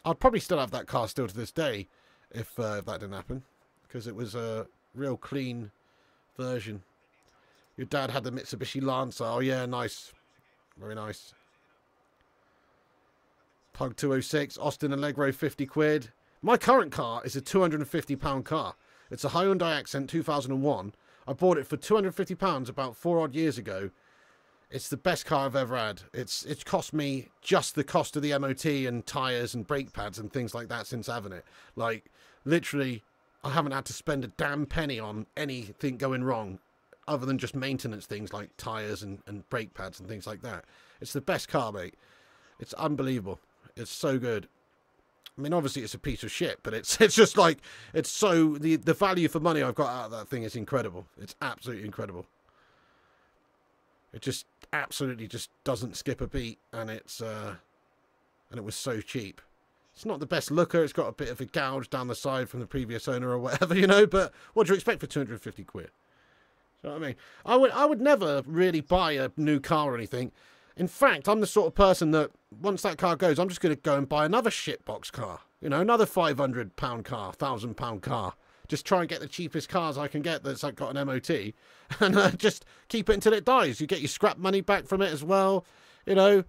I'd probably still have that car still to this day if that didn't happen, because it was a real clean version. Your dad had the Mitsubishi Lancer. Oh yeah, nice. Very nice. Pug 206, Austin Allegro 50 quid. My current car is a £250 car. It's a Hyundai Accent 2001. I bought it for £250 about 4 odd years ago. It's the best car I've ever had. It's cost me just the cost of the MOT and tyres and brake pads and things like that since having it. Like, literally, I haven't had to spend a damn penny on anything going wrong other than just maintenance things like tyres and brake pads and things like that. It's the best car, mate. It's unbelievable. It's so good. I mean, obviously, it's a piece of shit, but it's just like, it's so, the value for money I've got out of that thing is incredible. It's absolutely incredible. It just absolutely just doesn't skip a beat, and it's and it was so cheap. It's not the best looker. It's got a bit of a gouge down the side from the previous owner or whatever, you know. But what do you expect for 250 quid? You know what I mean? I would never really buy a new car or anything. In fact, I'm the sort of person that once that car goes, I'm just going to go and buy another shitbox car. You know, another £500 car, £1,000 car. Just try and get the cheapest cars I can get that's like got an MOT, and just keep it until it dies. You get your scrap money back from it as well. You know,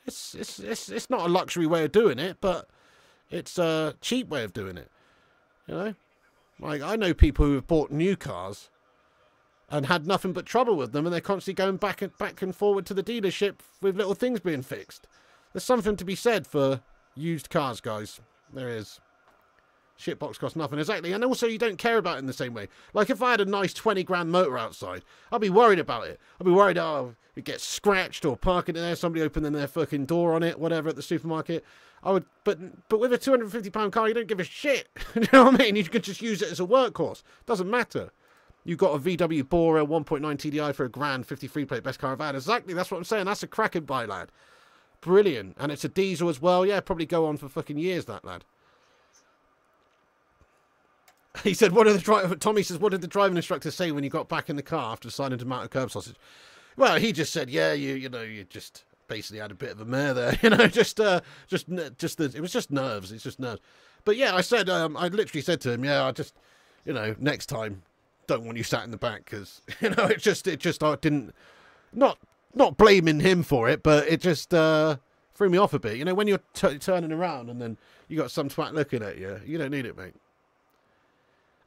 it's not a luxury way of doing it, but it's a cheap way of doing it. You know, like I know people who have bought new cars and had nothing but trouble with them, and they're constantly going back and forward to the dealership with little things being fixed. There's something to be said for used cars, guys. There is. Shitbox costs nothing, exactly. And also, you don't care about it in the same way. Like, if I had a nice 20 grand motor outside, I'd be worried about it. I'd be worried, oh, it gets scratched or parking in there, somebody opening their fucking door on it, whatever, at the supermarket. I would, but with a £250 car, you don't give a shit. You know what I mean? You can just use it as a workhorse. Doesn't matter. You got a VW Bora 1.9 TDI for £1,000, 53 plate, best car I've had. Exactly, that's what I'm saying. That's a cracking buy, lad. Brilliant. And it's a diesel as well. Yeah, probably go on for fucking years, that lad. He said, Tommy says, what did the driving instructor say when you got back in the car after deciding to mount a curb sausage? Well, he just said, yeah, you know, you just basically had a bit of a mare there, you know, it was just nerves. It's just nerves. But yeah, I said, I literally said to him, yeah, I just, you know, next time, don't want you sat in the back because, you know, I didn't, not blaming him for it, but it just threw me off a bit. You know, when you're turning around and then you got some twat looking at you, you don't need it, mate.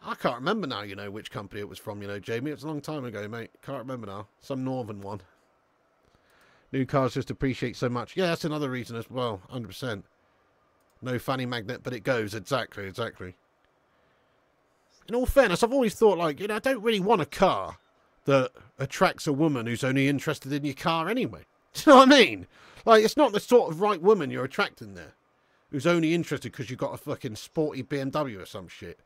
I can't remember now, you know, which company it was from, you know, Jamie. It's a long time ago, mate. Can't remember now. Some northern one. New cars just appreciate so much. Yeah, that's another reason as well, 100%. No fanny magnet, but it goes. Exactly. In all fairness, I've always thought, like, you know, I don't really want a car that attracts a woman who's only interested in your car anyway. Do you know what I mean? Like, it's not the sort of right woman you're attracting there, who's only interested because you've got a fucking sporty BMW or some shit.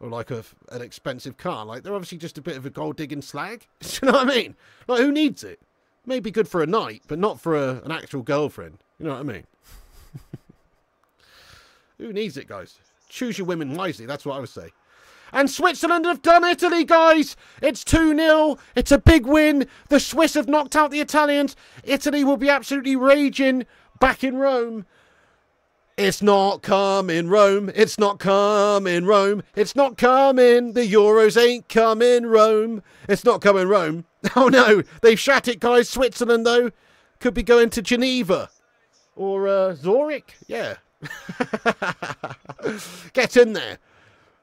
Or like an expensive car. Like, they're obviously just a bit of a gold-digging slag. Do you know what I mean? Like, who needs it? Maybe good for a night, but not for an actual girlfriend. You know what I mean? Who needs it, guys? Choose your women wisely, that's what I would say. And Switzerland have done Italy, guys! It's 2-0. It's a big win. The Swiss have knocked out the Italians. Italy will be absolutely raging back in Rome. It's not coming, Rome. It's not coming, Rome. It's not coming. The Euros ain't coming, Rome. It's not coming, Rome. Oh, no. They've shat it, guys. Switzerland, though, could be going to Geneva. Or Zurich. Yeah. Get in there.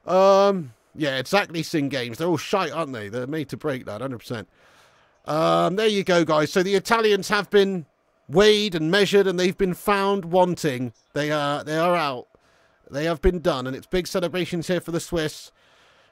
Yeah, exactly, Sing Games. They're all shite, aren't they? They're made to break that, 100%. There you go, guys. So the Italians have been weighed and measured, and they've been found wanting. They are out. They have been done, and it's big celebrations here for the Swiss,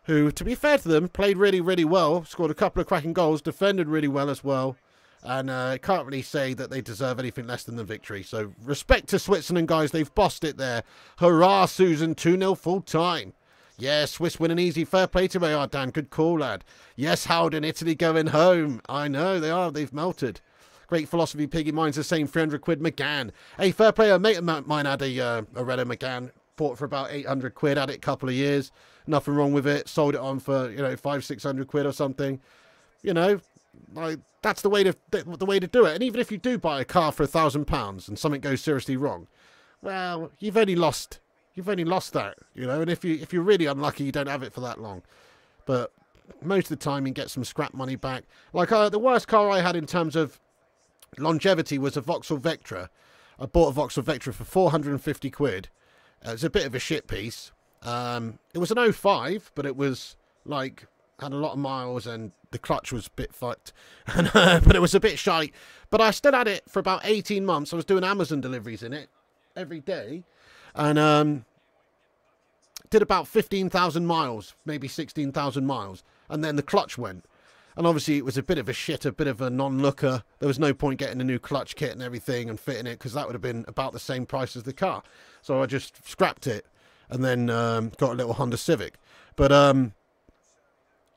who, to be fair to them, played really, really well, scored a couple of cracking goals, defended really well as well, and can't really say that they deserve anything less than the victory. So respect to Switzerland, guys. They've bossed it there. Hurrah, Susan. 2-0 full time. Yes, Swiss win an easy. Fair play to AR, Dan. Good call, lad. Yes, Howden, Italy going home. I know, they are. They've melted. Great philosophy, Piggy. Mine's the same, 300 quid. McGann. Hey, fair play. A mate of mine had a Renault Megane. Bought for about 800 quid. Had it a couple of years. Nothing wrong with it. Sold it on for, you know, 500-600 quid or something. You know, like, that's the way to do it. And even if you do buy a car for £1,000 and something goes seriously wrong, well, you've only lost that, you know. And if you're really unlucky, you don't have it for that long. But most of the time, you get some scrap money back. Like the worst car I had in terms of longevity was a Vauxhall Vectra. I bought a Vauxhall Vectra for 450 quid. It's a bit of a shit piece. It was an 05, but it was like had a lot of miles and the clutch was a bit fucked. And, but it was a bit shite. But I still had it for about 18 months. I was doing Amazon deliveries in it every day, and did about 15,000 miles, maybe 16,000 miles, and then the clutch went. And obviously it was a bit of a shit, a bit of a non-looker. There was no point getting a new clutch kit and everything and fitting it, because that would have been about the same price as the car. So I just scrapped it and then got a little Honda Civic. But,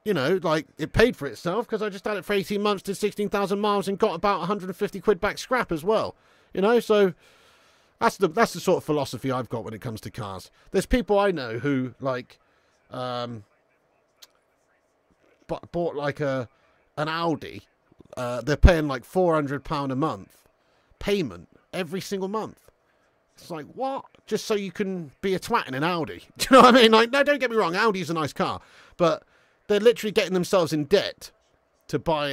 you know, like, it paid for itself because I just had it for 18 months, did 16,000 miles and got about 150 quid back scrap as well. You know, so That's the sort of philosophy I've got when it comes to cars. There's people I know who like bought like an Audi. They're paying like £400 a month payment every single month. It's like, what? Just so you can be a twat in an Audi? Do you know what I mean? Like, no, don't get me wrong, Audi's a nice car, but they're literally getting themselves in debt to buy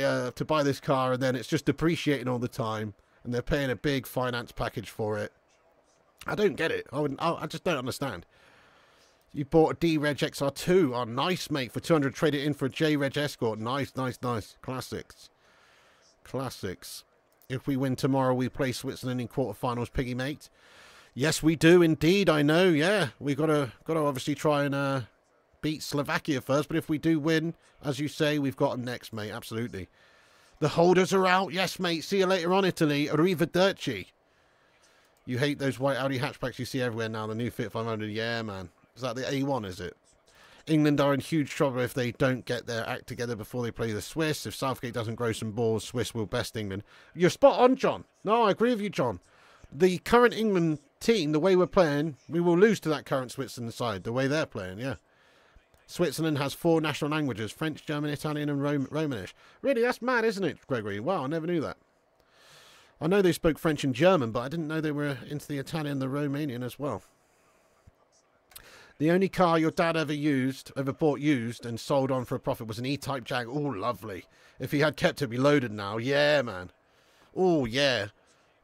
this car, and then it's just depreciating all the time, and they're paying a big finance package for it. I don't get it. I just don't understand. You bought a D-Reg XR2. Oh, nice, mate. For 200, trade it in for a J-Reg Escort. Nice, nice, nice. Classics. Classics. If we win tomorrow, we play Switzerland in quarterfinals, Piggy, mate. Yes, we do indeed. I know. Yeah, we gotta obviously try and beat Slovakia first. But if we do win, as you say, we've got them next, mate. Absolutely. The holders are out. Yes, mate. See you later on, Italy. Arrivederci. You hate those white Audi hatchbacks you see everywhere now. The new Fit 500. Yeah, man. Is that the A1, is it? England are in huge trouble if they don't get their act together before they play the Swiss. If Southgate doesn't grow some balls, Swiss will best England. You're spot on, John. No, I agree with you, John. The current England team, the way we're playing, we will lose to that current Switzerland side, the way they're playing, yeah. Switzerland has 4 national languages, French, German, Italian and Romanish. Really, that's mad, isn't it, Gregory? Wow, I never knew that. I know they spoke French and German, but I didn't know they were into the Italian and the Romanian as well. The only car your dad ever bought used and sold on for a profit was an E-Type Jag. Oh, lovely. If he had kept it, it'd be loaded now. Yeah, man. Oh, yeah.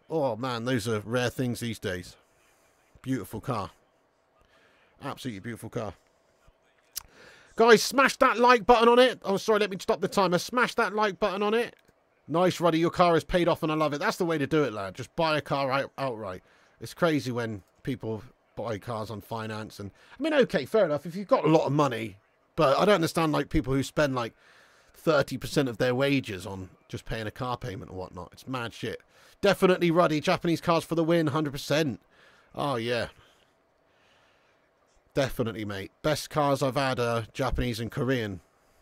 Oh, man, those are rare things these days. Beautiful car. Absolutely beautiful car. Guys, smash that like button on it. Oh, sorry, let me stop the timer. Smash that like button on it. Nice, Ruddy. Your car is paid off and I love it. That's the way to do it, lad. Just buy a car outright. It's crazy when people buy cars on finance. And I mean, okay, fair enough. If you've got a lot of money, but I don't understand like people who spend like 30% of their wages on just paying a car payment or whatnot. It's mad shit. Definitely, Ruddy. Japanese cars for the win, 100%. Oh, yeah. Definitely, mate. Best cars I've had are Japanese and Korean,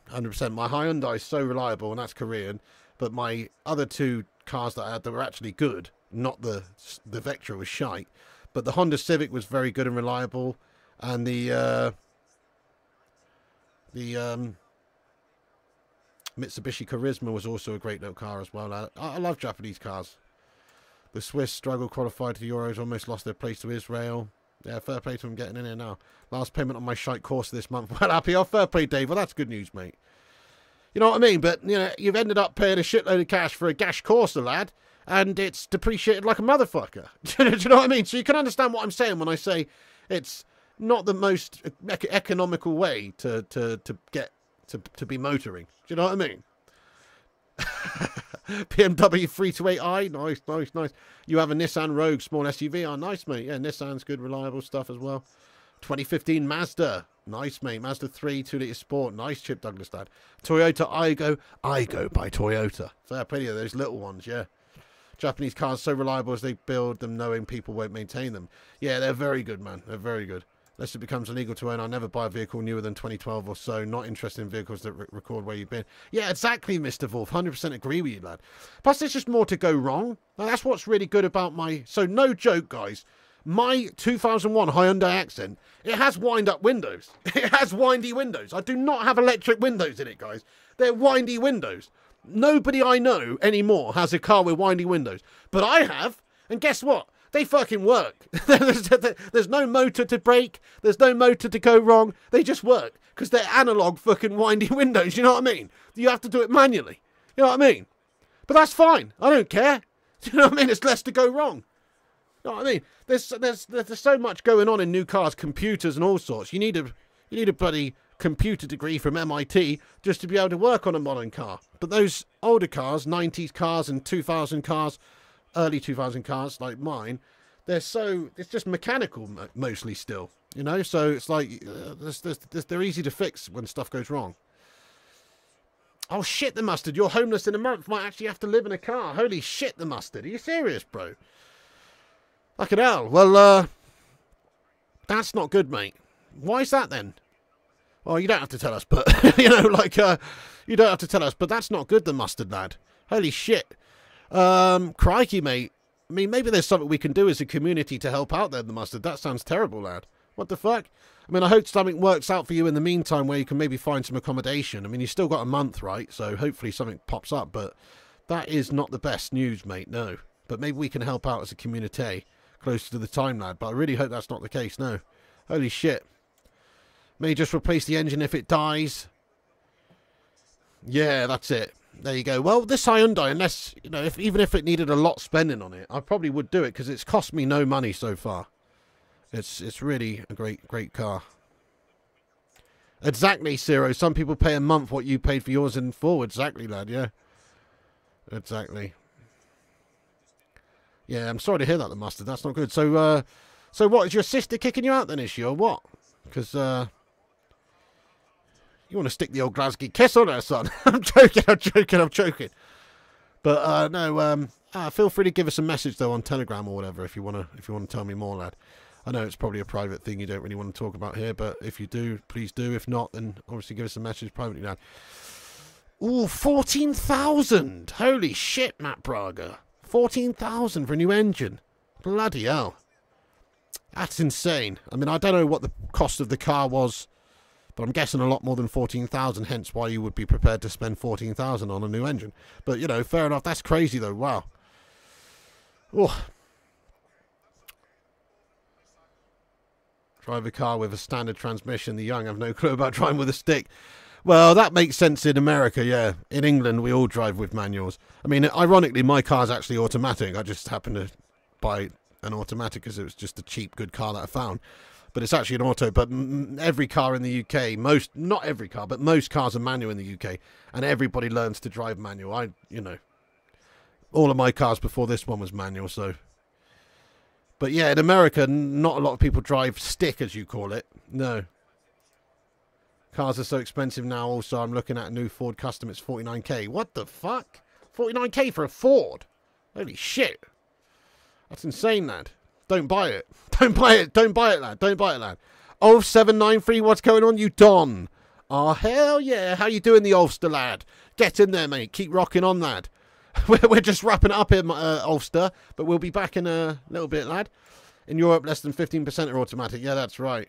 100%. My Hyundai is so reliable, and that's Korean. But my other 2 cars that I had that were actually good, not the Vectra was shite. But the Honda Civic was very good and reliable. And the Mitsubishi Charisma was also a great little car as well. I love Japanese cars. The Swiss struggle qualified to the Euros, almost lost their place to Israel. Yeah, fair play to them getting in here now. Last payment on my shite course this month. Well, happy. Oh, fair play, Dave. Well, that's good news, mate. You know what I mean? But, you know, you've ended up paying a shitload of cash for a Gash Corsa, lad, and it's depreciated like a motherfucker. Do you know what I mean? So you can understand what I'm saying when I say it's not the most economical way to be motoring. Do you know what I mean? BMW 328i, nice, nice, nice. You have a Nissan Rogue small SUV. Oh, nice, mate. Yeah, Nissan's good, reliable stuff as well. 2015 Mazda. Nice, mate. Mazda 3, 2-litre Sport. Nice, Chip Douglas, dad. Toyota Aygo. Aygo by Toyota. Fair play to those little ones, yeah. Japanese cars so reliable as they build them knowing people won't maintain them. Yeah, they're very good, man. They're very good. Unless it becomes illegal to own, I'll never buy a vehicle newer than 2012 or so. Not interested in vehicles that record where you've been. Yeah, exactly, Mr. Wolf. 100% agree with you, lad. Plus, there's just more to go wrong. Now, that's what's really good about my... So, no joke, guys. My 2001 Hyundai Accent, it has wind-up windows. It has windy windows. I do not have electric windows in it, guys. They're windy windows. Nobody I know anymore has a car with windy windows. But I have. And guess what? They fucking work. There's no motor to break. There's no motor to go wrong. They just work. Because they're analog fucking windy windows. You know what I mean? You have to do it manually. You know what I mean? But that's fine. I don't care. You know what I mean? It's less to go wrong. You know what I mean? There's so much going on in new cars, computers and all sorts. You need a bloody computer degree from MIT just to be able to work on a modern car. But those older cars, 90s cars and 2000 cars, early 2000 cars like mine, it's just mechanical mostly still, you know, so it's like they're easy to fix when stuff goes wrong. Oh shit, the mustard, you're homeless in a month, might actually have to live in a car. Holy shit, the mustard, are you serious, bro? Fucking hell. Well, that's not good, mate. Why is that then? Well, you don't have to tell us, but you know, like you don't have to tell us, but that's not good, the mustard, lad. Holy shit. Crikey, mate. I mean, maybe there's something we can do as a community to help out there, the Mustard. That sounds terrible, lad. What the fuck? I mean, I hope something works out for you in the meantime where you can maybe find some accommodation. I mean, you still got a month, right? So hopefully something pops up, but that is not the best news, mate, no. But maybe we can help out as a community closer to the time, lad. But I really hope that's not the case, no. Holy shit. May just replace the engine if it dies. Yeah, that's it. There you go. Well, this Hyundai, unless, you know, even if it needed a lot spending on it, I probably would do it because it's cost me no money so far. It's really a great car. Exactly, Ciro. Some people pay a month what you paid for yours in full. Exactly, lad, yeah. Exactly. Yeah, I'm sorry to hear that, the Mustard. That's not good. So what, is your sister kicking you out then, is she, or what? Because, you want to stick the old Glasgow kiss on her, son. I'm joking. But, no, feel free to give us a message, though, on Telegram or whatever, if you want to tell me more, lad. I know it's probably a private thing you don't really want to talk about here, but if you do, please do. If not, then obviously give us a message privately, lad. Ooh, 14,000! Holy shit, Matt Braga. 14,000 for a new engine. Bloody hell. That's insane. I mean, I don't know what the cost of the car was, but I'm guessing a lot more than 14,000, hence why you would be prepared to spend 14,000 on a new engine. But, you know, fair enough. That's crazy, though. Wow. Oh. Drive a car with a standard transmission. The young have no clue about driving with a stick. Well, that makes sense in America, yeah. In England, we all drive with manuals. I mean, ironically, my car's actually automatic. I just happened to buy an automatic because it was just a cheap, good car that I found. But it's actually an auto. But every car in the UK, not every car, but most cars are manual in the UK. And everybody learns to drive manual. You know, all of my cars before this one was manual, so... But yeah, in America, not a lot of people drive stick, as you call it. No. Cars are so expensive now. Also, I'm looking at a new Ford Custom. It's 49k. What the fuck? 49k for a Ford? Holy shit. That's insane, lad. Don't buy it. Don't buy it. Don't buy it, lad. Don't buy it, lad. Ulf 793, what's going on, you Don? Oh, hell yeah. How you doing, the Ulster, lad? Get in there, mate. Keep rocking on, lad. We're just wrapping it up here, Ulster, but we'll be back in a little bit, lad. In Europe, less than 15% are automatic. Yeah, that's right.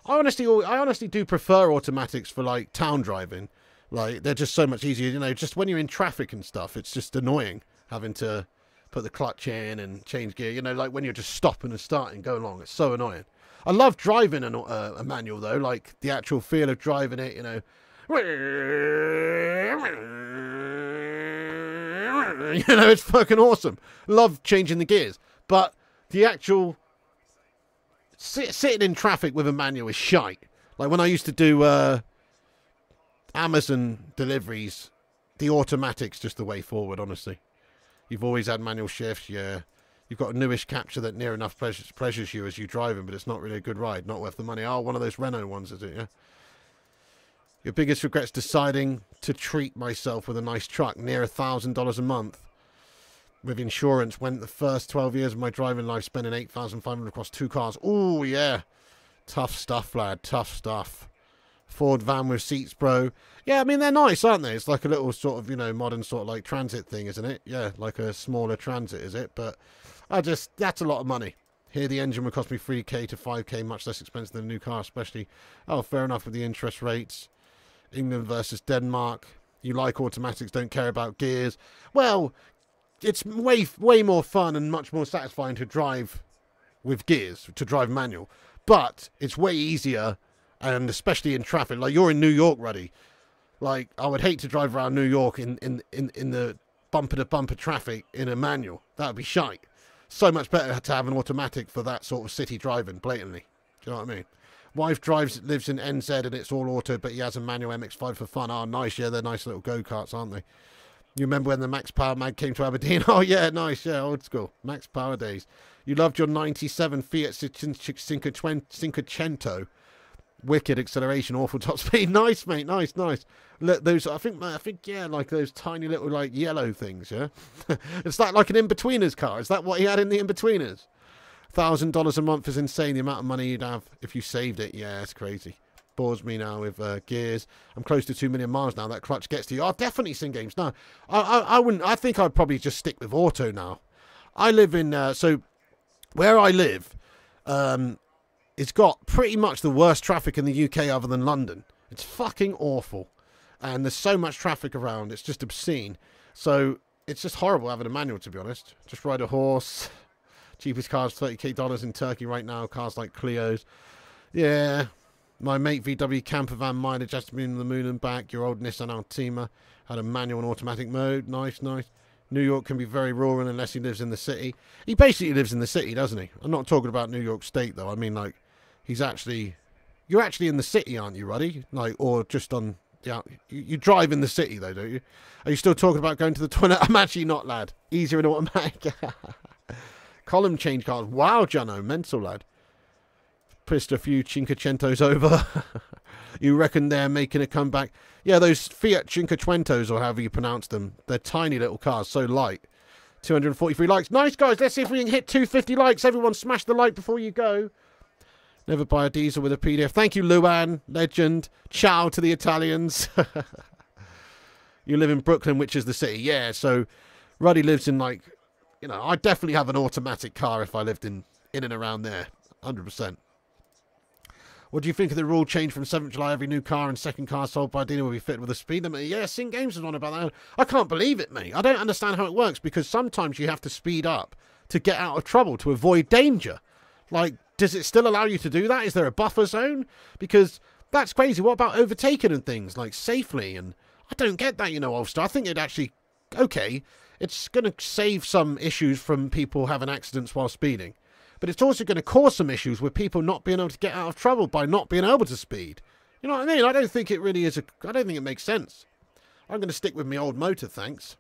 I honestly do prefer automatics for, like, town driving. Like, they're just so much easier, you know, just when you're in traffic and stuff, it's just annoying having to put the clutch in and change gear, you know, like when you're just stopping and starting, go along. It's so annoying. I love driving a manual, though, like the actual feel of driving it, you know. You know, it's fucking awesome. Love changing the gears. But the actual sitting in traffic with a manual is shite. Like when I used to do Amazon deliveries, the automatic's just the way forward, honestly. You've always had manual shifts, yeah. You've got a newish capture that near enough pleasures you as you driving, but it's not really a good ride. Not worth the money. Oh, one of those Renault ones, is it, yeah? Your biggest regret's deciding to treat myself with a nice truck, near $1,000 a month. With insurance, went the first 12 years of my driving life spending $8,500 across 2 cars. Oh, yeah. Tough stuff, lad. Tough stuff. Ford van with seats, bro. Yeah, I mean, they're nice, aren't they? It's like a little sort of, you know, modern sort of like transit thing, isn't it? Yeah, like a smaller transit, is it? But that's a lot of money. Here, the engine would cost me 3k to 5k, much less expensive than a new car, especially. Oh, fair enough with the interest rates. England versus Denmark. You like automatics, don't care about gears. Well, it's way more fun and much more satisfying to drive with gears, to drive manual. But it's way easier, and especially in traffic. Like, you're in New York, Ruddy. Like, I would hate to drive around New York in the bumper-to-bumper traffic in a manual. That would be shite. So much better to have an automatic for that sort of city driving, blatantly. Do you know what I mean? Wife lives in NZ and it's all auto, but he has a manual MX-5 for fun. Oh, nice. Yeah, they're nice little go-karts, aren't they? You remember when the Max Power mag came to Aberdeen? Oh, yeah, nice. Yeah, old school. Max Power days. You loved your 97 Fiat Cinquecento. Wicked acceleration, awful top speed. Nice, mate. Nice, nice. Look, those, I think, yeah, like those tiny little, like, yellow things, yeah? It's like an in-betweeners car. Is that what he had in the in-betweeners? $1,000 a month is insane. The amount of money you'd have if you saved it. Yeah, it's crazy. Bores me now with gears. I'm close to 2 million miles now. That clutch gets to you. Oh, definitely Sim Games. No, I wouldn't. I think I'd probably just stick with auto now. I live in, so where I live, it's got pretty much the worst traffic in the UK other than London. It's fucking awful. And there's so much traffic around, it's just obscene. So it's just horrible having a manual, to be honest. Just ride a horse. Cheapest car's $30k in Turkey right now. Cars like Clios. Yeah. My mate VW camper van mileage has been in the moon and back. Your old Nissan Altima had a manual and automatic mode. Nice, nice. New York can be very rural unless he lives in the city. He basically lives in the city, doesn't he? I'm not talking about New York State, though. I mean, like, he's actually... You're actually in the city, aren't you, Ruddy? Like, or just on... Yeah, you drive in the city, though, don't you? Are you still talking about going to the toilet? I'm actually not, lad. Easier in automatic. Column change cars. Wow, Jono. Mental, lad. Pissed a few Cinquecentos over. You reckon they're making a comeback? Yeah, those Fiat Cinquecentos, or however you pronounce them. They're tiny little cars, so light. 243 likes. Nice, guys. Let's see if we can hit 250 likes. Everyone smash the like before you go. Never buy a diesel with a PDF. Thank you, Luan. Legend. Ciao to the Italians. You live in Brooklyn, which is the city. Yeah, so Ruddy lives in, like, you know, I'd definitely have an automatic car if I lived in and around there. 100%. What do you think of the rule change from 7th July? Every new car and second car sold by a dealer will be fitted with a speed limit. Yeah, Sin Games is on about that. I can't believe it, mate. I don't understand how it works, because sometimes you have to speed up to get out of trouble, to avoid danger. Like, does it still allow you to do that? Is there a buffer zone? Because that's crazy. What about overtaking and things, like safely? And I don't get that, you know, Ulster. I think it actually... Okay, it's going to save some issues from people having accidents while speeding. But it's also going to cause some issues with people not being able to get out of trouble by not being able to speed. You know what I mean? I don't think it really is I don't think it makes sense. I'm going to stick with my old motor, thanks.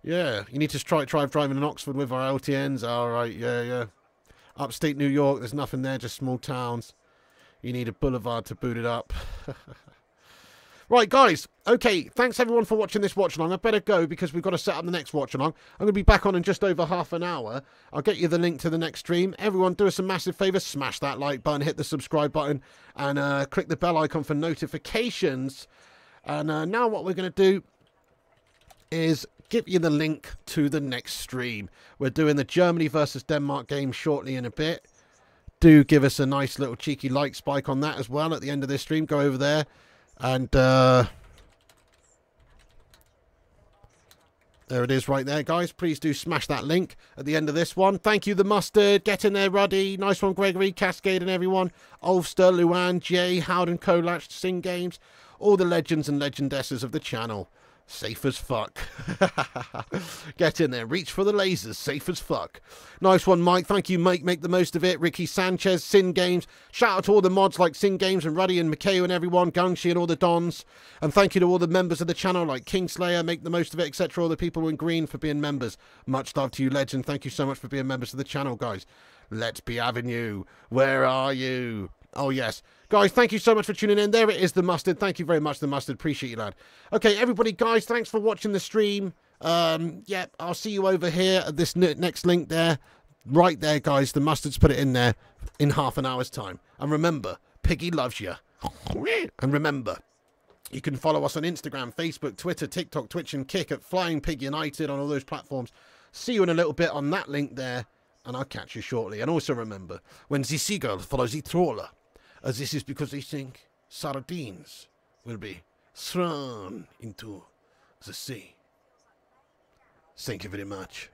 Yeah, you need to try driving in Oxford with our LTNs. All right, yeah. Upstate New York, there's nothing there, just small towns. You need a boulevard to boot it up. Right, guys. Okay, thanks everyone for watching this watch-along. I better go because we've got to set up the next watch-along. I'm going to be back on in just over half an hour. I'll get you the link to the next stream. Everyone, do us a massive favour. Smash that like button, hit the subscribe button, and click the bell icon for notifications. And now what we're going to do is give you the link to the next stream. We're doing the Germany versus Denmark game shortly in a bit. Do give us a nice little cheeky like spike on that as well at the end of this stream. Go over there. And there it is right there, guys. Please do smash that link at the end of this one. Thank you, The Mustard. Get in there, Ruddy. Nice one, Gregory. Cascade and everyone. Ulster, Luan, Jay, Howden, Kolach, Sing Games. All the legends and legendesses of the channel. Safe as fuck. Get in there. Reach for the lasers. Safe as fuck. Nice one, Mike. Thank you, Mike. Make the most of it. Ricky Sanchez, Sin Games. Shout out to all the mods like Sin Games and Ruddy and Mikhail and everyone. Gungshi and all the Dons. And thank you to all the members of the channel like Kingslayer, Make the Most of It, etc. All the people in green for being members. Much love to you, legend. Thank you so much for being members of the channel, guys. Let's be having you. Where are you? Oh, yes. Guys, thank you so much for tuning in. There it is, The Mustard. Thank you very much, The Mustard. Appreciate you, lad. Okay, everybody, guys, thanks for watching the stream. Yeah, I'll see you over here at this next link there. Right there, guys. The Mustard's put it in there in half an hour's time. And remember, Piggy loves you. And remember, you can follow us on Instagram, Facebook, Twitter, TikTok, Twitch, and Kick at Flying Pig United on all those platforms. See you in a little bit on that link there. And I'll catch you shortly. And also remember, when the seagull follows the trawler, as this is because they think sardines will be thrown into the sea. Thank you very much.